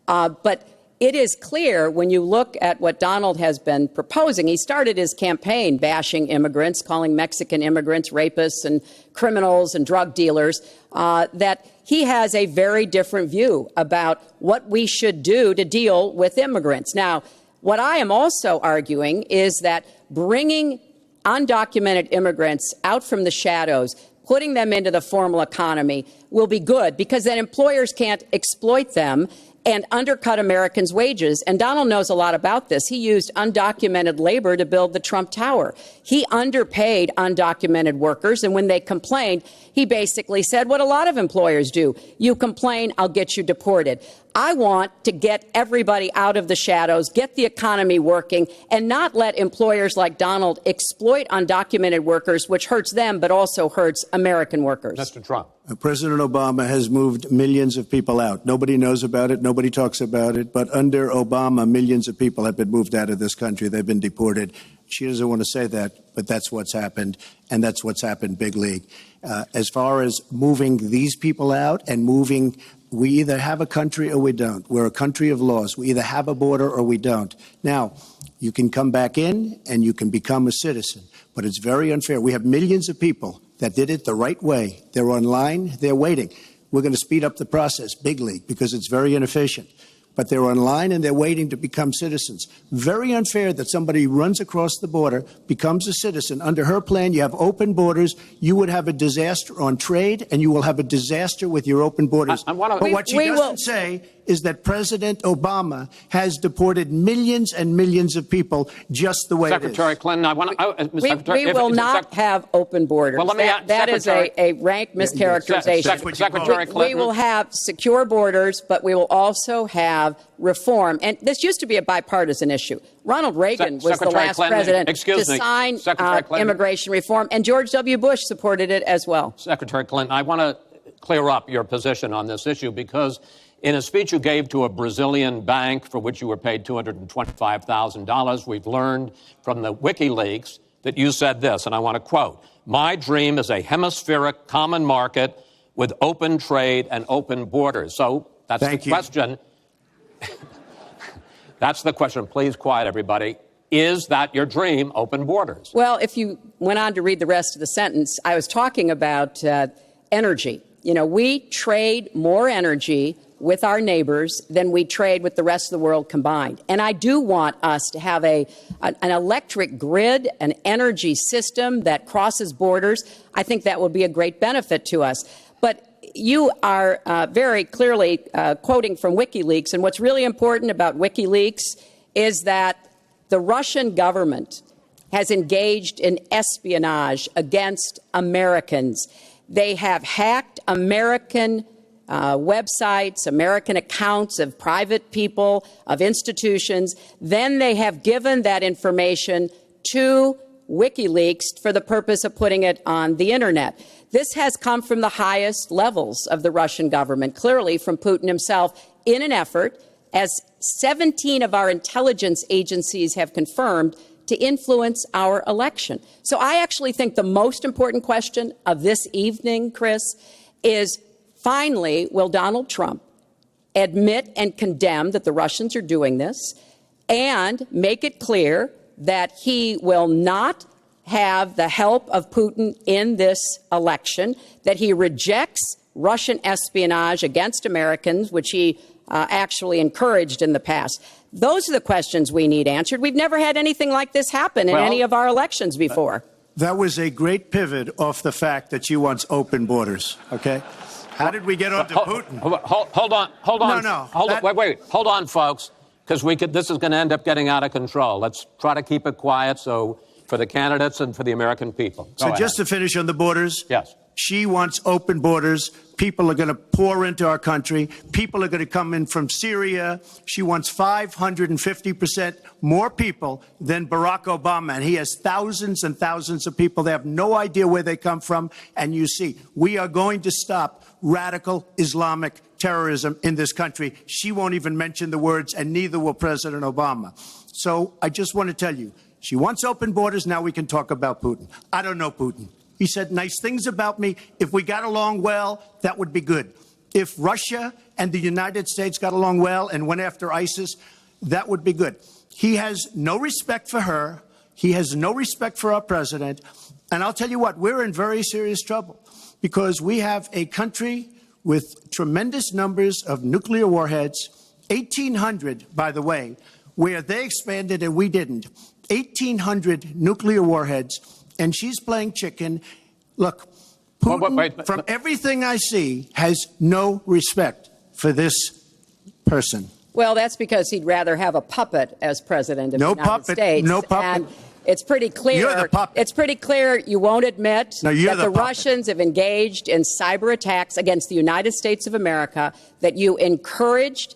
But it is clear when you look at what Donald has been proposing. He started his campaign bashing immigrants, calling Mexican immigrants rapists and criminals and drug dealers, that he has a very different view about what we should do to deal with immigrants. Now, what I am also arguing is that bringing undocumented immigrants out from the shadows, putting them into the formal economy will be good, because then employers can't exploit them and undercut Americans' wages. And Donald knows a lot about this. He used undocumented labor to build the Trump Tower. He underpaid undocumented workers, and when they complained, he basically said what a lot of employers do. You complain, I'll get you deported. I want to get everybody out of the shadows, get the economy working, and not let employers like Donald exploit undocumented workers, which hurts them but also hurts American workers. Mr. Trump. President Obama has moved millions of people out. Nobody knows about it. Nobody talks about it. But under Obama, millions of people have been moved out of this country. They've been deported. She doesn't want to say that, but that's what's happened, and that's what's happened big league. As far as moving these people out and moving, we either have a country or we don't. We're a country of laws. We either have a border or we don't. Now, you can come back in and you can become a citizen, but it's very unfair. We have millions of people that did it the right way. They're online. They're waiting. We're going to speed up the process, big league, because it's very inefficient. But they're online and they're waiting to become citizens. Very unfair that somebody runs across the border, becomes a citizen. Under her plan, you have open borders. You would have a disaster on trade, and you will have a disaster with your open borders. But what she doesn't say is that President Obama has deported millions and millions of people just the way Secretary it is. Clinton, I want to. We will not have open borders. Well, that is a rank mischaracterization. Secretary Clinton. We will have secure borders, but we will also have reform. And this used to be a bipartisan issue. Ronald Reagan was the last president to sign immigration reform, and George W. Bush supported it as well. Secretary Clinton, I want to clear up your position on this issue, because in a speech you gave to a Brazilian bank for which you were paid $225,000, we've learned from the WikiLeaks that you said this, and I want to quote, "My dream is a hemispheric common market with open trade and open borders." So that's the question. That's the question. Please quiet, everybody. Is that your dream, open borders? Well, if you went on to read the rest of the sentence, I was talking about energy. You know, we trade more energy with our neighbors than we trade with the rest of the world combined. And I do want us to have an electric grid, an energy system that crosses borders. I think that will be a great benefit to us. But you are very clearly quoting from WikiLeaks. And what's really important about WikiLeaks is that the Russian government has engaged in espionage against Americans. They have hacked American websites, American accounts of private people, of institutions. Then they have given that information to WikiLeaks for the purpose of putting it on the internet. This has come from the highest levels of the Russian government, clearly from Putin himself, in an effort, as 17 of our intelligence agencies have confirmed, to influence our election. So I actually think the most important question of this evening, Chris, is finally, will Donald Trump admit and condemn that the Russians are doing this and make it clear that he will not have the help of Putin in this election, that he rejects Russian espionage against Americans, which he actually encouraged in the past. Those are the questions we need answered. We've never had anything like this happen in any of our elections before. That was a great pivot off the fact that she wants open borders, okay? How did we get onto Putin? Hold on. No. Wait. Hold on, folks, because this is going to end up getting out of control. Let's try to keep it quiet for the candidates and for the American people. So just to finish on the borders. Yes. She wants open borders. People are going to pour into our country. People are going to come in from Syria. She wants 550% more people than Barack Obama. And he has thousands and thousands of people. They have no idea where they come from. And you see, we are going to stop radical Islamic terrorism in this country. She won't even mention the words, and neither will President Obama. So I just want to tell you, she wants open borders. Now we can talk about Putin. I don't know Putin. He said nice things about me. If we got along well, that would be good. If Russia and the United States got along well and went after ISIS, that would be good. He has no respect for her. He has no respect for our president. And I'll tell you what, we're in very serious trouble because we have a country with tremendous numbers of nuclear warheads, 1,800, by the way, where they expanded and we didn't. 1,800 nuclear warheads. And she's playing chicken. Look, Putin, from everything I see, has no respect for this person. Well, that's because he'd rather have a puppet as president of the United States. No puppet. And it's pretty clear. You're the puppet. It's pretty clear you won't admit that the puppet. Russians have engaged in cyber attacks against the United States of America, that you encouraged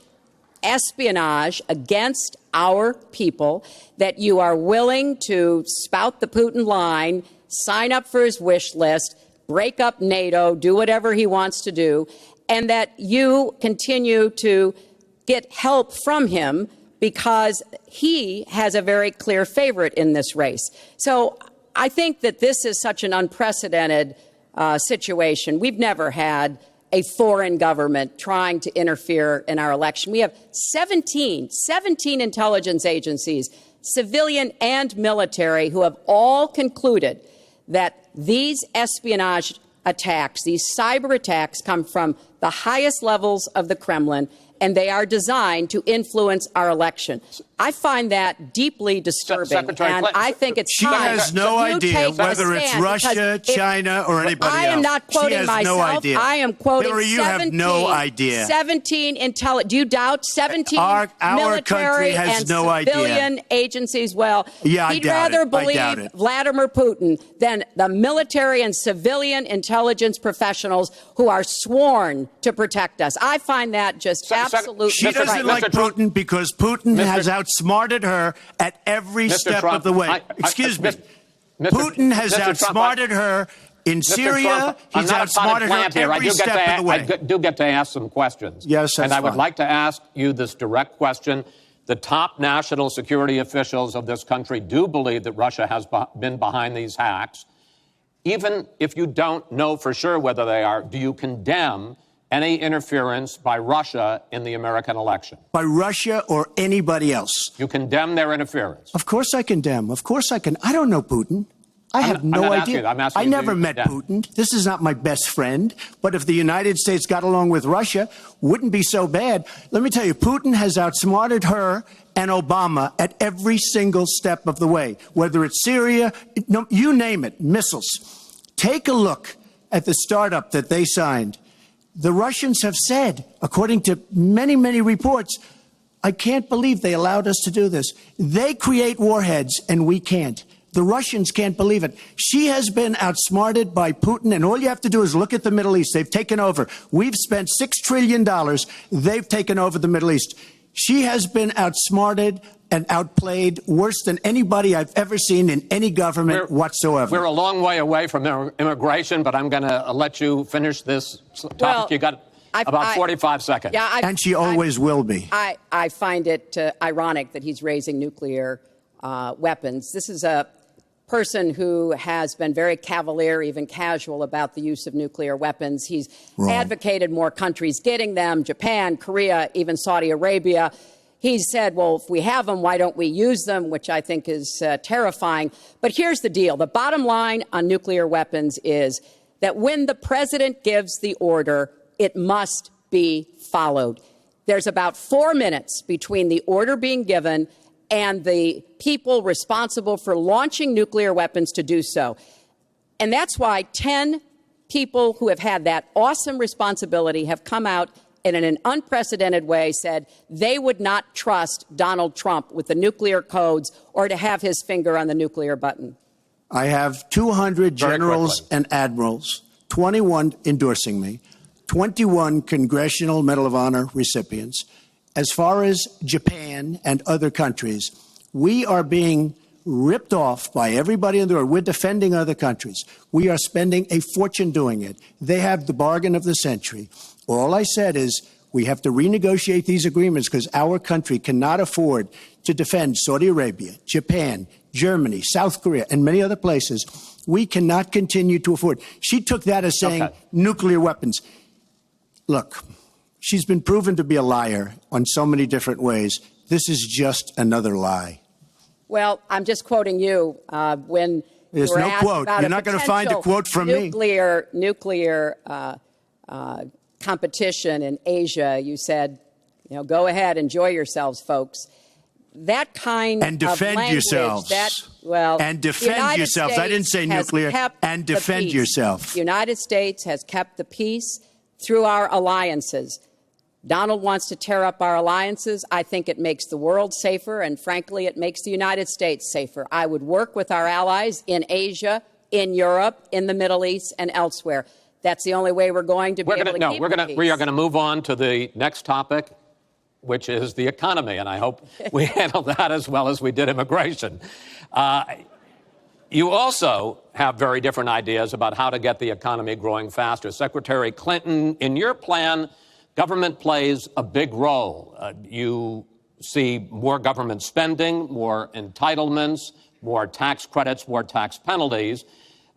espionage against our people, that you are willing to spout the Putin line, sign up for his wish list, break up NATO, do whatever he wants to do, and that you continue to get help from him because he has a very clear favorite in this race. So I think that this is such an unprecedented situation. We've never had a foreign government trying to interfere in our election. We have 17 intelligence agencies, civilian and military, who have all concluded that these espionage attacks, these cyber attacks, come from the highest levels of the Kremlin, and they are designed to influence our election. I find that deeply disturbing, and I think it's time. She has no idea whether it's Russia, China, or anybody else. I am not quoting she has myself. No idea. I am quoting Hillary, you 17. Have no idea. 17 intelligence. Do you doubt 17 our military has and no civilian agencies? Well, yeah, he'd rather believe Vladimir Putin than the military and civilian intelligence professionals who are sworn to protect us. I find that just absolutely. She doesn't like Putin because Putin has outsmarted her at every step of the way. Excuse me. Putin has outsmarted her in Syria. He's outsmarted her every step of the way. I do get to ask some questions. Yes, that's and I would fine. like to ask you this direct question. The top national security officials of this country do believe that Russia has been behind these hacks. Even if you don't know for sure whether they are, do you condemn any interference by Russia in the American election? By Russia or anybody else. You condemn their interference? Of course I condemn. Of course I can. I don't know Putin. I have no idea. I never met Putin. This is not my best friend. But if the United States got along with Russia, wouldn't be so bad. Let me tell you, Putin has outsmarted her and Obama at every single step of the way. Whether it's Syria, you name it, missiles. Take a look at the startup that they signed. The Russians have said, according to many, many reports, I can't believe they allowed us to do this. They create warheads and we can't. The Russians can't believe it. She has been outsmarted by Putin, and all you have to do is look at the Middle East. They've taken over. We've spent $6 trillion. They've taken over the Middle East. She has been outsmarted and outplayed worse than anybody I've ever seen in any government whatsoever. We're a long way away from immigration, but I'm going to let you finish this topic. Well, you got about 45 seconds. Yeah, and she always will be. I find it ironic that he's raising nuclear weapons. This is a person who has been very cavalier, even casual, about the use of nuclear weapons. He's advocated more countries getting them, Japan, Korea, even Saudi Arabia. He's said, well, if we have them, why don't we use them, which I think is terrifying. But here's the deal. The bottom line on nuclear weapons is that when the president gives the order, it must be followed. There's about 4 minutes between the order being given and the people responsible for launching nuclear weapons to do so. And that's why 10 people who have had that awesome responsibility have come out and in an unprecedented way said they would not trust Donald Trump with the nuclear codes or to have his finger on the nuclear button. I have 200 generals and admirals, 21 endorsing me, 21 Congressional Medal of Honor recipients. As far as Japan and other countries, we are being ripped off by everybody in the world. We're defending other countries. We are spending a fortune doing it. They have the bargain of the century. All I said is we have to renegotiate these agreements because our country cannot afford to defend Saudi Arabia, Japan, Germany, South Korea, and many other places. We cannot continue to afford. She took that as saying nuclear weapons. Look, she's been proven to be a liar on so many different ways. This is just another lie. Well, I'm just quoting you when there's you were no asked quote. About You're not going to find a quote from me. Nuclear competition in Asia. You said, you know, go ahead, enjoy yourselves, folks. That kind and defend of language, yourselves. And defend yourselves. I didn't say nuclear. And defend yourself. The United States has kept the peace through our alliances. Donald wants to tear up our alliances. I think it makes the world safer, and frankly, it makes the United States safer. I would work with our allies in Asia, in Europe, in the Middle East, and elsewhere. That's the only way we're going to be able to keep the peace. We are going to move on to the next topic, which is the economy, and I hope we handle that as well as we did immigration. You also have very different ideas about how to get the economy growing faster. Secretary Clinton, in your plan, government plays a big role. You see more government spending, more entitlements, more tax credits, more tax penalties.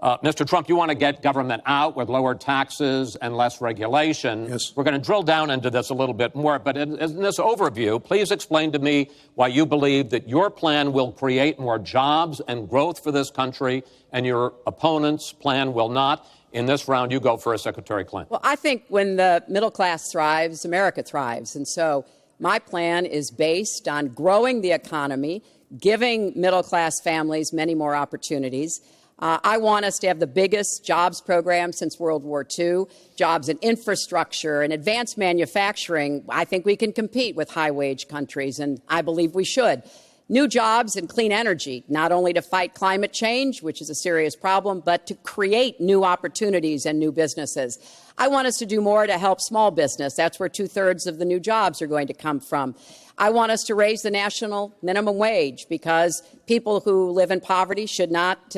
Mr. Trump, you want to get government out with lower taxes and less regulation. Yes. We're going to drill down into this a little bit more. But in this overview, please explain to me why you believe that your plan will create more jobs and growth for this country and your opponent's plan will not. In this round, you go first, Secretary Clinton. Well, I think when the middle class thrives, America thrives. And so my plan is based on growing the economy, giving middle class families many more opportunities. I want us to have the biggest jobs program since World War II, jobs in infrastructure and advanced manufacturing. I think we can compete with high-wage countries, and I believe we should. New jobs in clean energy, not only to fight climate change, which is a serious problem, but to create new opportunities and new businesses. I want us to do more to help small business. That's where 2/3 of the new jobs are going to come from. I want us to raise the national minimum wage because people who live in poverty should not,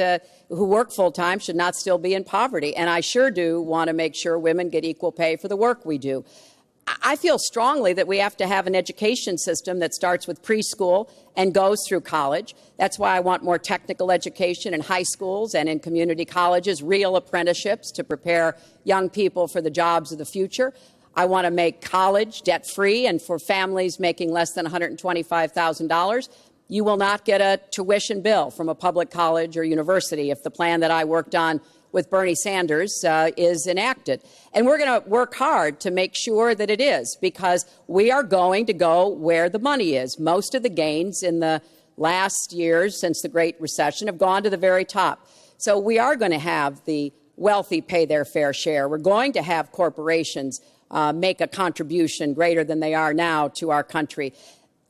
who work full-time should not still be in poverty. And I sure do want to make sure women get equal pay for the work we do. I feel strongly that we have to have an education system that starts with preschool and goes through college. That's why I want more technical education in high schools and in community colleges, real apprenticeships to prepare young people for the jobs of the future. I want to make college debt-free, and for families making less than $125,000, you will not get a tuition bill from a public college or university if the plan that I worked on with Bernie Sanders is enacted. And we're going to work hard to make sure that it is, because we are going to go where the money is. Most of the gains in the last years since the Great Recession have gone to the very top. So we are going to have the wealthy pay their fair share. We're going to have corporations make a contribution greater than they are now to our country.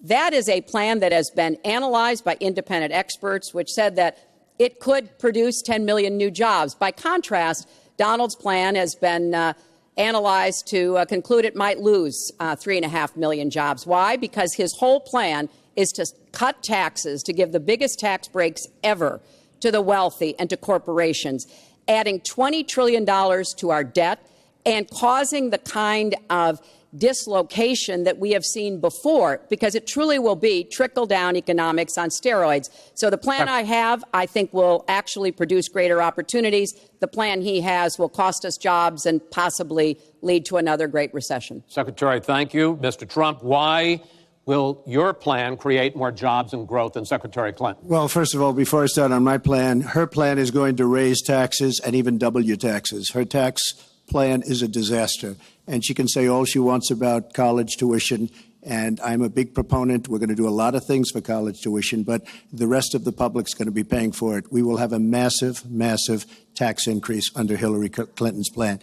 That is a plan that has been analyzed by independent experts, which said that it could produce 10 million new jobs. By contrast, Donald's plan has been analyzed to conclude it might lose 3.5 million jobs. Why? Because his whole plan is to cut taxes, to give the biggest tax breaks ever to the wealthy and to corporations, adding $20 trillion to our debt and causing the kind of dislocation that we have seen before, because it truly will be trickle-down economics on steroids. So the plan I have, I think, will actually produce greater opportunities. The plan he has will cost us jobs and possibly lead to another great recession. Secretary, thank you. Mr. Trump, why will your plan create more jobs and growth than Secretary Clinton? Well, first of all, before I start on my plan, her plan is going to raise taxes and even double your taxes. Her tax plan is a disaster. And she can say all she wants about college tuition, and I'm a big proponent. We're going to do a lot of things for college tuition, but the rest of the public's going to be paying for it. We will have a massive, massive tax increase under Hillary Clinton's plan.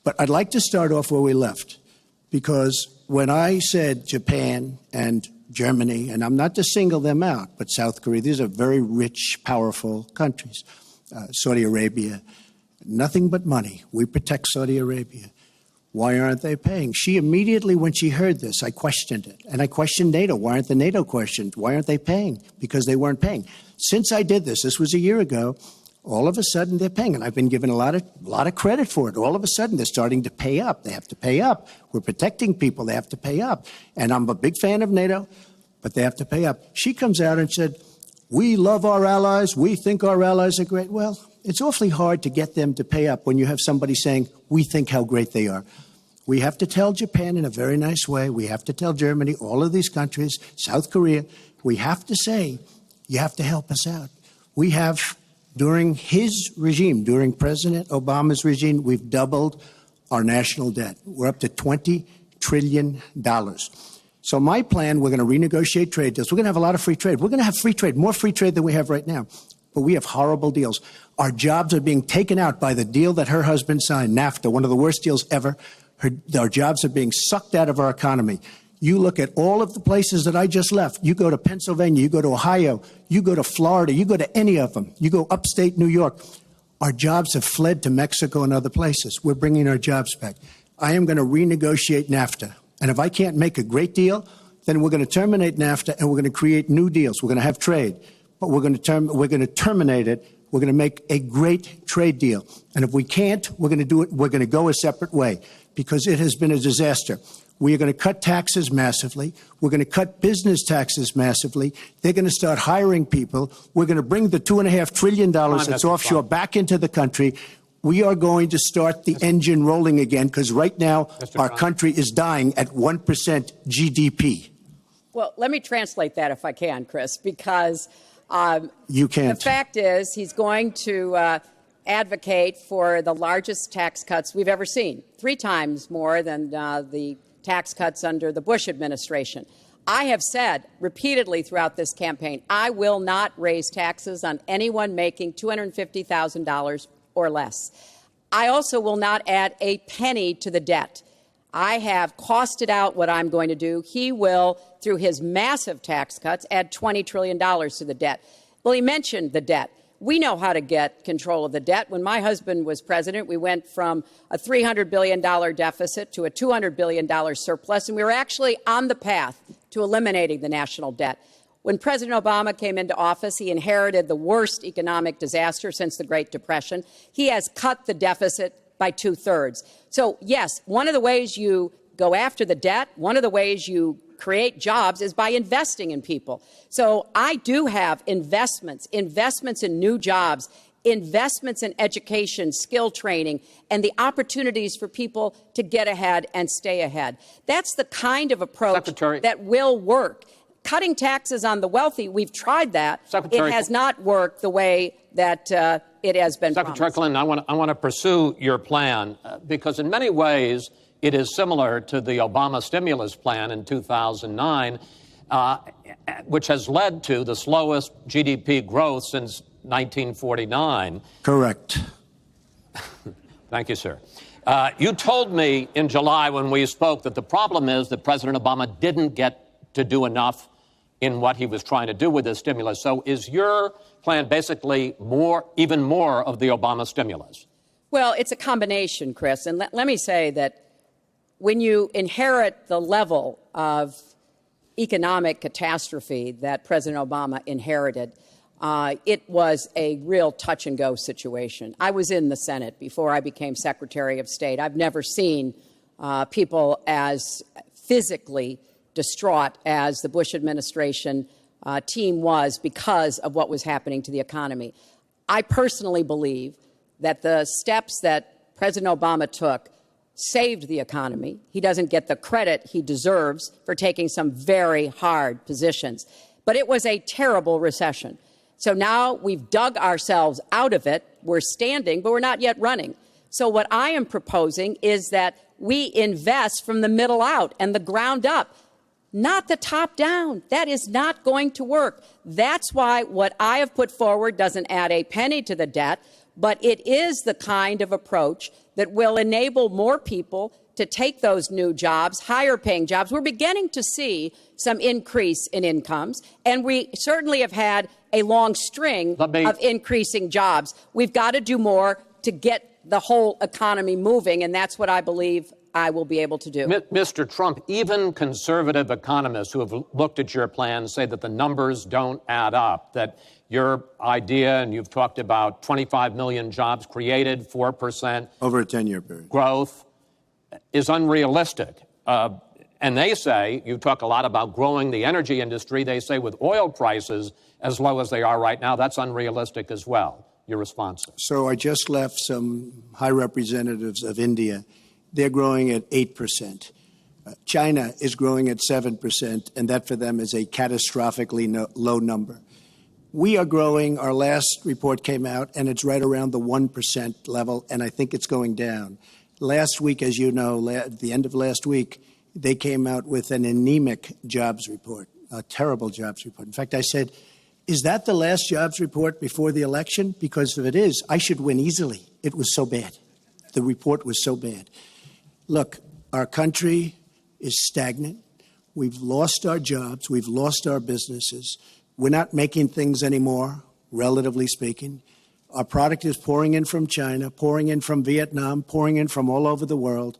But I'd like to start off where we left, because when I said Japan and Germany, and I'm not to single them out, but South Korea, these are very rich, powerful countries. Saudi Arabia, nothing but money. We protect Saudi Arabia. Why aren't they paying? She immediately, when she heard this, I questioned it. And I questioned NATO. Why aren't the NATO questioned? Why aren't they paying? Because they weren't paying. Since I did this was a year ago, all of a sudden they're paying. And I've been given a lot of credit for it. All of a sudden they're starting to pay up. They have to pay up. We're protecting people. They have to pay up. And I'm a big fan of NATO, but they have to pay up. She comes out and said, we love our allies. We think our allies are great. Well, it's awfully hard to get them to pay up when you have somebody saying, we think how great they are. We have to tell Japan in a very nice way. We have to tell Germany, all of these countries, South Korea. We have to say, you have to help us out. We have, during his regime, during President Obama's regime, we've doubled our national debt. We're up to $20 trillion. So my plan, we're going to renegotiate trade deals. We're going to have a lot of free trade. We're going to have free trade, more free trade than we have right now. But we have horrible deals. Our jobs are being taken out by the deal that her husband signed, NAFTA, one of the worst deals ever. Our jobs are being sucked out of our economy. You look at all of the places that I just left. You go to Pennsylvania, you go to Ohio, you go to Florida, you go to any of them. You go upstate New York. Our jobs have fled to Mexico and other places. We're bringing our jobs back. I am going to renegotiate NAFTA. And if I can't make a great deal, then we're going to terminate NAFTA and we're going to create new deals. We're going to have trade, but we're going to terminate it. We're going to make a great trade deal. And if we can't, we're going to do it. We're going to go a separate way, because it has been a disaster. We are going to cut taxes massively. We're going to cut business taxes massively. They're going to start hiring people. We're going to bring the $2.5 trillion that's offshore back into the country. We are going to start the engine rolling again, because right now our country is dying at 1% GDP. Well, let me translate that if I can, Chris, because you can't. The fact is he's going to advocate for the largest tax cuts we've ever seen, 3 times more than the tax cuts under the Bush administration. I have said repeatedly throughout this campaign, I will not raise taxes on anyone making $250,000 or less. I also will not add a penny to the debt. I have costed out what I'm going to do. He will, through his massive tax cuts, add $20 trillion to the debt. Well, he mentioned the debt. We know how to get control of the debt. When my husband was president, we went from a $300 billion deficit to a $200 billion surplus, and we were actually on the path to eliminating the national debt. When President Obama came into office, he inherited the worst economic disaster since the Great Depression. He has cut the deficit by 2/3. So, yes, one of the ways you go after the debt, one of the ways you create jobs is by investing in people. So I do have investments in new jobs, investments in education, skill training, and the opportunities for people to get ahead and stay ahead. That's the kind of approach that will work. Cutting taxes on the wealthy, we've tried that. It has not worked the way that it has been promised. Secretary Clinton, I want to pursue your plan because in many ways it is similar to the Obama stimulus plan in 2009, which has led to the slowest GDP growth since 1949. Correct. Thank you, sir. You told me in July when we spoke that the problem is that President Obama didn't get to do enough in what he was trying to do with this stimulus. So is your plan basically even more of the Obama stimulus? Well, it's a combination, Chris. And let me say that when you inherit the level of economic catastrophe that President Obama inherited, it was a real touch-and-go situation. I was in the Senate before I became Secretary of State. I've never seen people as physically distraught as the Bush administration team was because of what was happening to the economy. I personally believe that the steps that President Obama took saved the economy. He doesn't get the credit he deserves for taking some very hard positions. But it was a terrible recession. So now we've dug ourselves out of it. We're standing, but we're not yet running. So what I am proposing is that we invest from the middle out and the ground up, not the top down. That is not going to work. That's why what I have put forward doesn't add a penny to the debt, but it is the kind of approach that will enable more people to take those new jobs, higher paying jobs. We're beginning to see some increase in incomes, and we certainly have had a long string of increasing jobs. We've got to do more to get the whole economy moving, and that's what I believe I will be able to do. Mr. Trump, even conservative economists who have looked at your plan say that the numbers don't add up, that your idea, and you've talked about 25 million jobs created, 4% over a 10-year period growth, is unrealistic. And they say, you talk a lot about growing the energy industry, they say with oil prices as low as they are right now, that's unrealistic as well. Your response? So I just left some high representatives of India. They're growing at 8%. China is growing at 7%, and that for them is a catastrophically low number. We are growing. Our last report came out, and it's right around the 1% level, and I think it's going down. Last week, as you know, at the end of last week, they came out with an anemic jobs report, a terrible jobs report. In fact, I said, is that the last jobs report before the election? Because if it is, I should win easily. It was so bad. The report was so bad. Look, our country is stagnant. We've lost our jobs. We've lost our businesses. We're not making things anymore, relatively speaking. Our product is pouring in from China, pouring in from Vietnam, pouring in from all over the world.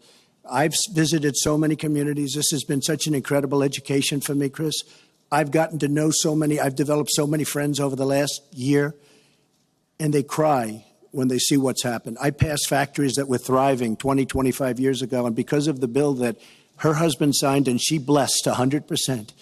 I've visited so many communities. This has been such an incredible education for me, Chris. I've gotten to know so many. I've developed so many friends over the last year, and they cry when they see what's happened. I passed factories that were thriving 20, 25 years ago, and because of the bill that her husband signed and she blessed 100%,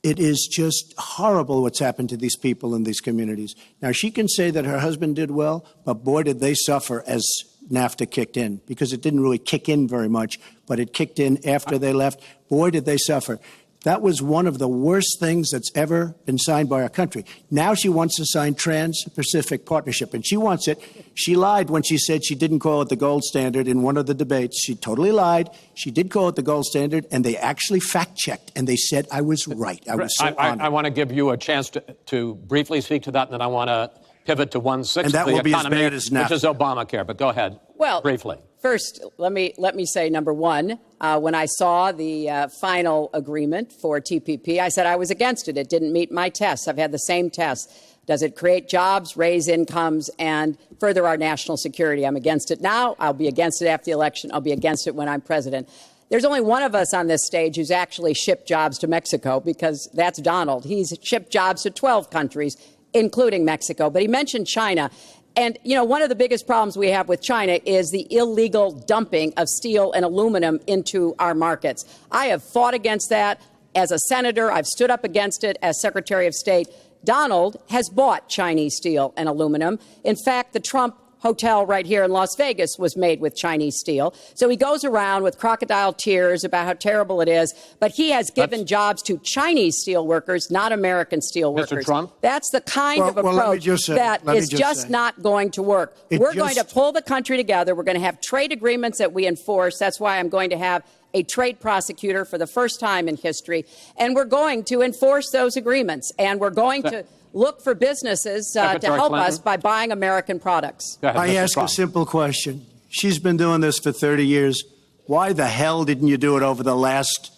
it is just horrible what's happened to these people in these communities. Now, she can say that her husband did well, but boy, did they suffer as NAFTA kicked in, because it didn't really kick in very much, but it kicked in after they left. Boy, did they suffer. That was one of the worst things that's ever been signed by our country. Now she wants to sign Trans-Pacific Partnership, and she wants it. She lied when she said she didn't call it the gold standard in one of the debates. She totally lied. She did call it the gold standard, and they actually fact-checked, and they said I was right. I was so honored. I want to give you a chance to briefly speak to that, and then I want to pivot to 1/6 and that of the will economy, be as bad as NAFTA. which is Obamacare. But go ahead, briefly. First, let me say, number one, when I saw the final agreement for TPP, I said I was against it. It didn't meet my tests. I've had the same tests. Does it create jobs, raise incomes, and further our national security? I'm against it now. I'll be against it after the election. I'll be against it when I'm president. There's only one of us on this stage who's actually shipped jobs to Mexico, because that's Donald. He's shipped jobs to 12 countries, including Mexico. But he mentioned China. And, you know, one of the biggest problems we have with China is the illegal dumping of steel and aluminum into our markets. I have fought against that as a senator. I've stood up against it as Secretary of State. Donald has bought Chinese steel and aluminum. In fact, the Trump hotel right here in Las Vegas was made with Chinese steel. So he goes around with crocodile tears about how terrible it is, but he has given jobs to Chinese steel workers, not American steel workers. Mr. Trump? That's the kind of approach that is just not going to work. We're going to pull the country together. We're going to have trade agreements that we enforce. That's why I'm going to have a trade prosecutor for the first time in history. And we're going to enforce those agreements. And we're going to look for businesses to help us by buying American products. I ask a simple question. She's been doing this for 30 years. Why the hell didn't you do it over the last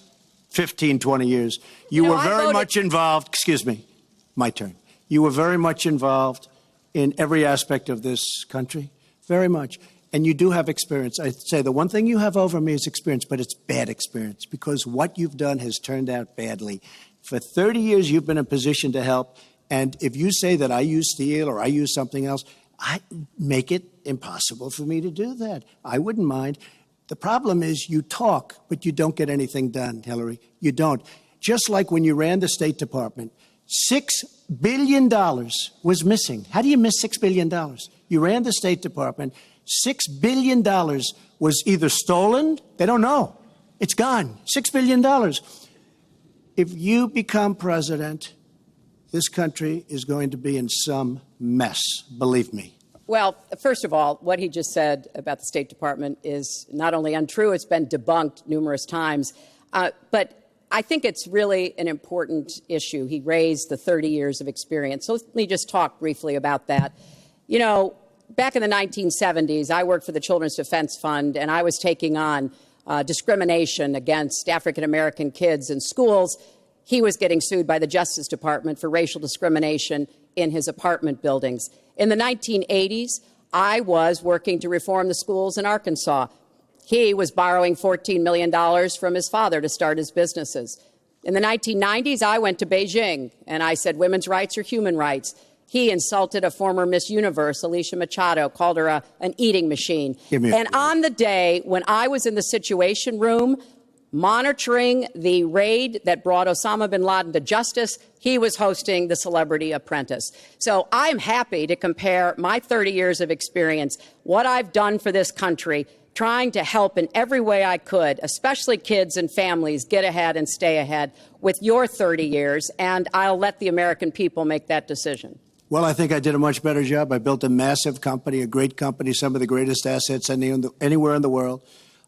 15, 20 years. You were very much involved. Excuse me, my turn. You were very much involved in every aspect of this country, very much. And you do have experience. I say the one thing you have over me is experience, but it's bad experience because what you've done has turned out badly. For 30 years, you've been in a position to help. And if you say that I use steel or I use something else, I make it impossible for me to do that. I wouldn't mind. The problem is you talk, but you don't get anything done, Hillary. You don't. Just like when you ran the State Department, $6 billion was missing. How do you miss $6 billion? You ran the State Department. $6 billion was either stolen, they don't know. It's gone. $6 billion. If you become president, this country is going to be in some mess, believe me. Well, first of all, what he just said about the State Department is not only untrue, it's been debunked numerous times. But I think it's really an important issue. He raised the 30 years of experience. So let me just talk briefly about that. You know, back in the 1970s, I worked for the Children's Defense Fund, and I was taking on discrimination against African-American kids in schools. He was getting sued by the Justice Department for racial discrimination in his apartment buildings. In the 1980s, I was working to reform the schools in Arkansas. He was borrowing $14 million from his father to start his businesses. In the 1990s, I went to Beijing, and I said women's rights are human rights. He insulted a former Miss Universe, Alicia Machado, called her an eating machine. And on the day when I was in the Situation Room monitoring the raid that brought Osama bin Laden to justice, he was hosting the Celebrity Apprentice. So I'm happy to compare my 30 years of experience, what I've done for this country, trying to help in every way I could, especially kids and families, get ahead and stay ahead, with your 30 years, and I'll let the American people make that decision. Well, I think I did a much better job. I built a massive company, a great company, some of the greatest assets anywhere in the world,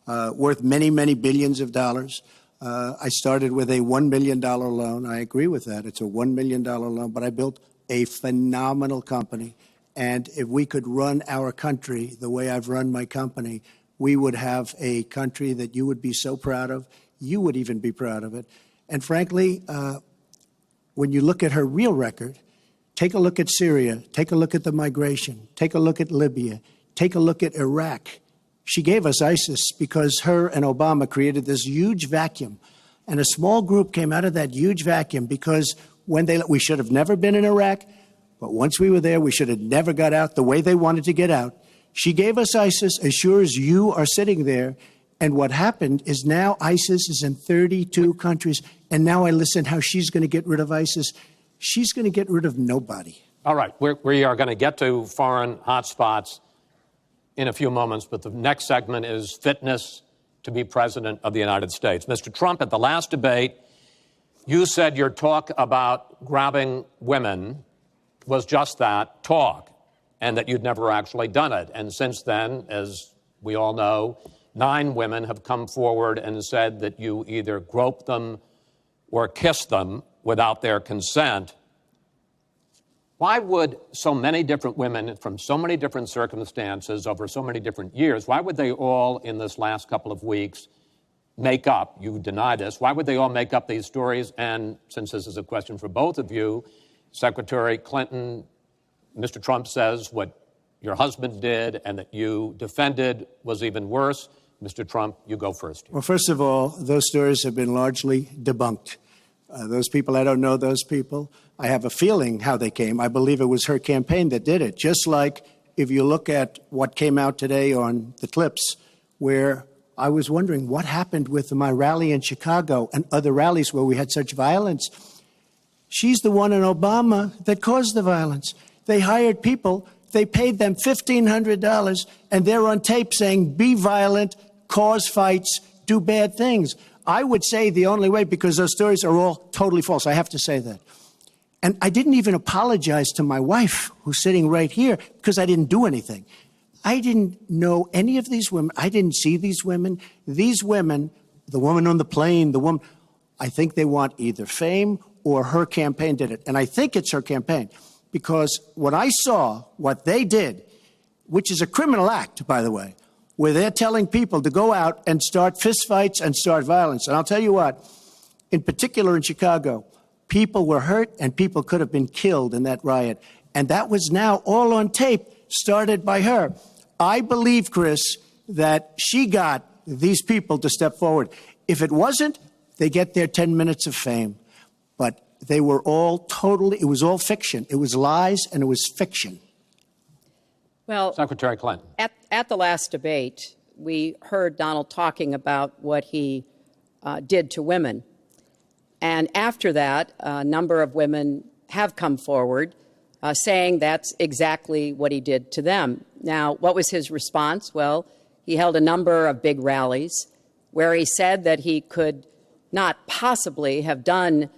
worth many, many billions of dollars. I started with a $1 million loan. I agree with that. It's a $1 million loan, but I built a phenomenal company. And if we could run our country the way I've run my company, we would have a country that you would be so proud of. You would even be proud of it. And frankly, when you look at her real record, take a look at Syria, take a look at the migration, take a look at Libya, take a look at Iraq. She gave us ISIS because her and Obama created this huge vacuum. And a small group came out of that huge vacuum because we should have never been in Iraq, but once we were there, we should have never got out the way they wanted to get out. She gave us ISIS as sure as you are sitting there. And what happened is now ISIS is in 32 countries. And now I listen how she's going to get rid of ISIS. She's going to get rid of nobody. All right. We are going to get to foreign hotspots in a few moments, but the next segment is fitness to be president of the United States. Mr. Trump, at the last debate, you said your talk about grabbing women was just that, talk, and that you'd never actually done it. And since then, as we all know, 9 women have come forward and said that you either groped them or kissed them without their consent. Why would so many different women from so many different circumstances over so many different years, why would they all in this last couple of weeks make up, you deny this, why would they all make up these stories? And since this is a question for both of you, Secretary Clinton, Mr. Trump says what your husband did and that you defended was even worse. Mr. Trump, you go first. Well, first of all, those stories have been largely debunked. Those people, I don't know those people. I have a feeling how they came. I believe it was her campaign that did it. Just like if you look at what came out today on the clips, where I was wondering what happened with my rally in Chicago and other rallies where we had such violence. She's the one in Obama that caused the violence. They hired people. They paid them $1,500, and they're on tape saying, be violent, cause fights, do bad things. I would say the only way, because those stories are all totally false. I have to say that. And I didn't even apologize to my wife, who's sitting right here, because I didn't do anything. I didn't know any of these women. I didn't see these women. These women, the woman on the plane, the woman, I think they want either fame or her campaign did it. And I think it's her campaign, because when I saw what they did, which is a criminal act, by the way, where they're telling people to go out and start fistfights and start violence. And I'll tell you what, in particular in Chicago. People were hurt and people could have been killed in that riot. And that was now all on tape, started by her. I believe, Chris, that she got these people to step forward. If it wasn't, they get their 10 minutes of fame. But they were all totally, it was all fiction. It was lies and it was fiction. Well, Secretary Clinton. At the last debate, we heard Donald talking about what he did to women. And after that, a number of women have come forward saying that's exactly what he did to them. Now, what was his response? Well, he held a number of big rallies where he said that he could not possibly have done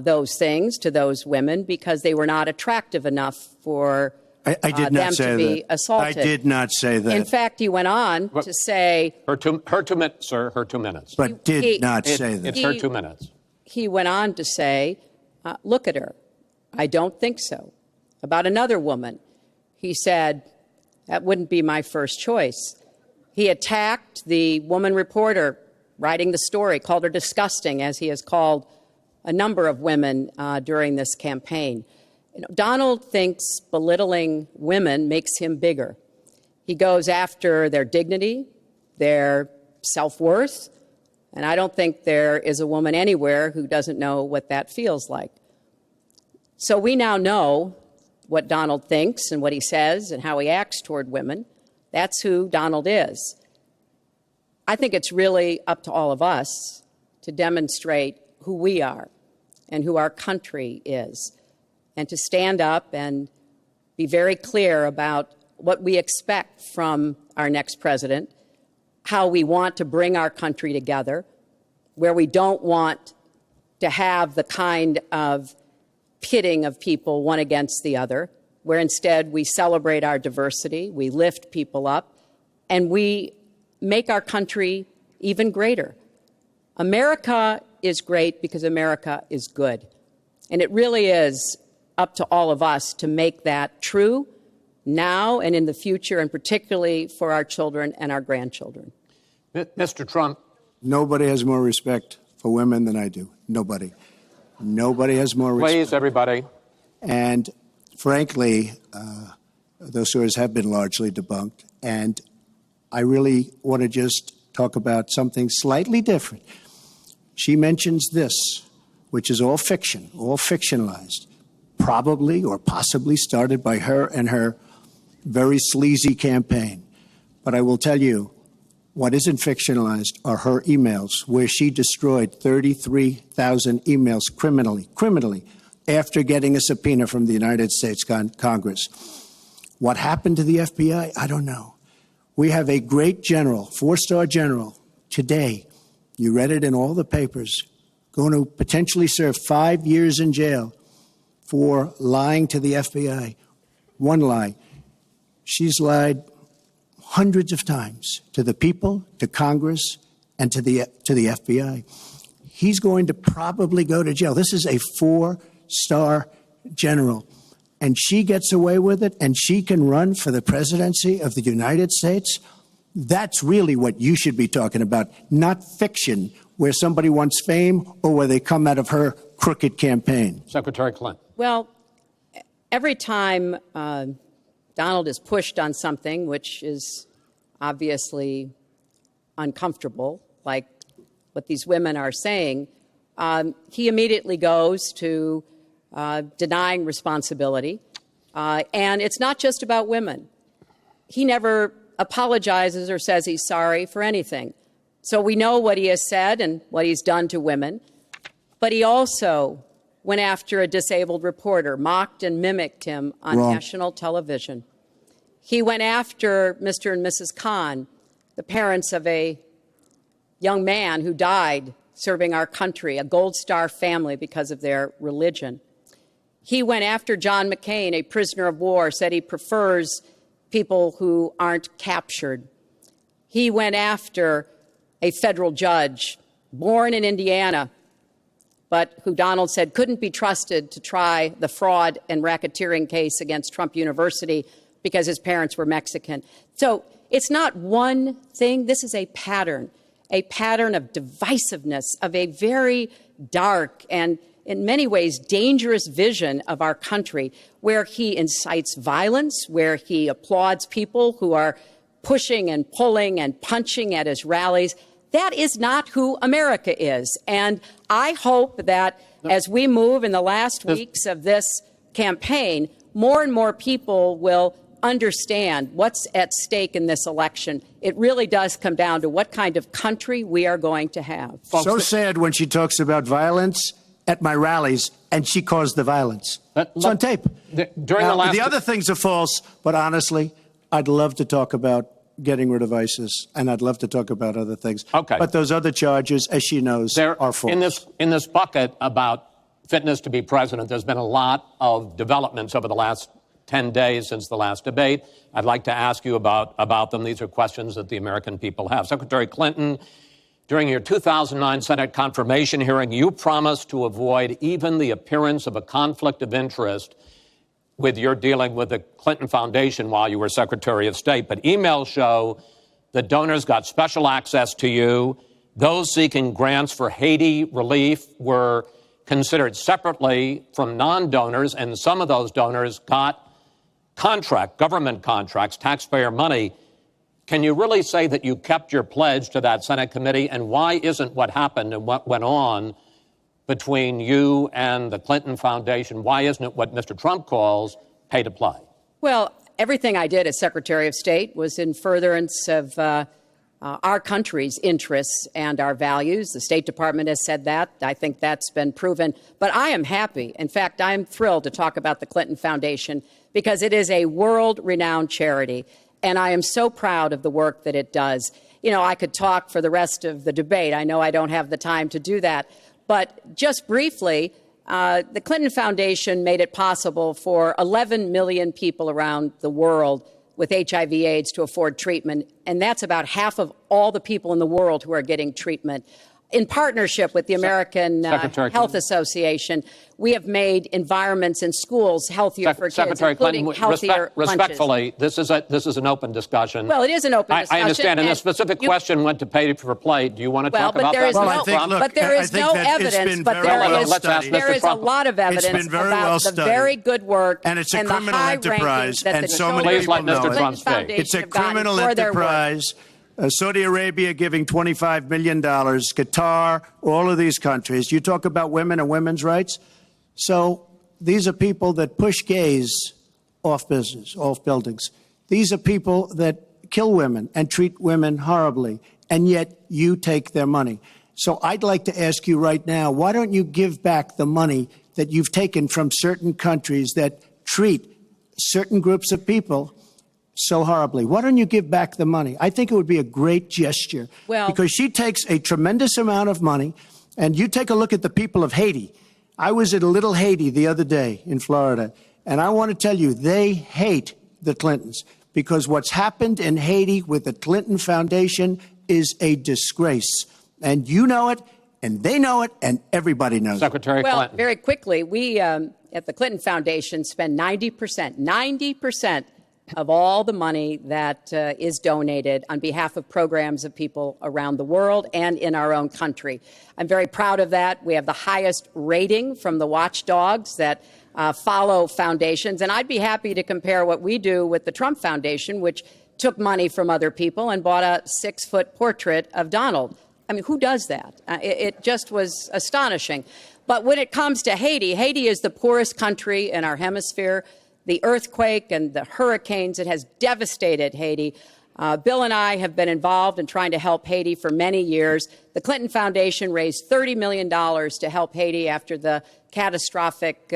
those things to those women because they were not attractive enough for I did not them say to be that. assaulted. I did not say that. In fact, he went on to say... Her 2 minutes, sir, her 2 minutes. But did not say that. It's her 2 minutes. He went on to say, look at her. I don't think so. About another woman, he said, that wouldn't be my first choice. He attacked the woman reporter writing the story, called her disgusting, as he has called a number of women during this campaign. You know, Donald thinks belittling women makes him bigger. He goes after their dignity, their self-worth, and I don't think there is a woman anywhere who doesn't know what that feels like. So we now know what Donald thinks and what he says and how he acts toward women. That's who Donald is. I think it's really up to all of us to demonstrate who we are and who our country is, and to stand up and be very clear about what we expect from our next president, how we want to bring our country together, where we don't want to have the kind of pitting of people one against the other, where instead we celebrate our diversity, we lift people up, and we make our country even greater. America is great because America is good. And it really is up to all of us to make that true now and in the future, and particularly for our children and our grandchildren. Mr. Trump. Nobody has more respect for women than I do. Nobody. Nobody has more respect. Please, everybody. And frankly, those stories have been largely debunked. And I really want to just talk about something slightly different. She mentions this, which is all fiction, all fictionalized, probably or possibly started by her and her very sleazy campaign. But I will tell you, what isn't fictionalized are her emails, where she destroyed 33,000 emails criminally, after getting a subpoena from the United States Congress. What happened to the FBI? I don't know. We have a great general, 4-star general, today, you read it in all the papers, going to potentially serve 5 years in jail for lying to the FBI. One lie. She's lied hundreds of times to the people, to Congress, and to the FBI. He's going to probably go to jail. This is a 4-star general. And she gets away with it, and she can run for the presidency of the United States. That's really what you should be talking about, not fiction, where somebody wants fame or where they come out of her crooked campaign. Secretary Clinton. Well, every time Donald is pushed on something which is obviously uncomfortable, like what these women are saying, he immediately goes to denying responsibility. And it's not just about women. He never apologizes or says he's sorry for anything. So we know what he has said and what he's done to women. But he also went after a disabled reporter, mocked and mimicked him on national television. He went after Mr. and Mrs. Khan, the parents of a young man who died serving our country, a Gold Star family because of their religion. He went after John McCain, a prisoner of war, said he prefers people who aren't captured. He went after a federal judge, born in Indiana, but who Donald said couldn't be trusted to try the fraud and racketeering case against Trump University because his parents were Mexican. So it's not one thing. This is a pattern of divisiveness, of a very dark, and in many ways dangerous vision of our country, where he incites violence, where he applauds people who are pushing and pulling and punching at his rallies. That is not who America is. And I hope that as we move in the last weeks of this campaign, more and more people will understand what's at stake in this election. It really does come down to what kind of country we are going to have. So sad when she talks about violence at my rallies, and she caused the violence. It's on tape. The other things are false, but honestly, I'd love to talk about getting rid of ISIS, and I'd love to talk about other things. Okay. But those other charges, as she knows, are false. In this bucket about fitness to be president, there's been a lot of developments over the last 10 days since the last debate. I'd like to ask you about them. These are questions that the American people have. Secretary Clinton, during your 2009 Senate confirmation hearing, you promised to avoid even the appearance of a conflict of interest with your dealing with the Clinton Foundation while you were Secretary of State. But emails show that donors got special access to you. Those seeking grants for Haiti relief were considered separately from non-donors, and some of those donors got government contracts, taxpayer money. Can you really say that you kept your pledge to that Senate committee? And why isn't what happened and what went on between you and the Clinton Foundation, why isn't it what Mr. Trump calls pay to play? Well, everything I did as Secretary of State was in furtherance of our country's interests and our values. The State Department has said that. I think that's been proven. But I am happy. In fact, I'm thrilled to talk about the Clinton Foundation because it is a world-renowned charity. And I am so proud of the work that it does. You know, I could talk for the rest of the debate. I know I don't have the time to do that. But just briefly, the Clinton Foundation made it possible for 11 million people around the world with HIV/AIDS to afford treatment. And that's about half of all the people in the world who are getting treatment. In partnership with the American Health Association, we have made environments in schools healthier for kids, including healthier respectfully, this is an open discussion. Well, it is an open discussion. I understand, and the specific question went to pay for play. Do you want to talk about that? But there is no evidence, but there is a lot of evidence about the very good work and it's a criminal enterprise, and so many people know it. It's a criminal enterprise. Saudi Arabia giving $25 million, Qatar, all of these countries. You talk about women and women's rights. So these are people that push gays off buildings. These are people that kill women and treat women horribly, and yet you take their money. So I'd like to ask you right now, why don't you give back the money that you've taken from certain countries that treat certain groups of people so horribly? Why don't you give back the money? I think it would be a great gesture because she takes a tremendous amount of money, and you take a look at the people of Haiti. I was at a little Haiti the other day in Florida, and I want to tell you, they hate the Clintons because what's happened in Haiti with the Clinton Foundation is a disgrace. And you know it, and they know it, and everybody knows Secretary it. Well, Clinton. Very quickly, we at the Clinton Foundation spend 90% of all the money that is donated on behalf of programs of people around the world and in our own country. I'm very proud of that. We have the highest rating from the watchdogs that follow foundations. And I'd be happy to compare what we do with the Trump Foundation, which took money from other people and bought a 6-foot portrait of Donald. I mean, who does that? It just was astonishing. But when it comes to Haiti, Haiti is the poorest country in our hemisphere. The earthquake and the hurricanes, it has devastated Haiti. Bill and I have been involved in trying to help Haiti for many years. The Clinton Foundation raised $30 million to help Haiti after the catastrophic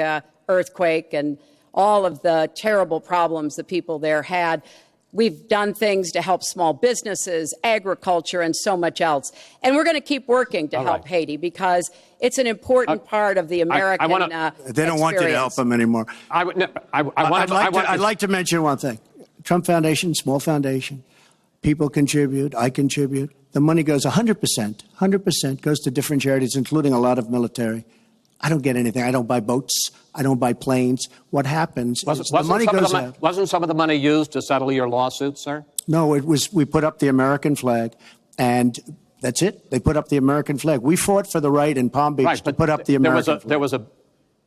earthquake and all of the terrible problems the people there had. We've done things to help small businesses, agriculture, and so much else. And we're going to keep working to help Haiti because it's an important part of the American They don't want you to help them anymore. I'd like to mention one thing. Trump Foundation, small foundation. People contribute. I contribute. The money goes 100% goes to different charities, including a lot of military. I don't get anything. I don't buy boats. I don't buy planes. What happens is the money goes out. Wasn't some of the money used to settle your lawsuit, sir? No, it was. We put up the American flag, and That's it. They put up the American flag. We fought for the right in Palm Beach to put up the American flag. There was a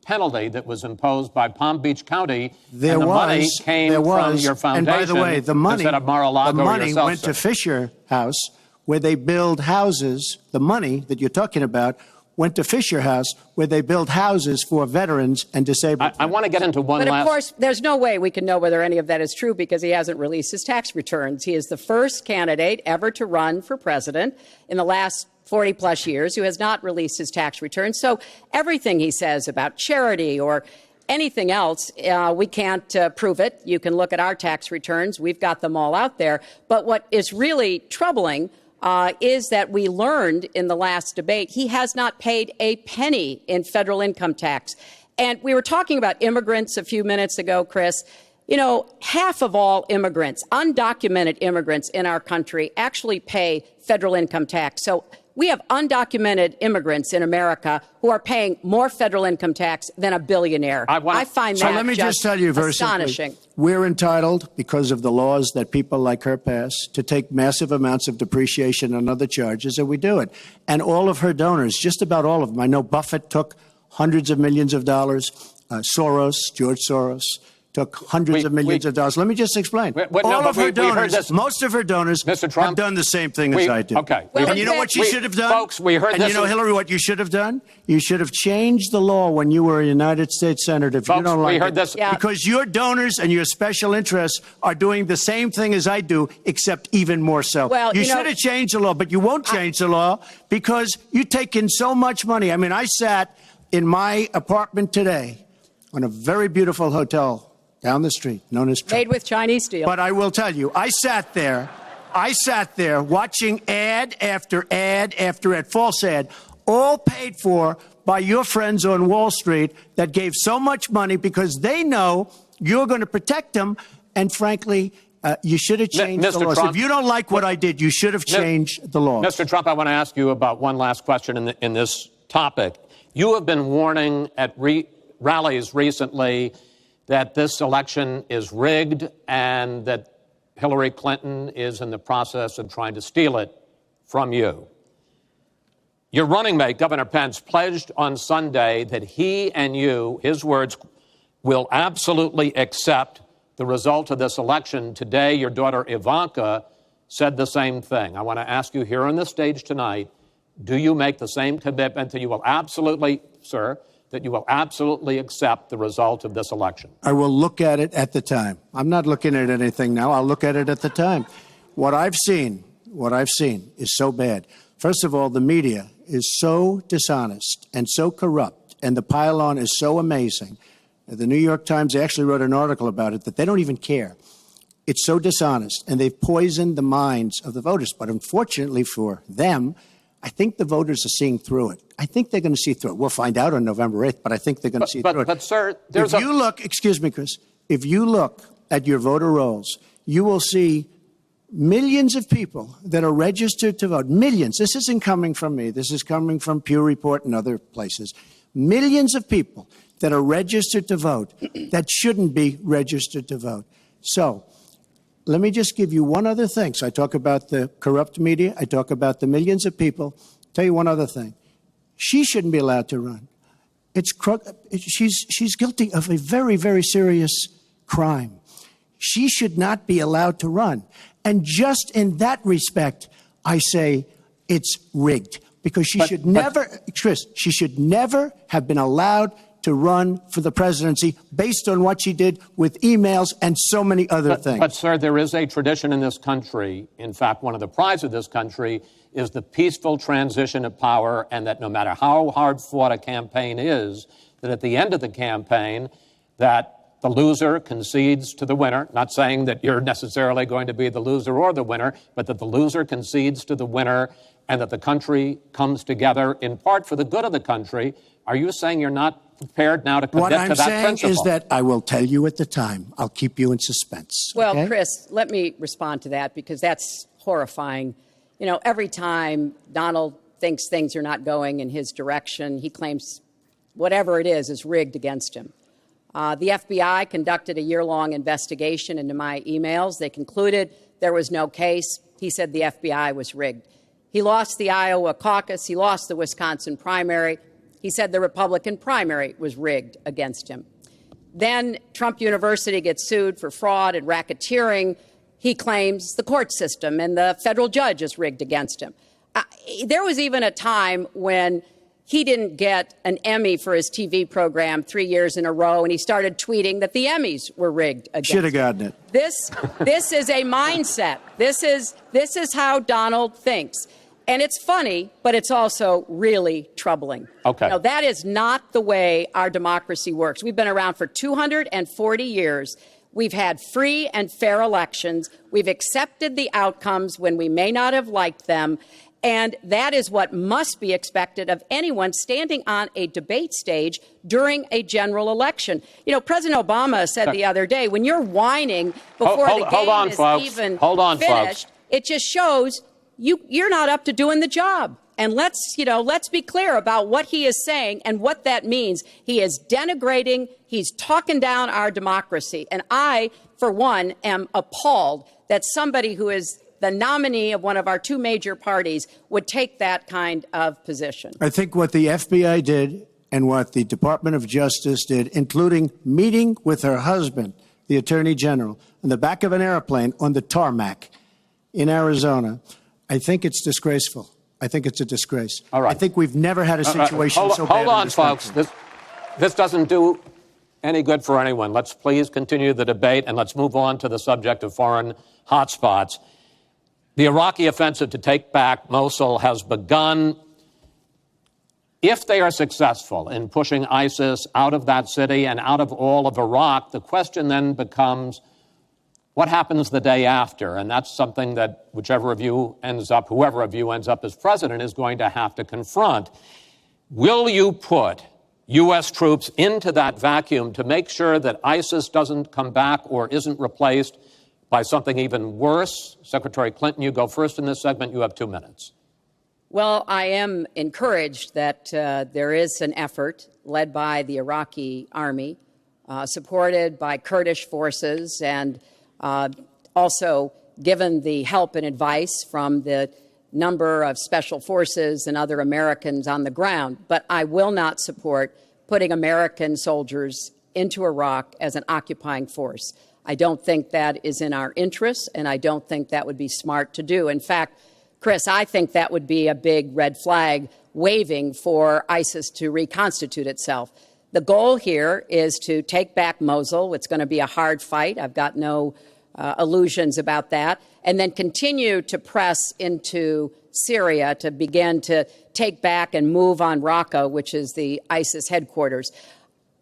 penalty that was imposed by Palm Beach County, There and the was, money came from your foundation. And by the way, the money, instead of Mar-a-Lago the money yourself, went sir. to Fisher House, where they build houses. The money that you're talking about went to Fisher House, where they build houses for veterans and disabled. I want to get into one But last. of course, there's no way we can know whether any of that is true because he hasn't released his tax returns. He is the first candidate ever to run for president in the last 40 plus years who has not released his tax returns. So everything he says about charity or anything else, we can't prove it. You can look at our tax returns. We've got them all out there. But what is really troubling is that we learned in the last debate he has not paid a penny in federal income tax. And we were talking about immigrants a few minutes ago, Chris. You know, half of all immigrants, undocumented immigrants in our country, actually pay federal income tax. So we have undocumented immigrants in America who are paying more federal income tax than a billionaire. I find that let me just tell you very astonishing. Simply, we're entitled, because of the laws that people like her pass, to take massive amounts of depreciation and other charges, and we do it. And all of her donors, just about all of them, I know Buffett took hundreds of millions of dollars, George Soros, took hundreds of millions of dollars. Let me just explain. All of her donors, most of her donors have done the same thing as I do. Okay. And you know what she should have done? Folks, we heard this. And you know, Hillary, what you should have done? You should have changed the law when you were a United States Senator. If you don't like we heard it. this. Yeah. Because your donors and your special interests are doing the same thing as I do, except even more so. Well, you you know- should have changed the law, but you won't change the law because you take in so much money. I mean, I sat in my apartment today on a very beautiful hotel down the street, known as Trump. Made with Chinese steel. But I will tell you, I sat there watching ad after ad after ad, false ad, all paid for by your friends on Wall Street that gave so much money because they know you're going to protect them. And frankly, you should have changed the laws. Trump, if you don't like what I did, you should have changed the laws. Mr. Trump, I want to ask you about one last question in this topic. You have been warning at rallies recently that this election is rigged and that Hillary Clinton is in the process of trying to steal it from you. Your running mate, Governor Pence, pledged on Sunday that he and you, his words, will absolutely accept the result of this election. Today, your daughter Ivanka said the same thing. I want to ask you here on the stage tonight, do you make the same commitment that you will absolutely, sir, that you will absolutely accept the result of this election? I will look at it at the time. I'm not looking at anything now. I'll look at it at the time. What I've seen is so bad. First of all, the media is so dishonest and so corrupt, and the pile-on is so amazing. The New York Times actually wrote an article about it that they don't even care. It's so dishonest, and they've poisoned the minds of the voters. But unfortunately for them, I think the voters are seeing through it. I think they're going to see through it. We'll find out on November 8th, but I think they're going to see through it. But, sir, if you look, excuse me, Chris, if you look at your voter rolls, you will see millions of people that are registered to vote. Millions. This isn't coming from me. This is coming from Pew Report and other places. Millions of people that are registered to vote that shouldn't be registered to vote. So let me just give you one other thing. So I talk about the corrupt media. I talk about the millions of people. Tell you one other thing. She shouldn't be allowed to run. She's guilty of a very, very serious crime. She should not be allowed to run. And just in that respect, I say it's rigged because she should never have been allowed to run for the presidency based on what she did with emails and so many other things. But, sir, there is a tradition in this country. In fact, one of the prides of this country is the peaceful transition of power, and that no matter how hard fought a campaign is, that at the end of the campaign, that the loser concedes to the winner. Not saying that you're necessarily going to be the loser or the winner, but that the loser concedes to the winner and that the country comes together in part for the good of the country. Are you saying you're not prepared now to commit to that principle? What I'm saying is that I will tell you at the time. I'll keep you in suspense. Well, okay? Chris, let me respond to that because that's horrifying. You know, every time Donald thinks things are not going in his direction, he claims whatever it is rigged against him. The FBI conducted a year-long investigation into my emails. They concluded there was no case. He said the FBI was rigged. He lost the Iowa caucus. He lost the Wisconsin primary. He said the Republican primary was rigged against him. Then Trump University gets sued for fraud and racketeering. He claims the court system and the federal judge is rigged against him. There was even a time when he didn't get an Emmy for his TV program 3 years in a row, and he started tweeting that the Emmys were rigged against him. Should have gotten it. This is a mindset. This is how Donald thinks. And it's funny, but it's also really troubling. Okay. Now, that is not the way our democracy works. We've been around for 240 years. We've had free and fair elections. We've accepted the outcomes when we may not have liked them. And that is what must be expected of anyone standing on a debate stage during a general election. You know, President Obama said the other day, when you're whining before the game is even finished, it just shows you're not up to doing the job. And let's be clear about what he is saying and what that means. He is denigrating, he's talking down our democracy. And I, for one, am appalled that somebody who is the nominee of one of our two major parties would take that kind of position. I think what the FBI did and what the Department of Justice did, including meeting with her husband, the Attorney General, in the back of an airplane on the tarmac in Arizona, I think it's disgraceful. I think it's a disgrace. All right. I think we've never had a situation so bad. Hold on, in this folks. country. This doesn't do any good for anyone. Let's please continue the debate, and let's move on to the subject of foreign hotspots. The Iraqi offensive to take back Mosul has begun. If they are successful in pushing ISIS out of that city and out of all of Iraq, the question then becomes, what happens the day after? And that's something that whoever of you ends up as president is going to have to confront. Will you put U.S. troops into that vacuum to make sure that ISIS doesn't come back or isn't replaced by something even worse? Secretary Clinton, you go first in this segment. You have 2 minutes. Well, I am encouraged that there is an effort led by the Iraqi army, supported by Kurdish forces, and also given the help and advice from the number of special forces and other Americans on the ground. But I will not support putting American soldiers into Iraq as an occupying force. I don't think that is in our interests, and I don't think that would be smart to do. In fact, Chris, I think that would be a big red flag waving for ISIS to reconstitute itself. The goal here is to take back Mosul. It's going to be a hard fight. I've got no illusions about that. And then continue to press into Syria to begin to take back and move on Raqqa, which is the ISIS headquarters.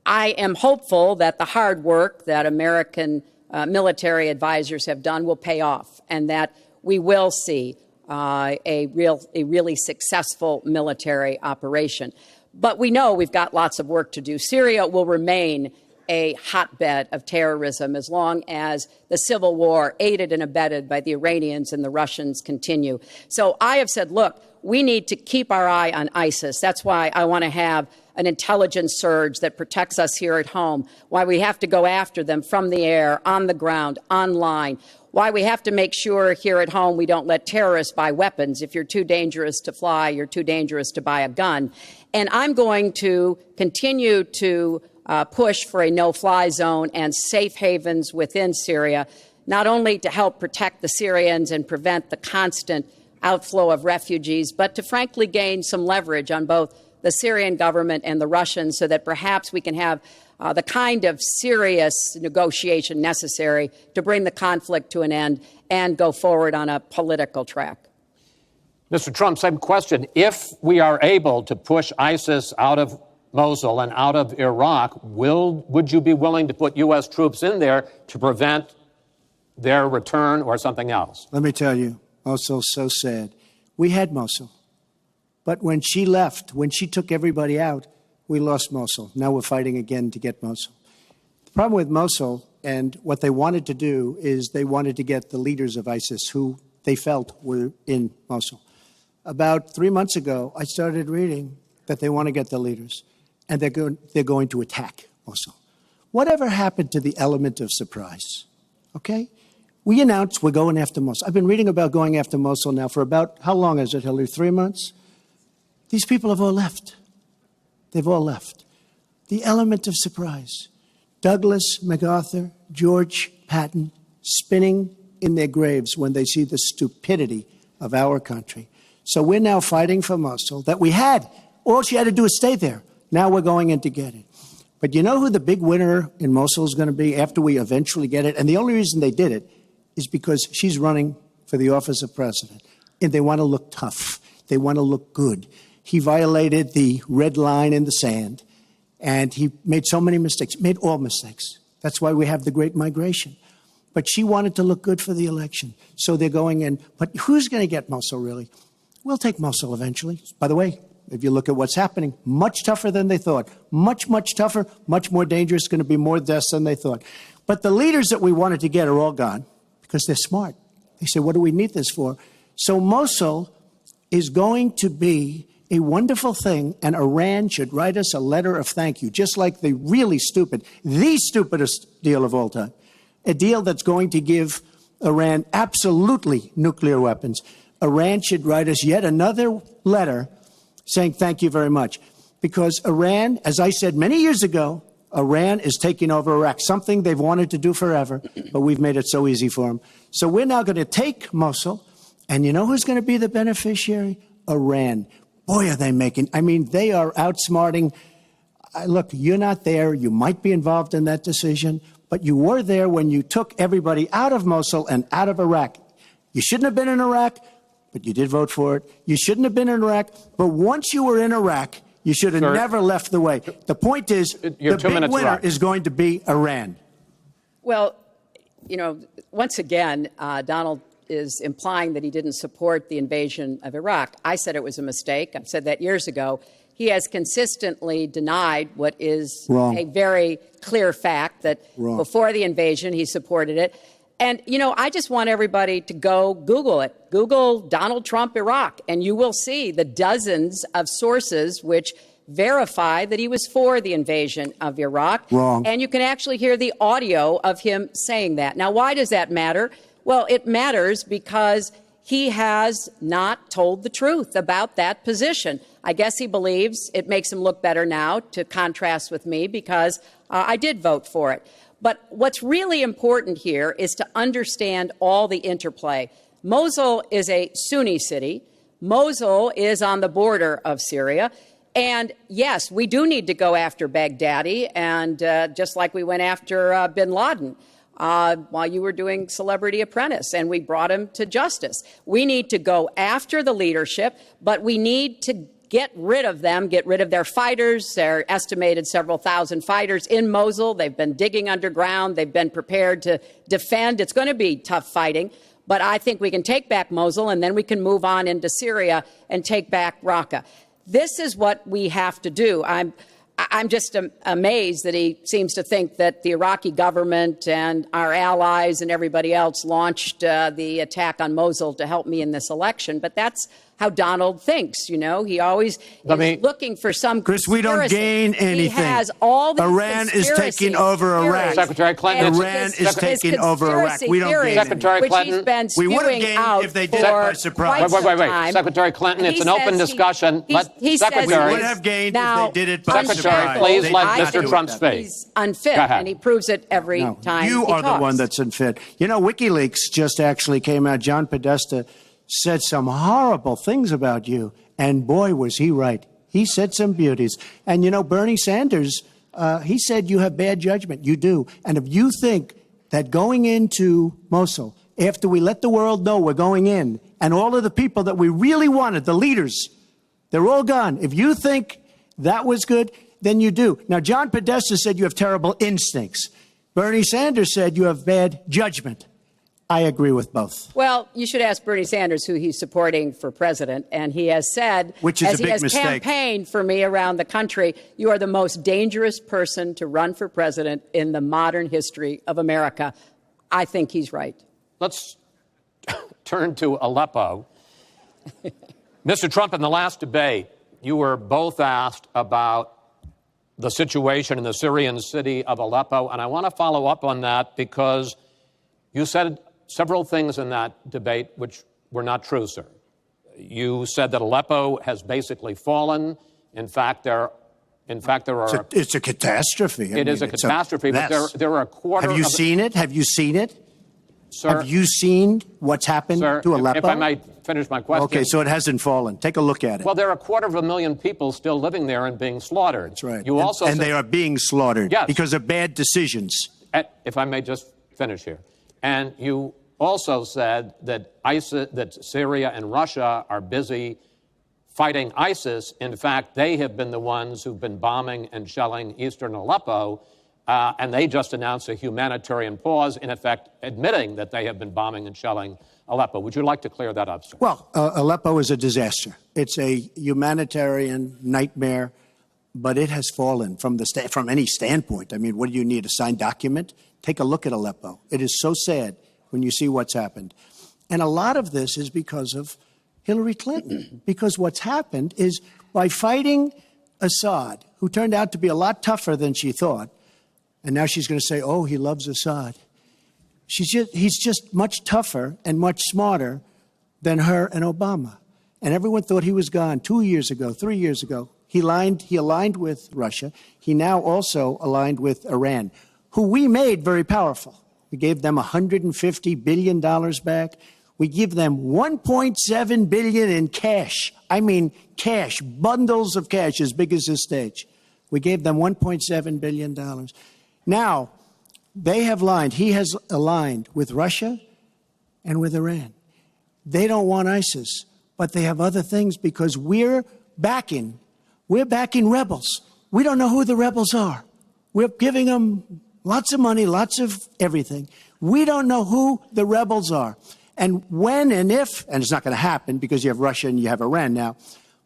I am hopeful that the hard work that American military advisors have done will pay off, and that we will see a really successful military operation. But we know we've got lots of work to do. Syria will remain a hotbed of terrorism as long as the civil war, aided and abetted by the Iranians and the Russians, continue. So I have said, look, we need to keep our eye on ISIS. That's why I want to have an intelligence surge that protects us here at home, why we have to go after them from the air, on the ground, online, why we have to make sure here at home we don't let terrorists buy weapons. If you're too dangerous to fly, you're too dangerous to buy a gun. And I'm going to continue to push for a no-fly zone and safe havens within Syria, not only to help protect the Syrians and prevent the constant outflow of refugees, but to frankly gain some leverage on both the Syrian government and the Russians so that perhaps we can have the kind of serious negotiation necessary to bring the conflict to an end and go forward on a political track. Mr. Trump, same question. If we are able to push ISIS out of Mosul and out of Iraq, would you be willing to put U.S. troops in there to prevent their return or something else? Let me tell you, Mosul's so sad. We had Mosul. But when she left, when she took everybody out, we lost Mosul. Now we're fighting again to get Mosul. The problem with Mosul and what they wanted to do is they wanted to get the leaders of ISIS who they felt were in Mosul. About 3 months ago, I started reading that they want to get the leaders, and they're going to attack Mosul. Whatever happened to the element of surprise? Okay? We announced we're going after Mosul. I've been reading about going after Mosul now for about, how long is it, Hillary? 3 months? These people have all left. They've all left. The element of surprise. Douglas MacArthur, George Patton, spinning in their graves when they see the stupidity of our country. So we're now fighting for Mosul that we had. All she had to do is stay there. Now we're going in to get it. But you know who the big winner in Mosul is going to be after we eventually get it? And the only reason they did it is because she's running for the office of president. And they want to look tough. They want to look good. He violated the red line in the sand. And he made so many mistakes, made all mistakes. That's why we have the Great Migration. But she wanted to look good for the election. So they're going in. But who's going to get Mosul, really? We'll take Mosul eventually. By the way, if you look at what's happening, much tougher than they thought. Much, much tougher, much more dangerous, going to be more deaths than they thought. But the leaders that we wanted to get are all gone because they're smart. They say, what do we need this for? So Mosul is going to be a wonderful thing, and Iran should write us a letter of thank you, just like the really stupid, the stupidest deal of all time, a deal that's going to give Iran absolutely nuclear weapons. Iran should write us yet another letter saying thank you very much, because Iran, as I said many years ago, Iran is taking over Iraq, something they've wanted to do forever, but we've made it so easy for them. So we're now going to take Mosul, and you know who's going to be the beneficiary? Iran. Boy, are they making, I mean, they are outsmarting. Look, you're not there. You might be involved in that decision, but you were there when you took everybody out of Mosul and out of Iraq. You shouldn't have been in Iraq, but you did vote for it. You shouldn't have been in Iraq, but once you were in Iraq, you should have never left the way. The point is, the big winner is going to be Iran. Well, you know, once again, Donald is implying that he didn't support the invasion of Iraq. I said it was a mistake. I've said that years ago. He has consistently denied what is a very clear fact, that before the invasion, he supported it. And, you know, I just want everybody to go Google it. Google Donald Trump, Iraq, and you will see the dozens of sources which verify that he was for the invasion of Iraq. And you can actually hear the audio of him saying that. Now, why does that matter? Well, it matters because he has not told the truth about that position. I guess he believes it makes him look better now, to contrast with me, because I did vote for it. But what's really important here is to understand all the interplay. Mosul is a Sunni city. Mosul is on the border of Syria. And yes, we do need to go after Baghdadi, and just like we went after bin Laden while you were doing Celebrity Apprentice, and we brought him to justice. We need to go after the leadership, but we need to get rid of them, get rid of their fighters. They're estimated several thousand fighters in Mosul. They've been digging underground. They've been prepared to defend. It's going to be tough fighting, but I think we can take back Mosul, and then we can move on into Syria and take back Raqqa. This is what we have to do. I'm just amazed that he seems to think that the Iraqi government and our allies and everybody else launched the attack on Mosul to help me in this election. But that's how Donald thinks, you know. He always is looking for some Chris, we don't gain anything. He has all these Iran is taking over Iraq. Secretary Clinton. Iran is taking over Iraq. We don't gain Secretary Clinton. We would have gained if they did it by surprise. Wait. Secretary Clinton, it's an open discussion. Secretary. We would have gained if they did it by surprise. Secretary, please let Mr. Trump speak. He's unfit, and he proves it every time you he are talks. the one that's unfit. You know, WikiLeaks just actually came out. John Podesta said some horrible things about you, and boy, was he right. He said some beauties. And, you know, Bernie Sanders, he said you have bad judgment. You do. And if you think that going into Mosul, after we let the world know we're going in, and all of the people that we really wanted, the leaders, they're all gone. If you think that was good, then you do. Now, John Podesta said you have terrible instincts. Bernie Sanders said you have bad judgment. I agree with both. Well, you should ask Bernie Sanders who he's supporting for president, and he has said, which is as a big he has mistake. campaigned for me around the country, you are the most dangerous person to run for president in the modern history of America. I think he's right. Let's turn to Aleppo. Mr. Trump, in the last debate, you were both asked about the situation in the Syrian city of Aleppo, and I want to follow up on that because you said several things in that debate which were not true, sir. You said that Aleppo has basically fallen. In fact, there are. It's a catastrophe. It is a catastrophe, but there are a quarter. Have you seen it? Have you seen it? Sir, have you seen what's happened to Aleppo? If I might finish my question. Okay, so it hasn't fallen. Take a look at it. Well, there are 250,000 people still living there and being slaughtered. That's right. You also and they are being slaughtered because of bad decisions. If I may just finish here. And you also said that that Syria and Russia are busy fighting ISIS. In fact, they have been the ones who've been bombing and shelling eastern Aleppo, and they just announced a humanitarian pause, in effect admitting that they have been bombing and shelling Aleppo. Would you like to clear that up, sir? Well, Aleppo is a disaster. It's a humanitarian nightmare, but it has fallen from any standpoint. I mean, what do you need, a signed document? Take a look at Aleppo. It is so sad when you see what's happened. And a lot of this is because of Hillary Clinton, because what's happened is by fighting Assad, who turned out to be a lot tougher than she thought, and now she's going to say, oh, he loves Assad. He's just much tougher and much smarter than her and Obama. And everyone thought he was gone 2 years ago, 3 years ago. He aligned with Russia. He now also aligned with Iran, who we made very powerful. We gave them $150 billion back. We give them $1.7 billion in cash. I mean cash, bundles of cash as big as this stage. We gave them $1.7 billion. Now, they have aligned. He has aligned with Russia and with Iran. They don't want ISIS, but they have other things because we're backing rebels. We don't know who the rebels are. We're giving them lots of money, lots of everything. We don't know who the rebels are. And when and if, and it's not going to happen because you have Russia and you have Iran now,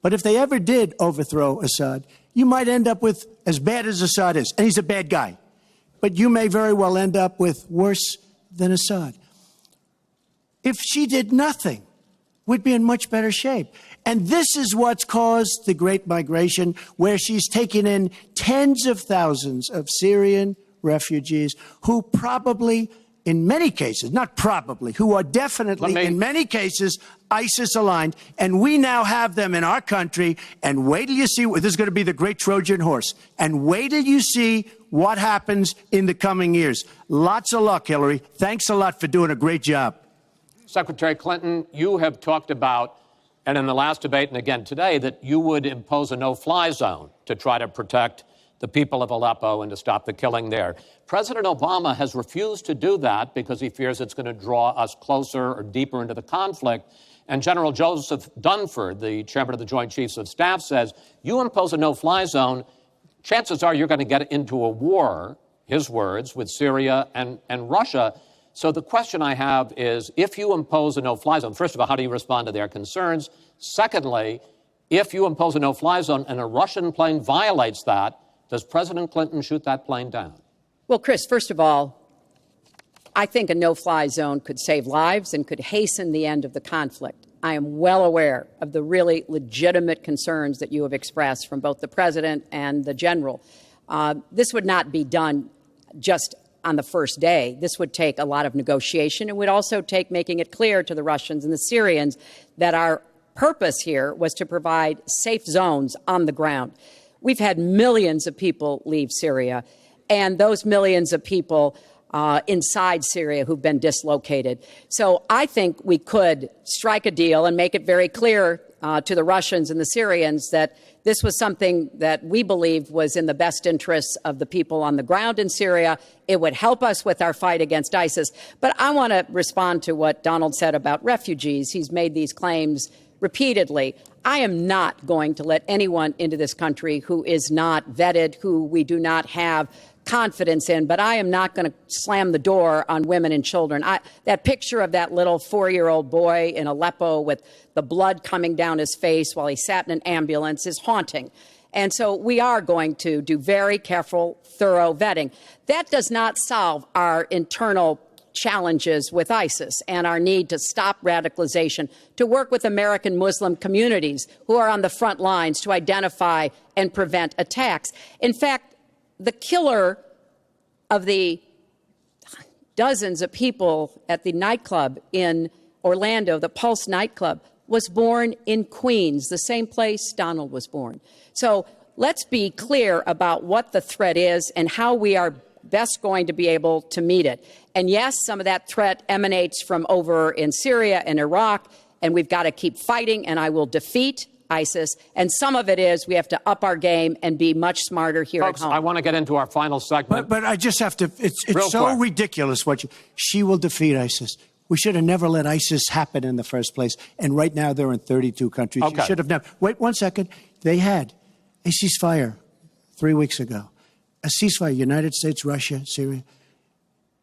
but if they ever did overthrow Assad, you might end up with as bad as Assad is, and he's a bad guy. But you may very well end up with worse than Assad. If she did nothing, we'd be in much better shape. And this is what's caused the Great Migration, where she's taken in tens of thousands of Syrian refugees who probably, in many cases, not probably, who are definitely, in many cases, ISIS aligned. And we now have them in our country. And wait till you see, this is going to be the great Trojan horse. And wait till you see what happens in the coming years. Lots of luck, Hillary. Thanks a lot for doing a great job. Secretary Clinton, you have talked about, and in the last debate and again today, that you would impose a no-fly zone to try to protect the people of Aleppo and to stop the killing there. President Obama has refused to do that because he fears it's going to draw us closer or deeper into the conflict. And General Joseph Dunford, the chairman of the Joint Chiefs of Staff, says, you impose a no-fly zone, chances are you're going to get into a war, his words, with Syria and Russia. So the question I have is, if you impose a no-fly zone, first of all, how do you respond to their concerns? Secondly, if you impose a no-fly zone and a Russian plane violates that, does President Clinton shoot that plane down? Well, Chris, first of all, I think a no-fly zone could save lives and could hasten the end of the conflict. I am well aware of the really legitimate concerns that you have expressed from both the president and the general. This would not be done just on the first day. This would take a lot of negotiation. It would also take making it clear to the Russians and the Syrians that our purpose here was to provide safe zones on the ground. We've had millions of people leave Syria, and those millions of people inside Syria who've been dislocated. So I think we could strike a deal and make it very clear to the Russians and the Syrians that this was something that we believe was in the best interests of the people on the ground in Syria. It would help us with our fight against ISIS. But I want to respond to what Donald said about refugees. He's made these claims repeatedly. I am not going to let anyone into this country who is not vetted, who we do not have confidence in, but I am not going to slam the door on women and children. That picture of that little 4-year-old boy in Aleppo with the blood coming down his face while he sat in an ambulance is haunting. And so we are going to do very careful, thorough vetting. That does not solve our internal challenges with ISIS and our need to stop radicalization, to work with American Muslim communities who are on the front lines to identify and prevent attacks. In fact, the killer of the dozens of people at the nightclub in Orlando, the Pulse nightclub, was born in Queens, the same place Donald was born. So let's be clear about what the threat is and how we are best going to be able to meet it. And yes, some of that threat emanates from over in Syria and Iraq, and we've got to keep fighting, and I will defeat ISIS. And some of it is we have to up our game and be much smarter here Folks, at home. I want to get into our final segment. But I just have to, it's Real so quick. ridiculous she will defeat ISIS. We should have never let ISIS happen in the first place. And right now they're in 32 countries. Okay. You should have never. Wait 1 second. They had a ceasefire 3 weeks ago. A ceasefire, United States, Russia, Syria.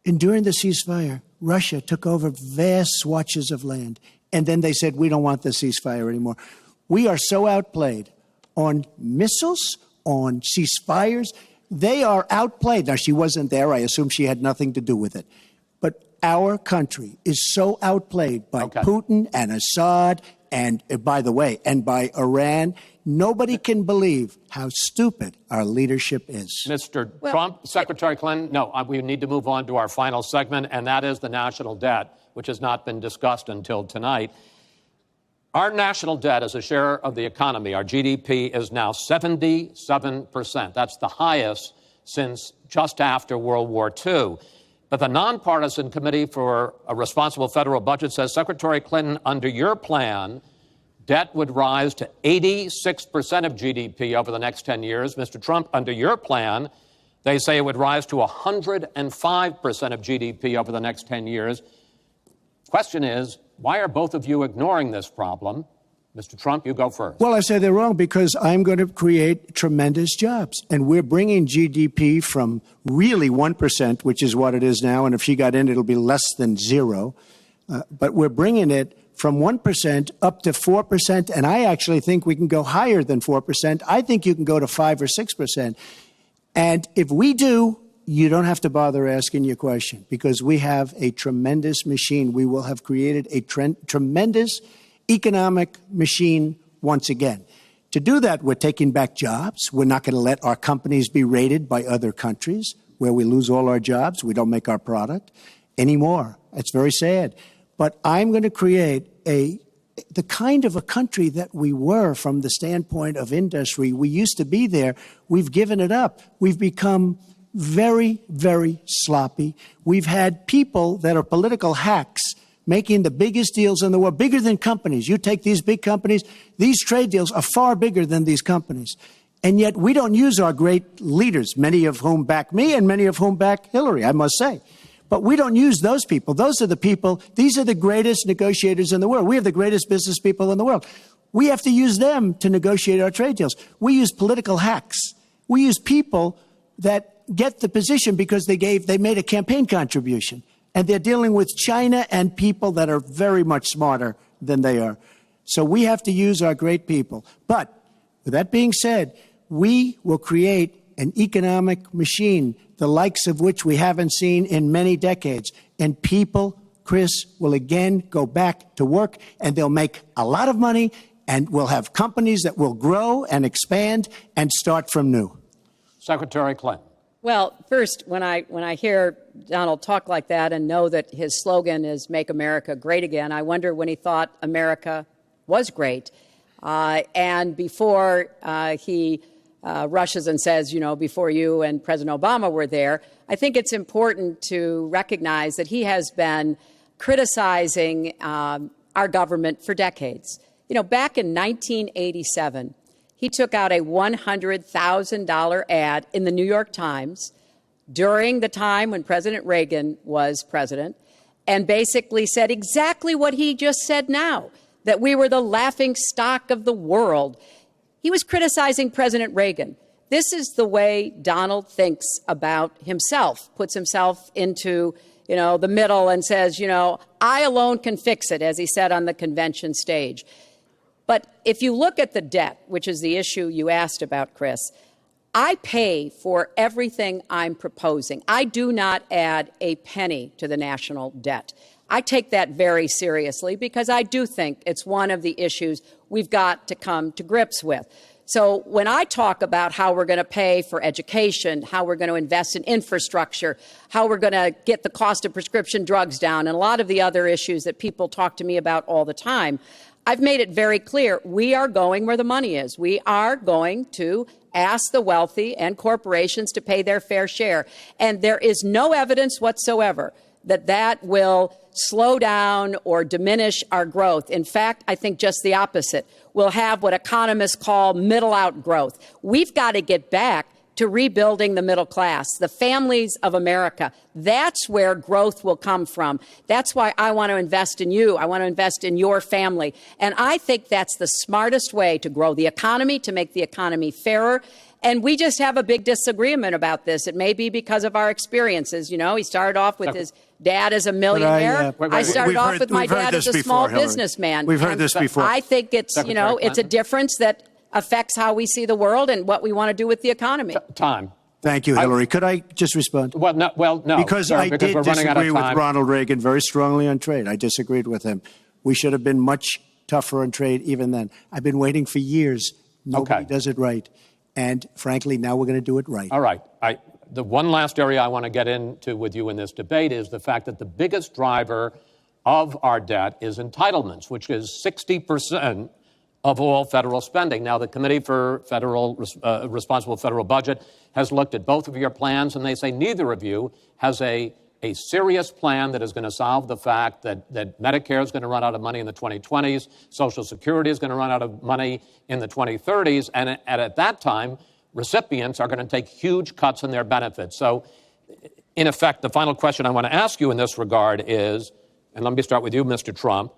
And during the ceasefire, Russia took over vast swatches of land. And then they said, we don't want the ceasefire anymore. We are so outplayed on missiles, on ceasefires. They are outplayed. Now, she wasn't there. I assume she had nothing to do with it. But our country is so outplayed by Putin and Assad and, by the way, and by Iran. Nobody can believe how stupid our leadership is. Mr. Trump, Secretary Clinton, no, we need to move on to our final segment, and that is the national debt, which has not been discussed until tonight. Our national debt as a share of the economy, our GDP, is now 77%. That's the highest since just after World War II. But the nonpartisan Committee for a Responsible Federal Budget says, Secretary Clinton, under your plan, debt would rise to 86% of GDP over the next 10 years. Mr. Trump, under your plan, they say it would rise to 105% of GDP over the next 10 years. Question is, why are both of you ignoring this problem? Mr. Trump, you go first. Well, I say they're wrong because I'm going to create tremendous jobs. And we're bringing GDP from really 1%, which is what it is now. And if she got in, it'll be less than zero. But we're bringing it from 1% up to 4%. And I actually think we can go higher than 4%. I think you can go to 5 or 6%. And if we do, you don't have to bother asking your question because we have a tremendous machine. We will have created a tremendous economic machine once again. To do that, we're taking back jobs. We're not going to let our companies be raided by other countries where we lose all our jobs. We don't make our product anymore. It's very sad. But I'm going to create the kind of a country that we were from the standpoint of industry. We used to be there. We've given it up. We've become very, very sloppy. We've had people that are political hacks making the biggest deals in the world, bigger than companies. You take these big companies, these trade deals are far bigger than these companies. And yet we don't use our great leaders, many of whom back me and many of whom back Hillary, I must say. But we don't use those people. Those are the people, these are the greatest negotiators in the world. We have the greatest business people in the world. We have to use them to negotiate our trade deals. We use political hacks. We use people that get the position because they made a campaign contribution. And they're dealing with China and people that are very much smarter than they are. So we have to use our great people. But with that being said, we will create an economic machine, the likes of which we haven't seen in many decades. And people, Chris, will again go back to work, and they'll make a lot of money, and we'll have companies that will grow and expand and start from new. Secretary Clinton. Well, first, when I hear Donald talk like that and know that his slogan is Make America Great Again, I wonder when he thought America was great. And before he rushes and says, before you and President Obama were there, I think it's important to recognize that he has been criticizing our government for decades. Back in 1987, he took out a $100,000 ad in the New York Times during the time when President Reagan was president and basically said exactly what he just said now, that we were the laughing stock of the world. He was criticizing President Reagan. This is the way Donald thinks about himself, puts himself into, the middle and says, I alone can fix it, as he said on the convention stage. But if you look at the debt, which is the issue you asked about, Chris, I pay for everything I'm proposing. I do not add a penny to the national debt. I take that very seriously because I do think it's one of the issues we've got to come to grips with. So when I talk about how we're going to pay for education, how we're going to invest in infrastructure, how we're going to get the cost of prescription drugs down, and a lot of the other issues that people talk to me about all the time, I've made it very clear we are going where the money is. We are going to ask the wealthy and corporations to pay their fair share. And there is no evidence whatsoever that that will slow down or diminish our growth. In fact, I think just the opposite. We'll have what economists call middle-out growth. We've got to get back to rebuilding the middle class, the families of America. That's where growth will come from. That's why I want to invest in you. I want to invest in your family. And I think that's the smartest way to grow the economy, to make the economy fairer. And we just have a big disagreement about this. It may be because of our experiences. You know, he started off with his dad as a millionaire. I started off with my dad as a small businessman. We've heard this before. I think it's, you know, it's a difference that affects how we see the world and what we want to do with the economy. Time. Thank you, Hillary. Could I just respond? Well, no. Because sir, I because did disagree with Ronald Reagan very strongly on trade. I disagreed with him. We should have been much tougher on trade even then. I've been waiting for years. Nobody does it right. And frankly, now we're going to do it right. All right. The one last area I want to get into with you in this debate is the fact that the biggest driver of our debt is entitlements, which is 60% of all federal spending. Now, the Committee for Responsible Federal Budget has looked at both of your plans, and they say neither of you has a serious plan that is going to solve the fact that Medicare is going to run out of money in the 2020s, Social Security is going to run out of money in the 2030s, and at that time, recipients are going to take huge cuts in their benefits. So, in effect, the final question I want to ask you in this regard is, and let me start with you, Mr. Trump,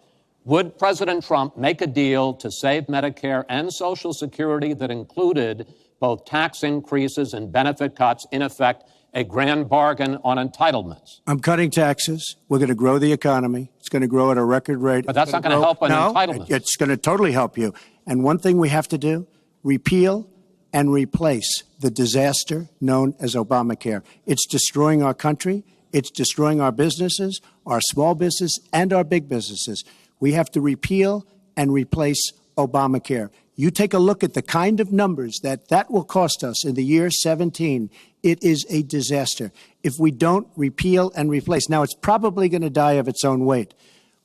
would President Trump make a deal to save Medicare and Social Security that included both tax increases and benefit cuts, in effect, a grand bargain on entitlements? I'm cutting taxes. We're going to grow the economy. It's going to grow at a record rate. But that's not going to help on entitlements. It's going to totally help you. And one thing we have to do, repeal and replace the disaster known as Obamacare. It's destroying our country. It's destroying our businesses, our small business, and our big businesses. We have to repeal and replace Obamacare. You take a look at the kind of numbers that will cost us in the year 17. It is a disaster if we don't repeal and replace. Now, it's probably going to die of its own weight,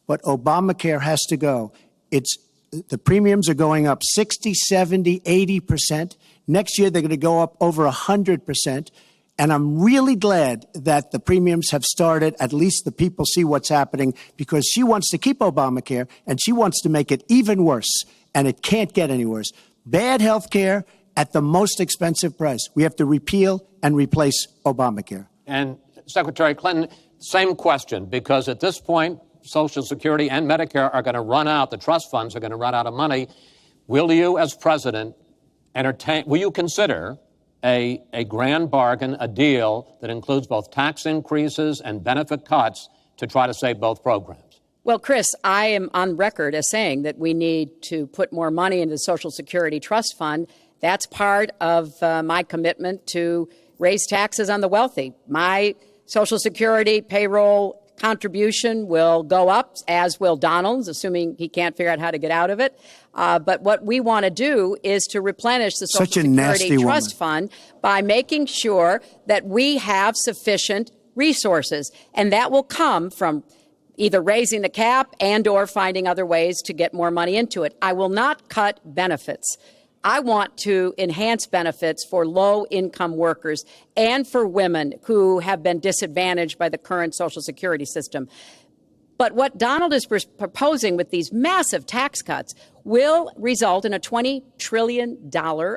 but Obamacare has to go. The premiums are going up 60, 70, 80%. Next year, they're going to go up over 100%. And I'm really glad that the premiums have started. At least the people see what's happening, because she wants to keep Obamacare and she wants to make it even worse. And it can't get any worse. Bad health care at the most expensive price. We have to repeal and replace Obamacare. And Secretary Clinton, same question, because at this point, Social Security and Medicare are going to run out. The trust funds are going to run out of money. Will you, as president, will you consider a grand bargain, a deal that includes both tax increases and benefit cuts to try to save both programs? Well, Chris, I am on record as saying that we need to put more money into the Social Security Trust Fund. That's part of my commitment to raise taxes on the wealthy. My Social Security payroll contribution will go up, as will Donald's, assuming he can't figure out how to get out of it. But what we want to do is to replenish the Social Security Trust Fund by making sure that we have sufficient resources. And that will come from either raising the cap and or finding other ways to get more money into it. I will not cut benefits. I want to enhance benefits for low-income workers and for women who have been disadvantaged by the current Social Security system. But what Donald is proposing with these massive tax cuts will result in a $20 trillion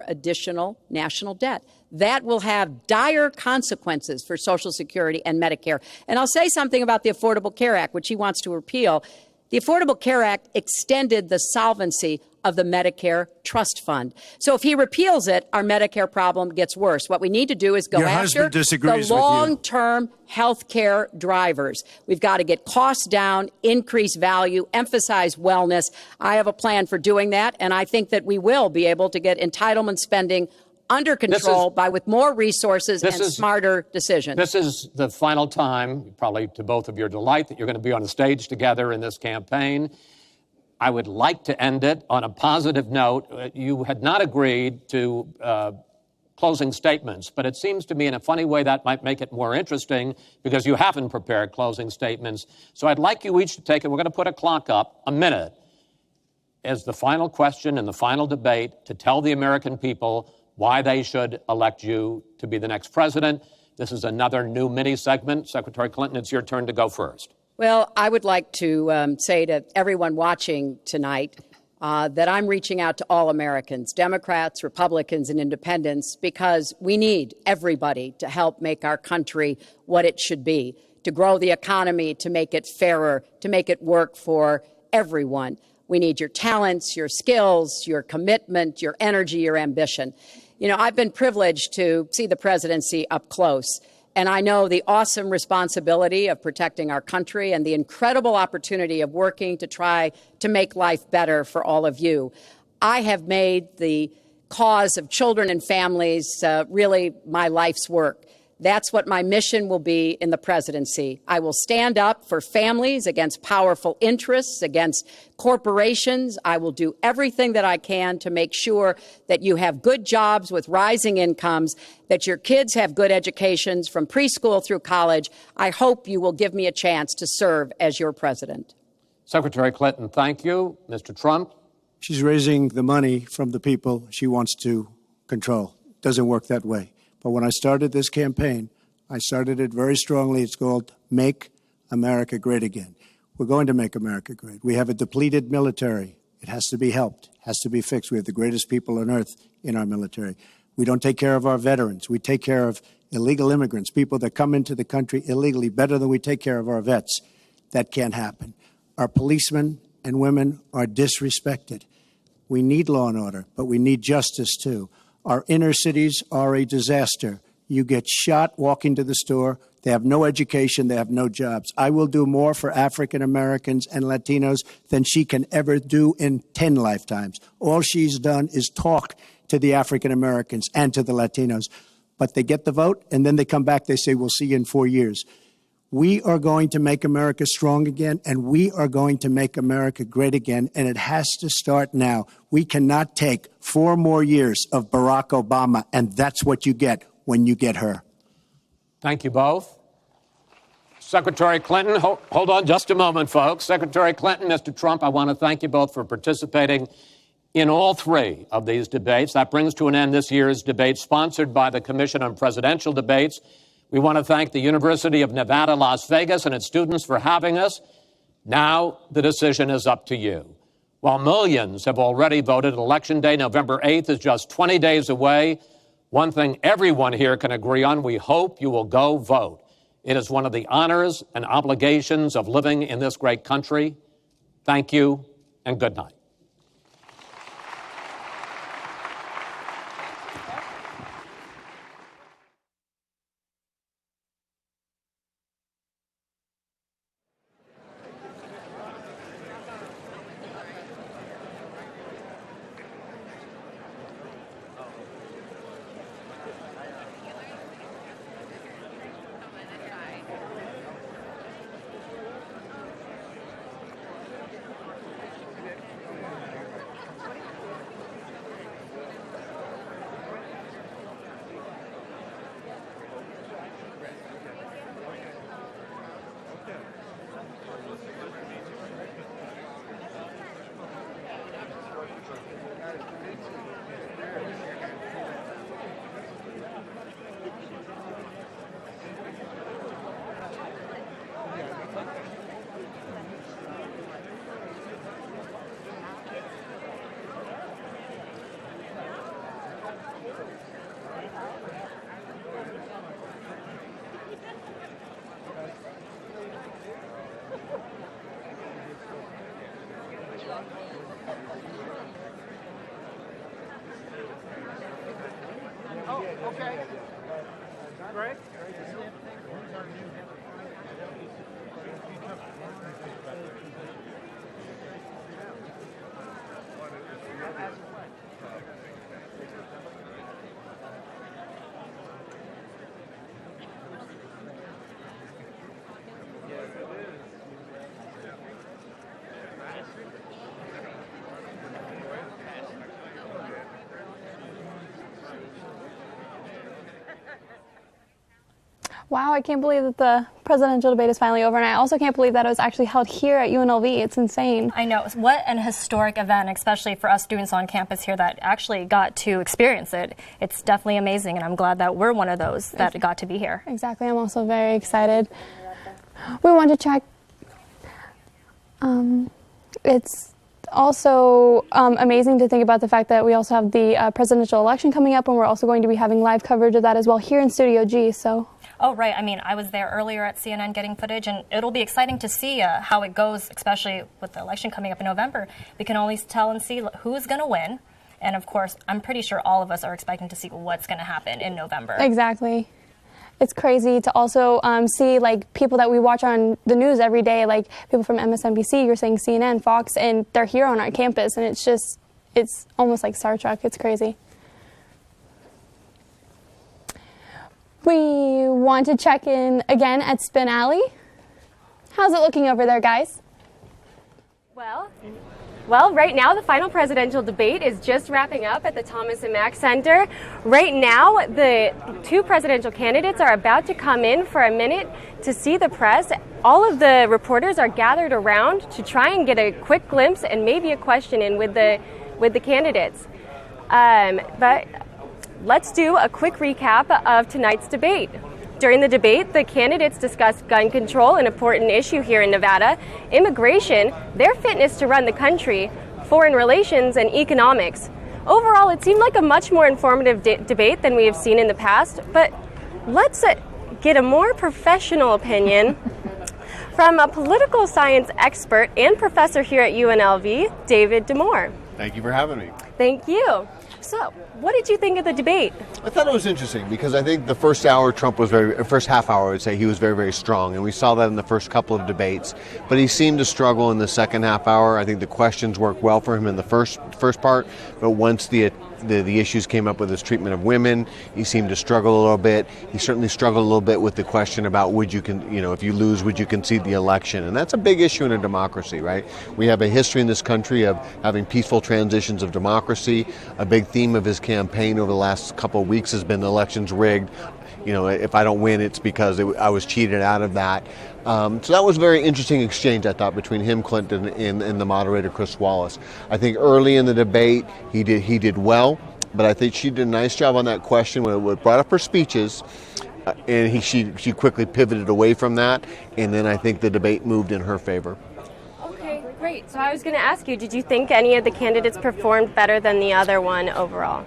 additional national debt. That will have dire consequences for Social Security and Medicare. And I'll say something about the Affordable Care Act, which he wants to repeal. The Affordable Care Act extended the solvency of the Medicare Trust Fund. So if he repeals it, our Medicare problem gets worse. What we need to do is go after the long-term health care drivers. We've got to get costs down, increase value, emphasize wellness. I have a plan for doing that, and I think that we will be able to get entitlement spending under control with more resources and smarter decisions. This is the final time, probably to both of your delight, that you're going to be on the stage together in this campaign. I would like to end it on a positive note. You had not agreed to closing statements, but it seems to me in a funny way that might make it more interesting because you haven't prepared closing statements. So I'd like you each to take it. We're going to put a clock up, a minute, as the final question in the final debate to tell the American people why they should elect you to be the next president. This is another new mini segment. Secretary Clinton, it's your turn to go first. Well, I would like to say to everyone watching tonight that I'm reaching out to all Americans, Democrats, Republicans, and independents, because we need everybody to help make our country what it should be, to grow the economy, to make it fairer, to make it work for everyone. We need your talents, your skills, your commitment, your energy, your ambition. You know, I've been privileged to see the presidency up close, and I know the awesome responsibility of protecting our country and the incredible opportunity of working to try to make life better for all of you. I have made the cause of children and families really my life's work. That's what my mission will be in the presidency. I will stand up for families against powerful interests, against corporations. I will do everything that I can to make sure that you have good jobs with rising incomes, that your kids have good educations from preschool through college. I hope you will give me a chance to serve as your president. Secretary Clinton, thank you. Mr. Trump? She's raising the money from the people she wants to control. It doesn't work that way. But when I started this campaign, I started it very strongly. It's called Make America Great Again. We're going to make America great. We have a depleted military. It has to be helped, has to be fixed. We have the greatest people on earth in our military. We don't take care of our veterans. We take care of illegal immigrants, people that come into the country illegally, better than we take care of our vets. That can't happen. Our policemen and women are disrespected. We need law and order, but we need justice too. Our inner cities are a disaster. You get shot walking to the store. They have no education. They have no jobs. I will do more for African Americans and Latinos than she can ever do in 10 lifetimes. All she's done is talk to the African Americans and to the Latinos. But they get the vote, and then they come back. They say, we'll see you in 4 years. We are going to make America strong again, and we are going to make America great again, and it has to start now. We cannot take 4 more years of Barack Obama, and that's what you get when you get her. Thank you both. Secretary Clinton, hold on just a moment, folks. Secretary Clinton, Mr. Trump, I want to thank you both for participating in all 3 of these debates. That brings to an end this year's debate sponsored by the Commission on Presidential Debates. We want to thank the University of Nevada, Las Vegas, and its students for having us. Now the decision is up to you. While millions have already voted, Election Day, November 8th, is just 20 days away. One thing everyone here can agree on, we hope you will go vote. It is one of the honors and obligations of living in this great country. Thank you, and good night. Oh, okay. Greg? Wow, I can't believe that the presidential debate is finally over, and I also can't believe that it was actually held here at UNLV. It's insane. I know. What an historic event, especially for us students on campus here that actually got to experience it. It's definitely amazing, and I'm glad that we're one of those that got to be here. Exactly. I'm also very excited. We want to check. It's also amazing to think about the fact that we also have the presidential election coming up, and we're also going to be having live coverage of that as well here in Studio G. So. Oh, right. I mean, I was there earlier at CNN getting footage, and it'll be exciting to see how it goes, especially with the election coming up in November. We can always tell and see who's going to win. And, of course, I'm pretty sure all of us are expecting to see what's going to happen in November. Exactly. It's crazy to also see, like, people that we watch on the news every day, like people from MSNBC, you're saying CNN, Fox, and they're here on our campus. And it's almost like Star Trek. It's crazy. We want to check in again at Spin Alley. How's it looking over there, guys? Well, right now the final presidential debate is just wrapping up at the Thomas and Mack Center. Right now, the two presidential candidates are about to come in for a minute to see the press. All of the reporters are gathered around to try and get a quick glimpse and maybe a question in with the candidates. But let's do a quick recap of tonight's debate. During the debate, the candidates discussed gun control, an important issue here in Nevada, immigration, their fitness to run the country, foreign relations, and economics. Overall, it seemed like a much more informative debate than we have seen in the past, but let's get a more professional opinion from a political science expert and professor here at UNLV, David Damore. Thank you for having me. Thank you. So, what did you think of the debate? I thought it was interesting because I think the first hour, first half hour, I would say he was very, very strong. And we saw that in the first couple of debates. But he seemed to struggle in the second half hour. I think the questions worked well for him in the first part. But once the issues came up with his treatment of women, he seemed to struggle a little bit. He certainly struggled a little bit with the question about if you lose, would you concede the election? And that's a big issue in a democracy, right? We have a history in this country of having peaceful transitions of democracy. A big theme of his campaign over the last couple of weeks has been the election's rigged. If I don't win, it's because I was cheated out of that. So that was a very interesting exchange, I thought, between him, Clinton, and the moderator, Chris Wallace. I think early in the debate, he did well, but I think she did a nice job on that question when it brought up her speeches, and she quickly pivoted away from that, and then I think the debate moved in her favor. Okay, great. So I was going to ask you, did you think any of the candidates performed better than the other one overall?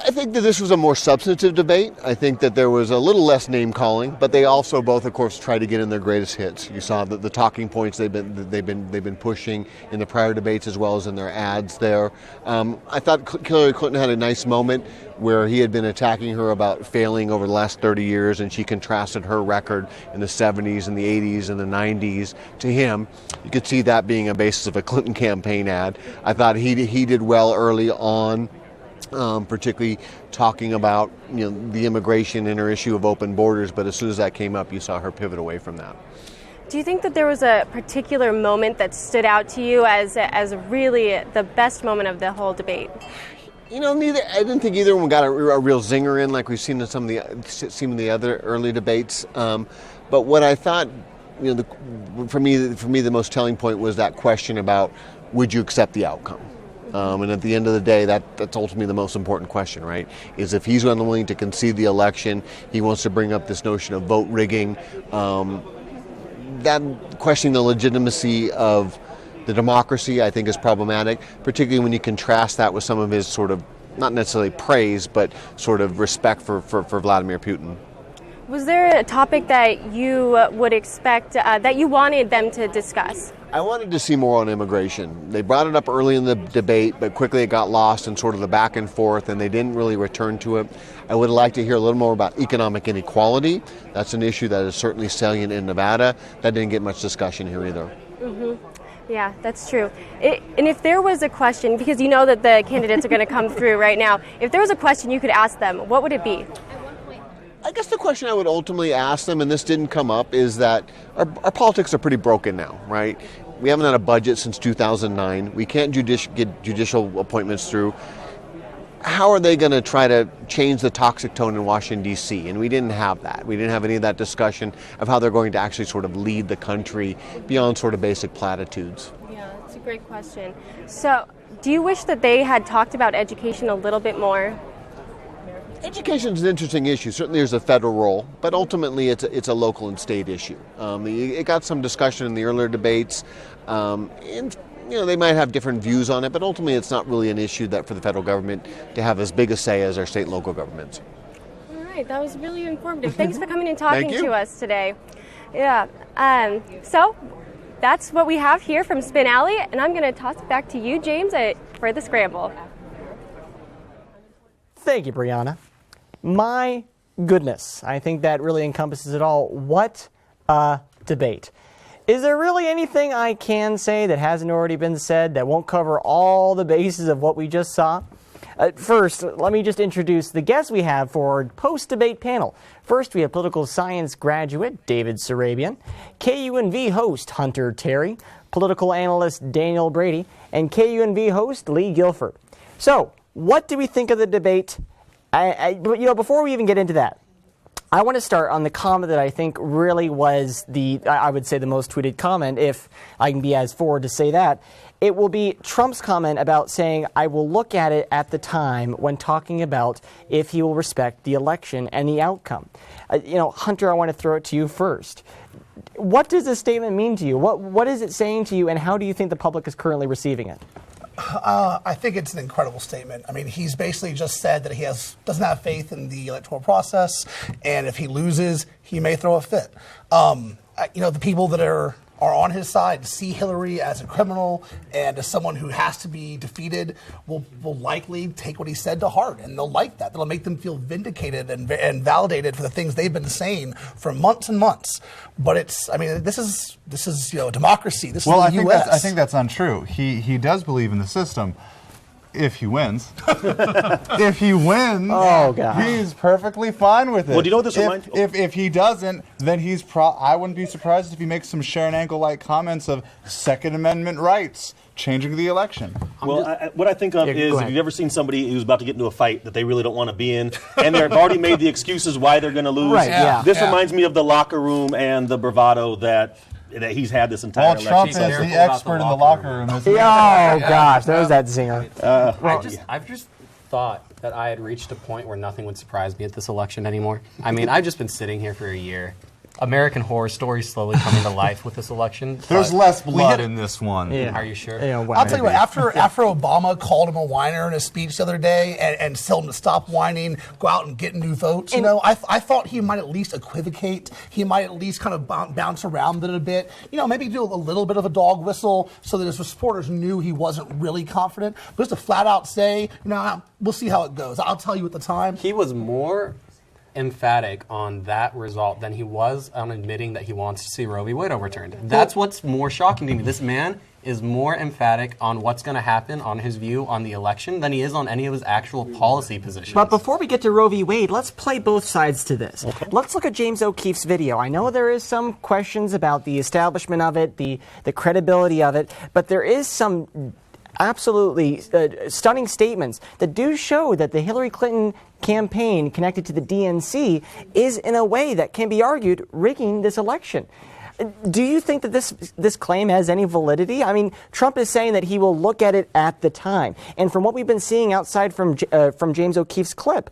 I think that this was a more substantive debate. I think that there was a little less name calling, but they also both, of course, tried to get in their greatest hits. You saw the talking points they've been pushing in the prior debates as well as in their ads there. I thought Hillary Clinton had a nice moment where he had been attacking her about failing over the last 30 years, and she contrasted her record in the 70s and the 80s and the 90s to him. You could see that being a basis of a Clinton campaign ad. I thought he did well early on. Particularly talking about the immigration and her issue of open borders, but as soon as that came up, you saw her pivot away from that. Do you think that there was a particular moment that stood out to you as really the best moment of the whole debate? I didn't think either one got a real zinger in like we've seen in some of the other early debates. But what I thought, for me, the most telling point was that question about would you accept the outcome. And at the end of the day, that's ultimately the most important question, right? Is if he's unwilling to concede the election, he wants to bring up this notion of vote rigging, that questioning the legitimacy of the democracy, I think, is problematic, particularly when you contrast that with some of his sort of, not necessarily praise, but sort of respect for Vladimir Putin. Was there a topic that you would expect, that you wanted them to discuss? I wanted to see more on immigration. They brought it up early in the debate, but quickly it got lost in sort of the back and forth, and they didn't really return to it. I would like to hear a little more about economic inequality. That's an issue that is certainly salient in Nevada. That didn't get much discussion here either. Mm-hmm. Yeah, that's true. And if there was a question, because you know that the candidates are going to come through right now, if there was a question you could ask them, what would it be? I guess the question I would ultimately ask them, and this didn't come up, is that our politics are pretty broken now, right? We haven't had a budget since 2009. We can't get judicial appointments through. how are they going to try to change the toxic tone in Washington, D.C.? And we didn't have that. We didn't have any of that discussion of how they're going to actually sort of lead the country beyond sort of basic platitudes. Yeah, that's a great question. So, do you wish that they had talked about education a little bit more? Education is an interesting issue. Certainly there's a federal role, but ultimately it's a local and state issue. It got some discussion in the earlier debates, and they might have different views on it, but ultimately it's not really an issue that for the federal government to have as big a say as our state and local governments. All right, that was really informative. Thanks for coming and talking Thank you. to us today. Yeah, so that's what we have here from Spin Alley, and I'm going to toss it back to you, James, for the Scramble. Thank you, Brianna. My goodness, I think that really encompasses it all. What a debate. Is there really anything I can say that hasn't already been said that won't cover all the bases of what we just saw? First, let me just introduce the guests we have for our post-debate panel. First, we have political science graduate David Sarabian, KUNV host Hunter Terry, political analyst Daniel Brady, and KUNV host Lee Guilford. So, what do we think of the debate? Before we even get into that, I want to start on the comment that I think really was I would say the most tweeted comment, if I can be as forward to say that. It will be Trump's comment about saying, I will look at it at the time when talking about if he will respect the election and the outcome. Hunter, I want to throw it to you first. What does this statement mean to you? What is it saying to you, and how do you think the public is currently receiving it? I think it's an incredible statement. I mean, he's basically just said that he doesn't have faith in the electoral process, and if he loses, he may throw a fit. The people that are on his side see Hillary as a criminal and as someone who has to be defeated will likely take what he said to heart, and they'll like that. That'll make them feel vindicated and validated for the things they've been saying for months and months. But this is a democracy. This is the U.S. I think that's untrue. He does believe in the system. If he wins. If he wins, oh, God. He's perfectly fine with it. Well, do you know what this reminds me? If he doesn't, then I wouldn't be surprised if he makes some Sharon Angle-like comments of Second Amendment rights, changing the election. Well, what I think of is, have you ever seen somebody who's about to get into a fight that they really don't want to be in, and they've already made the excuses why they're going to lose? Right, yeah. This reminds me of the locker room and the bravado that he's had this entire election. Trump is the expert in the locker room. Oh, gosh, there's that zinger. I've just thought that I had reached a point where nothing would surprise me at this election anymore. I mean, I've just been sitting here for a year. American Horror Story slowly coming to life with this election. There's less blood in this one. Yeah. Are you sure? Yeah, I'll tell you what, after Obama called him a whiner in a speech the other day and told him to stop whining, go out and get new votes, I thought he might at least equivocate. He might at least kind of bounce around it a bit. Maybe do a little bit of a dog whistle so that his supporters knew he wasn't really confident. But just to flat out say, we'll see how it goes. I'll tell you at the time. He was more emphatic on that result than he was on admitting that he wants to see Roe v. Wade overturned. That's what's more shocking to me. This man is more emphatic on what's going to happen on his view on the election than he is on any of his actual policy positions. But before we get to Roe v. Wade, let's play both sides to this. Okay. Let's look at James O'Keefe's video. I know there is some questions about the establishment of it, the credibility of it, but there is some absolutely stunning statements that do show that the Hillary Clinton campaign connected to the DNC is, in a way that can be argued, rigging this election. Do you think that this claim has any validity? I mean, Trump is saying that he will look at it at the time. And from what we've been seeing outside from James O'Keefe's clip,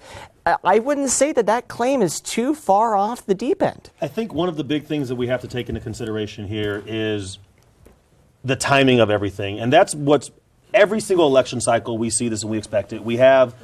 I wouldn't say that claim is too far off the deep end. I think one of the big things that we have to take into consideration here is the timing of everything. And that's what's every single election cycle we see this and we expect it. We have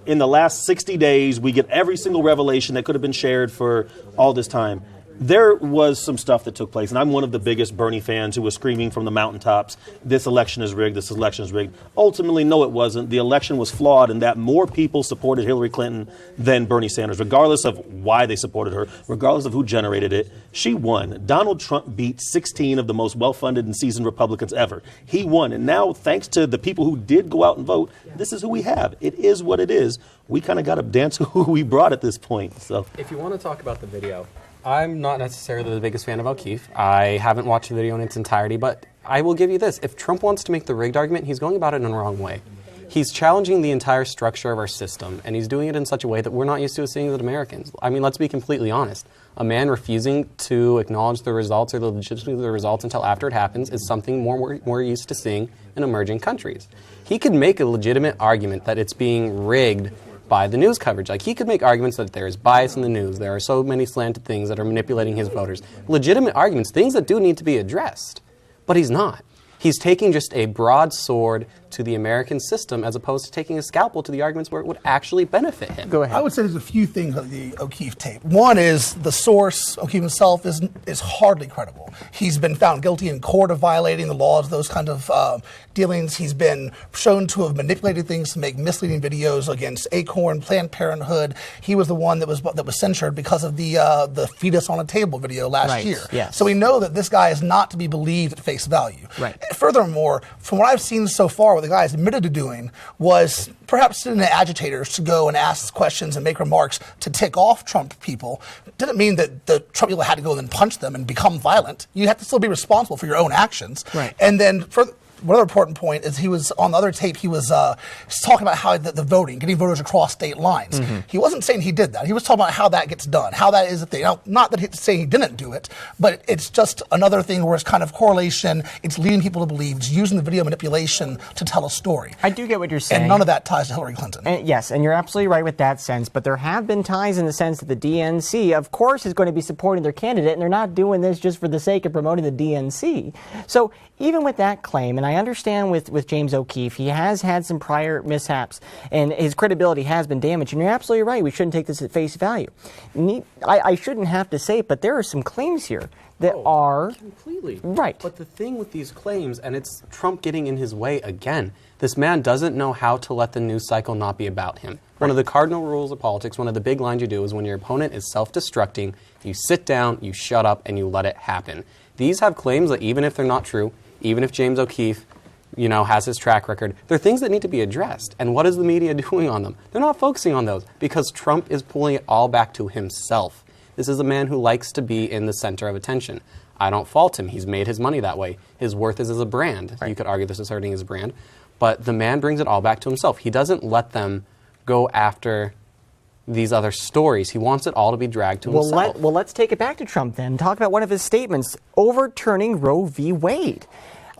in the last 60 days, we get every single revelation that could have been shared for all this time. There was some stuff that took place, and I'm one of the biggest Bernie fans who was screaming from the mountaintops, this election is rigged, this election is rigged. Ultimately, no, it wasn't. The election was flawed in that more people supported Hillary Clinton than Bernie Sanders, regardless of why they supported her, regardless of who generated it. She won. Donald Trump beat 16 of the most well-funded and seasoned Republicans ever. He won, and now, thanks to the people who did go out and vote, this is who we have. It is what it is. We kind of got to dance who we brought at this point. So, if you want to talk about the video, I'm not necessarily the biggest fan of O'Keefe. I haven't watched the video in its entirety, but I will give you this. If Trump wants to make the rigged argument, he's going about it in the wrong way. He's challenging the entire structure of our system, and he's doing it in such a way that we're not used to seeing as Americans. I mean, let's be completely honest. A man refusing to acknowledge the results or the legitimacy of the results until after it happens is something more used to seeing in emerging countries. He could make a legitimate argument that it's being rigged by the news coverage. Like, he could make arguments that there is bias in the news, there are so many slanted things that are manipulating his voters. Legitimate arguments, things that do need to be addressed. But he's not. He's taking just a broadsword to the American system as opposed to taking a scalpel to the arguments where it would actually benefit him. Go ahead. I would say there's a few things on the O'Keefe tape. One is the source, O'Keefe himself, is hardly credible. He's been found guilty in court of violating the laws, those kind of dealings. He's been shown to have manipulated things to make misleading videos against Acorn, Planned Parenthood. He was the one that was censured because of the fetus on a table video last year. Yes. So we know that this guy is not to be believed at face value. Right. Furthermore, from what I've seen so far, what the guy has admitted to doing was perhaps sending the agitators to go and ask questions and make remarks to tick off Trump people. Didn't mean that the Trump people had to go and punch them and become violent. You have to still be responsible for your own actions. Right. And then one other important point is he was on the other tape. He was talking about how the voting, getting voters across state lines. Mm-hmm. He wasn't saying he did that. He was talking about how that gets done, how that is a thing. Now, not that he's saying he didn't do it, but it's just another thing where it's kind of correlation. It's leading people to believe. It's using the video manipulation to tell a story. I do get what you're saying. And none of that ties to Hillary Clinton. And yes, and you're absolutely right with that sense. But there have been ties in the sense that the DNC, of course, is going to be supporting their candidate, and they're not doing this just for the sake of promoting the DNC. So even with that claim, and I understand with James O'Keefe, he has had some prior mishaps, and his credibility has been damaged. And you're absolutely right. We shouldn't take this at face value. I shouldn't have to say it, but there are some claims here that are completely right. But the thing with these claims, and it's Trump getting in his way again, this man doesn't know how to let the news cycle not be about him. One of the cardinal rules of politics, one of the big lines you do is when your opponent is self-destructing, you sit down, you shut up, and you let it happen. These have claims that even if they're not true, even if James O'Keefe has his track record, they're things that need to be addressed. And what is the media doing on them? They're not focusing on those because Trump is pulling it all back to himself. This is a man who likes to be in the center of attention. I don't fault him. He's made his money that way. His worth is as a brand. Right. You could argue this is hurting his brand. But the man brings it all back to himself. He doesn't let them go after these other stories. He wants it all to be dragged to himself. Well, let's take it back to Trump then. Talk about one of his statements, overturning Roe v. Wade.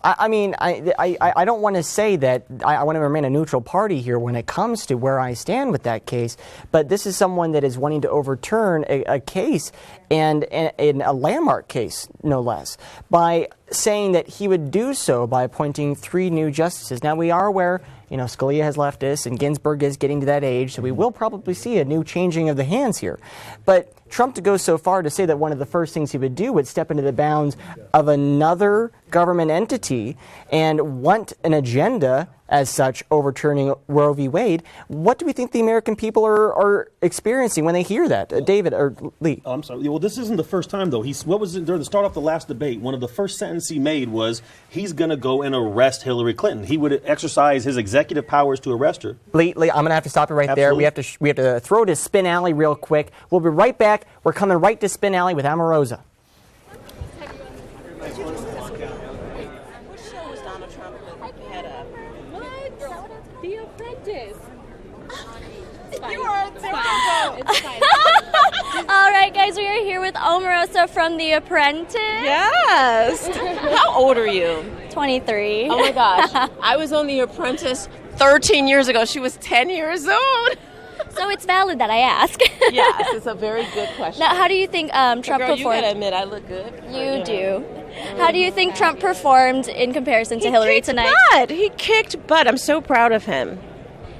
I mean, I don't want to say that I want to remain a neutral party here when it comes to where I stand with that case, but this is someone that is wanting to overturn a case, and in a landmark case, no less, by saying that he would do so by appointing 3 new justices. Now, we are aware, Scalia has left us, and Ginsburg is getting to that age, so we will probably see a new changing of the hands here. But Trump to go so far to say that one of the first things he would do would step into the bounds of another government entity and want an agenda as such overturning Roe v. Wade. What do we think the American people are experiencing when they hear that? David or Lee? I'm sorry. Well, this isn't the first time, though. What was it during the start of the last debate? One of the first sentences he made was he's going to go and arrest Hillary Clinton. He would exercise his executive powers to arrest her. Lee, I'm going to have to stop you right there. We have to throw to Spin Alley real quick. We'll be right back. We're coming right to Spin Alley with Amorosa. You are terrible. It's fine. All right, guys, we are here with Omarosa from The Apprentice. Yes. How old are you? 23. Oh my gosh. I was on The Apprentice 13 years ago. She was 10 years old. So it's valid that I ask. Yes, it's a very good question. Now, how do you think Trump performed? You gotta admit, I look good. You do. How do you think Trump performed in comparison to Hillary tonight? He kicked butt. I'm so proud of him.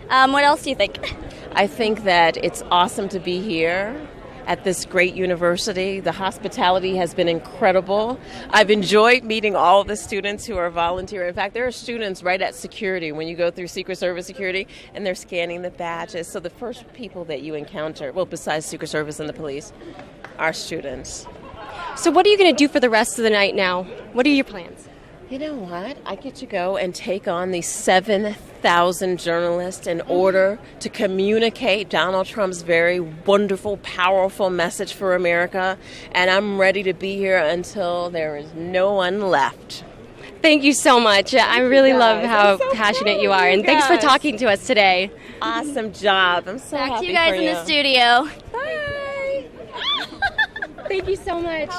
What else do you think? I think that it's awesome to be here at this great university. The hospitality has been incredible. I've enjoyed meeting all of the students who are volunteering. In fact, there are students right at security when you go through Secret Service security, and they're scanning the badges. So the first people that you encounter, well, besides Secret Service and the police, are students. So what are you going to do for the rest of the night now? What are your plans? You know what? I get to go and take on these 7,000 journalists in order to communicate Donald Trump's very wonderful, powerful message for America. And I'm ready to be here until there is no one left. Thank you so much. I really love how passionate you are, and thanks for talking to us today. Awesome job. I'm so Back happy to you guys for in you. the studio. Thank you so much.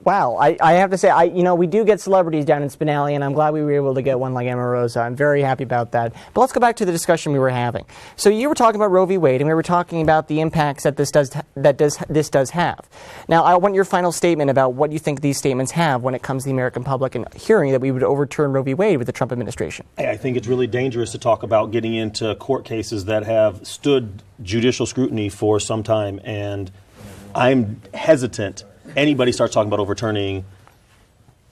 Wow, I have to say, we do get celebrities down in Spinelli, and I'm glad we were able to get one like Emma Rosa. I'm very happy about that. But let's go back to the discussion we were having. So you were talking about Roe v. Wade, and we were talking about the impacts that this does have. Now, I want your final statement about what you think these statements have when it comes to the American public and hearing that we would overturn Roe v. Wade with the Trump administration. I think it's really dangerous to talk about getting into court cases that have stood judicial scrutiny for some time, and I'm hesitant anybody starts talking about overturning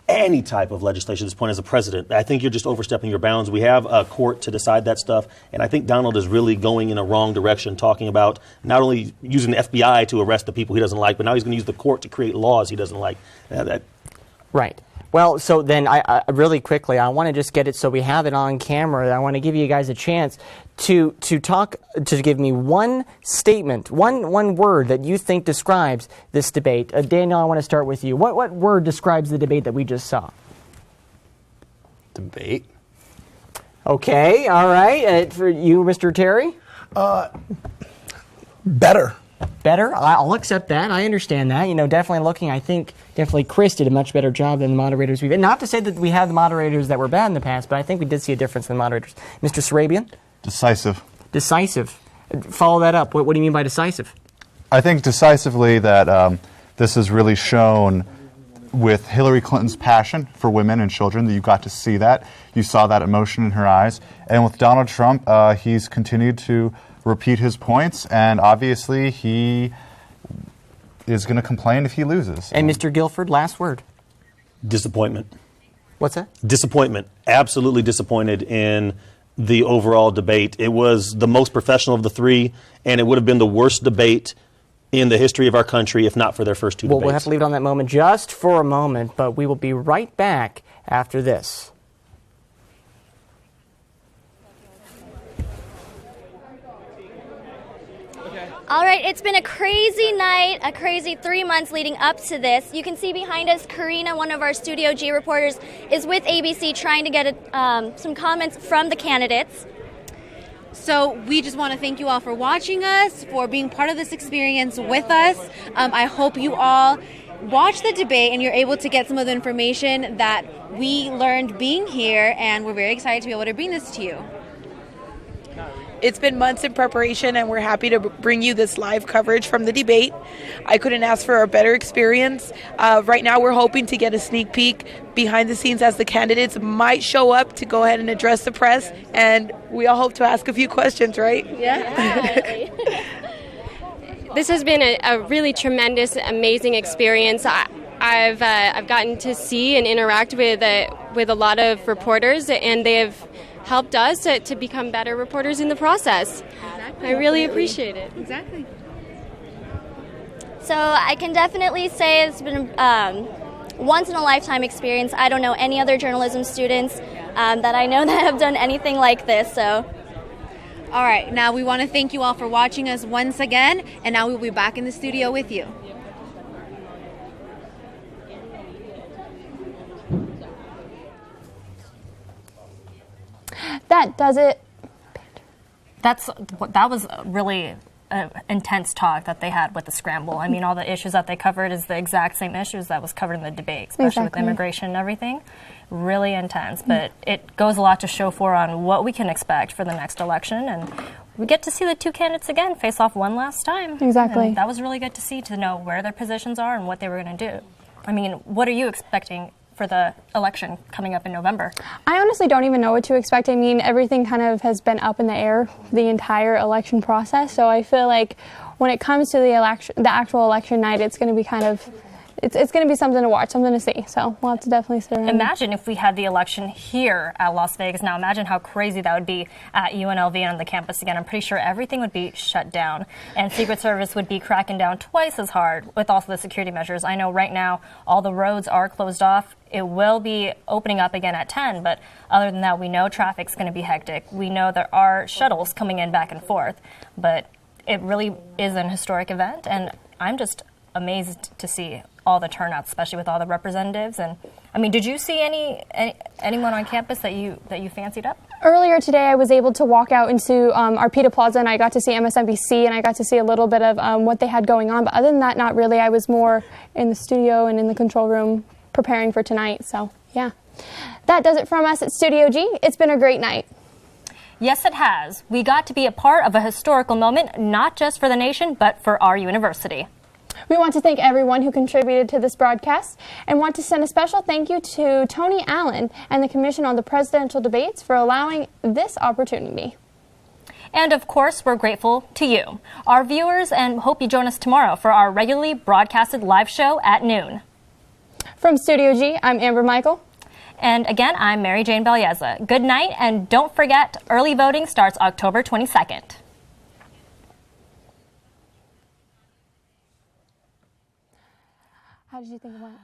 any type of legislation at this point as a president. I think you're just overstepping your bounds. We have a court to decide that stuff, and I think Donald is really going in a wrong direction, talking about not only using the FBI to arrest the people he doesn't like, but now he's going to use the court to create laws he doesn't like. Right. Well, so then I really quickly, I want to just get it so we have it on camera. I want to give you guys a chance to give me one statement, one word that you think describes this debate. Daniel, I want to start with you. What word describes the debate that we just saw? Debate. Okay, all right. For you, Mr. Terry? Better. Better? I'll accept that. I understand that. Definitely looking, I think, definitely Chris did a much better job than the moderators we've had. Not to say that we had the moderators that were bad in the past, but I think we did see a difference in the moderators. Mr. Sarabian? Decisive. Decisive. Follow that up. What do you mean by decisive? I think decisively that this has really shown with Hillary Clinton's passion for women and children, that you got to see that. You saw that emotion in her eyes. And with Donald Trump, he's continued to repeat his points, and obviously he is going to complain if he loses. And Mr. Guilford, last word. Disappointment. What's that? Disappointment. Absolutely disappointed in the overall debate. It was the most professional of the three, and it would have been the worst debate in the history of our country if not for their first two debates. Well, we'll have to leave it on that moment just for a moment, but we will be right back after this. All right, it's been a crazy night, a crazy 3 months leading up to this. You can see behind us, Karina, one of our Studio G reporters, is with ABC trying to get some comments from the candidates. So we just want to thank you all for watching us, for being part of this experience with us. I hope you all watch the debate and you're able to get some of the information that we learned being here, and we're very excited to be able to bring this to you. It's been months in preparation, and we're happy to bring you this live coverage from the debate. I couldn't ask for a better experience. Right now, we're hoping to get a sneak peek behind the scenes as the candidates might show up to go ahead and address the press, and we all hope to ask a few questions, right? Yeah. This has been a really tremendous, amazing experience. I've gotten to see and interact with a lot of reporters, and they've helped us to become better reporters in the process. Exactly. I really appreciate it. Exactly. So I can definitely say it's been once in a lifetime experience. I don't know any other journalism students that I know that have done anything like this. So. All right, now we want to thank you all for watching us once again, and now we'll be back in the studio with you. That does it. That was really intense talk that they had with the scramble. I mean, all the issues that they covered is the exact same issues that was covered in the debate, especially with immigration and everything. Really intense, but it goes a lot to show for on what we can expect for the next election, and we get to see the two candidates again face off one last time. Exactly. And that was really good to see, to know where their positions are and what they were going to do. I mean, what are you expecting for the election coming up in November? I honestly don't even know what to expect. I mean, everything kind of has been up in the air the entire election process, so I feel like when it comes to the actual election night, it's going to be kind of it's going to be something to watch, something to see. So we'll have to definitely sit around. Imagine if we had the election here at Las Vegas. Now imagine how crazy that would be at UNLV and on the campus again. I'm pretty sure everything would be shut down, and Secret Service would be cracking down twice as hard with also the security measures. I know right now all the roads are closed off. It will be opening up again at 10, but other than that, we know traffic's going to be hectic. We know there are shuttles coming in back and forth, but it really is an historic event, and I'm just amazed to see all the turnouts, especially with all the representatives, and I mean, did you see anyone on campus that you fancied up? Earlier today, I was able to walk out into our PETA Plaza, and I got to see MSNBC, and I got to see a little bit of what they had going on. But other than that, not really. I was more in the studio and in the control room preparing for tonight. So, yeah. That does it from us at Studio G. It's been a great night. Yes, it has. We got to be a part of a historical moment, not just for the nation, but for our university. We want to thank everyone who contributed to this broadcast and want to send a special thank you to Tony Allen and the Commission on the Presidential Debates for allowing this opportunity. And of course, we're grateful to you, our viewers, and hope you join us tomorrow for our regularly broadcasted live show at noon. From Studio G, I'm Amber Michael. And again, I'm Mary Jane Belyeza. Good night, and don't forget, early voting starts October 22nd. How did you think it went?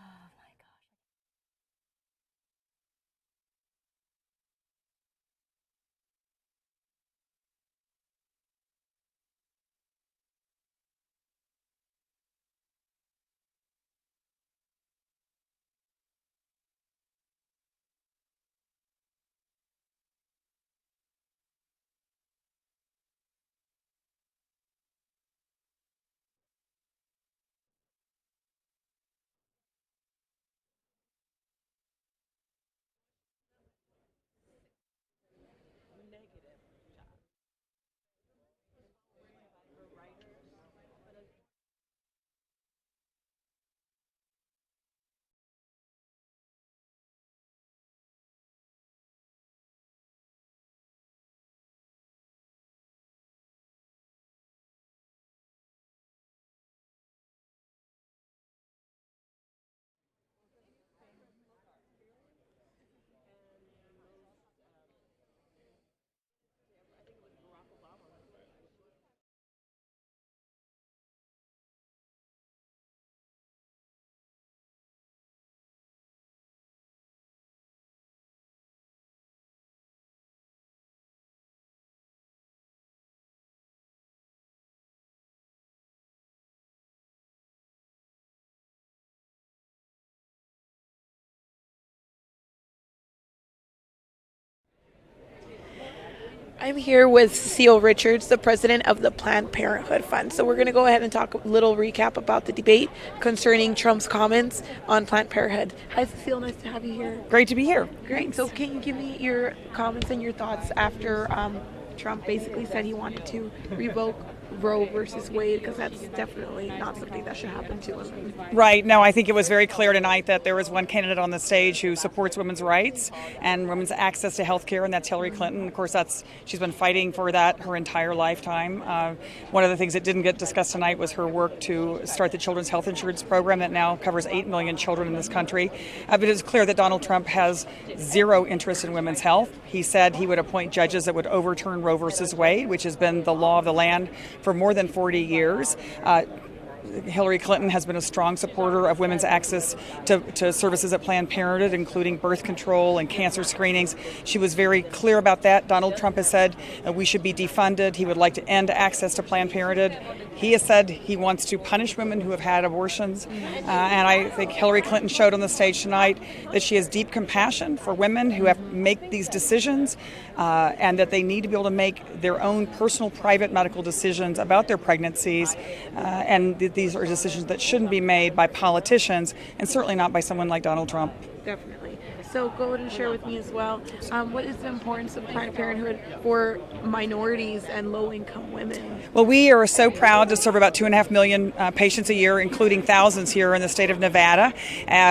I'm here with Cecile Richards, the president of the Planned Parenthood Fund. So we're going to go ahead and talk a little recap about the debate concerning Trump's comments on Planned Parenthood. Hi, Cecile. Nice to have you here. Great to be here. Great. So can you give me your comments and your thoughts after Trump basically said he wanted to revoke Roe versus Wade, because that's definitely not something that should happen to women. Right. No, I think it was very clear tonight that there was one candidate on the stage who supports women's rights and women's access to health care, and that's Hillary Clinton. Of course, she's been fighting for that her entire lifetime. One of the things that didn't get discussed tonight was her work to start the Children's Health Insurance Program that now covers 8 million children in this country. But it's clear that Donald Trump has zero interest in women's health. He said he would appoint judges that would overturn Roe versus Wade, which has been the law of the land for more than 40 years. Hillary Clinton has been a strong supporter of women's access to services at Planned Parenthood, including birth control and cancer screenings. She was very clear about that. Donald Trump has said we should be defunded. He would like to end access to Planned Parenthood. He has said he wants to punish women who have had abortions. And I think Hillary Clinton showed on the stage tonight that she has deep compassion for women who have to make these decisions and that they need to be able to make their own personal, private medical decisions about their pregnancies. And these are decisions that shouldn't be made by politicians, and certainly not by someone like Donald Trump. Definitely. So go ahead and share with me as well, what is the importance of Planned Parenthood for minorities and low-income women? Well, we are so proud to serve about 2.5 million patients a year, including thousands here in the state of Nevada.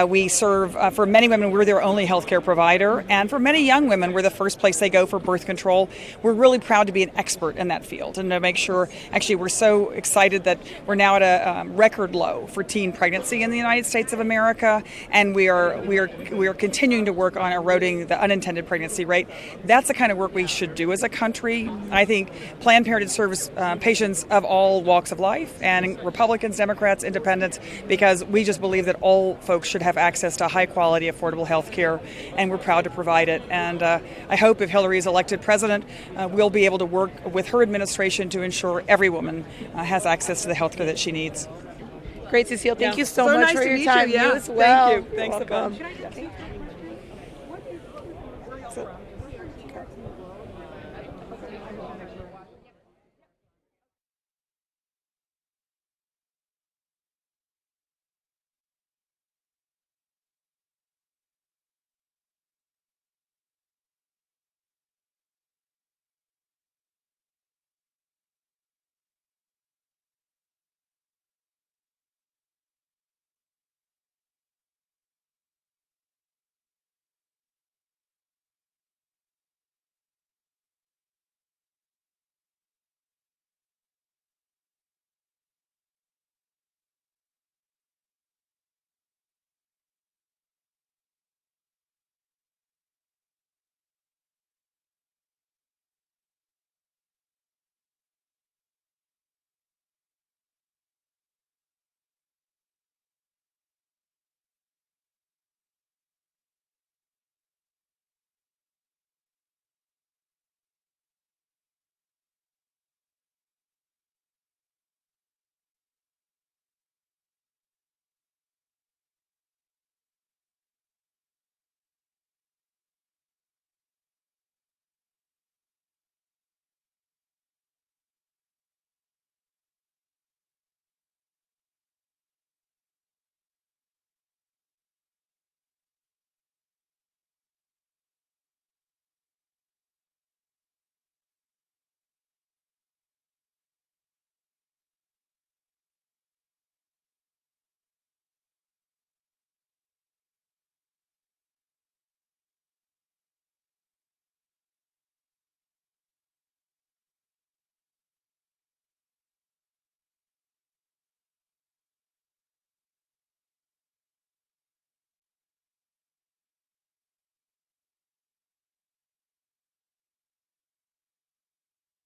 We serve, for many women, we're their only healthcare provider, and for many young women, we're the first place they go for birth control. We're really proud to be an expert in that field and to make sure, actually, we're so excited that we're now at a record low for teen pregnancy in the United States of America, and we are continuing to work on eroding the unintended pregnancy rate. That's the kind of work we should do as a country. I think Planned Parenthood serves patients of all walks of life, and Republicans, Democrats, Independents, because we just believe that all folks should have access to high quality, affordable health care, and we're proud to provide it. And I hope if Hillary is elected president, we'll be able to work with her administration to ensure every woman has access to the health care that she needs. Great, Cecile. Thank you so So much nice for to your meet time. you. Yeah. as well. Thank you. Thanks Welcome. so much.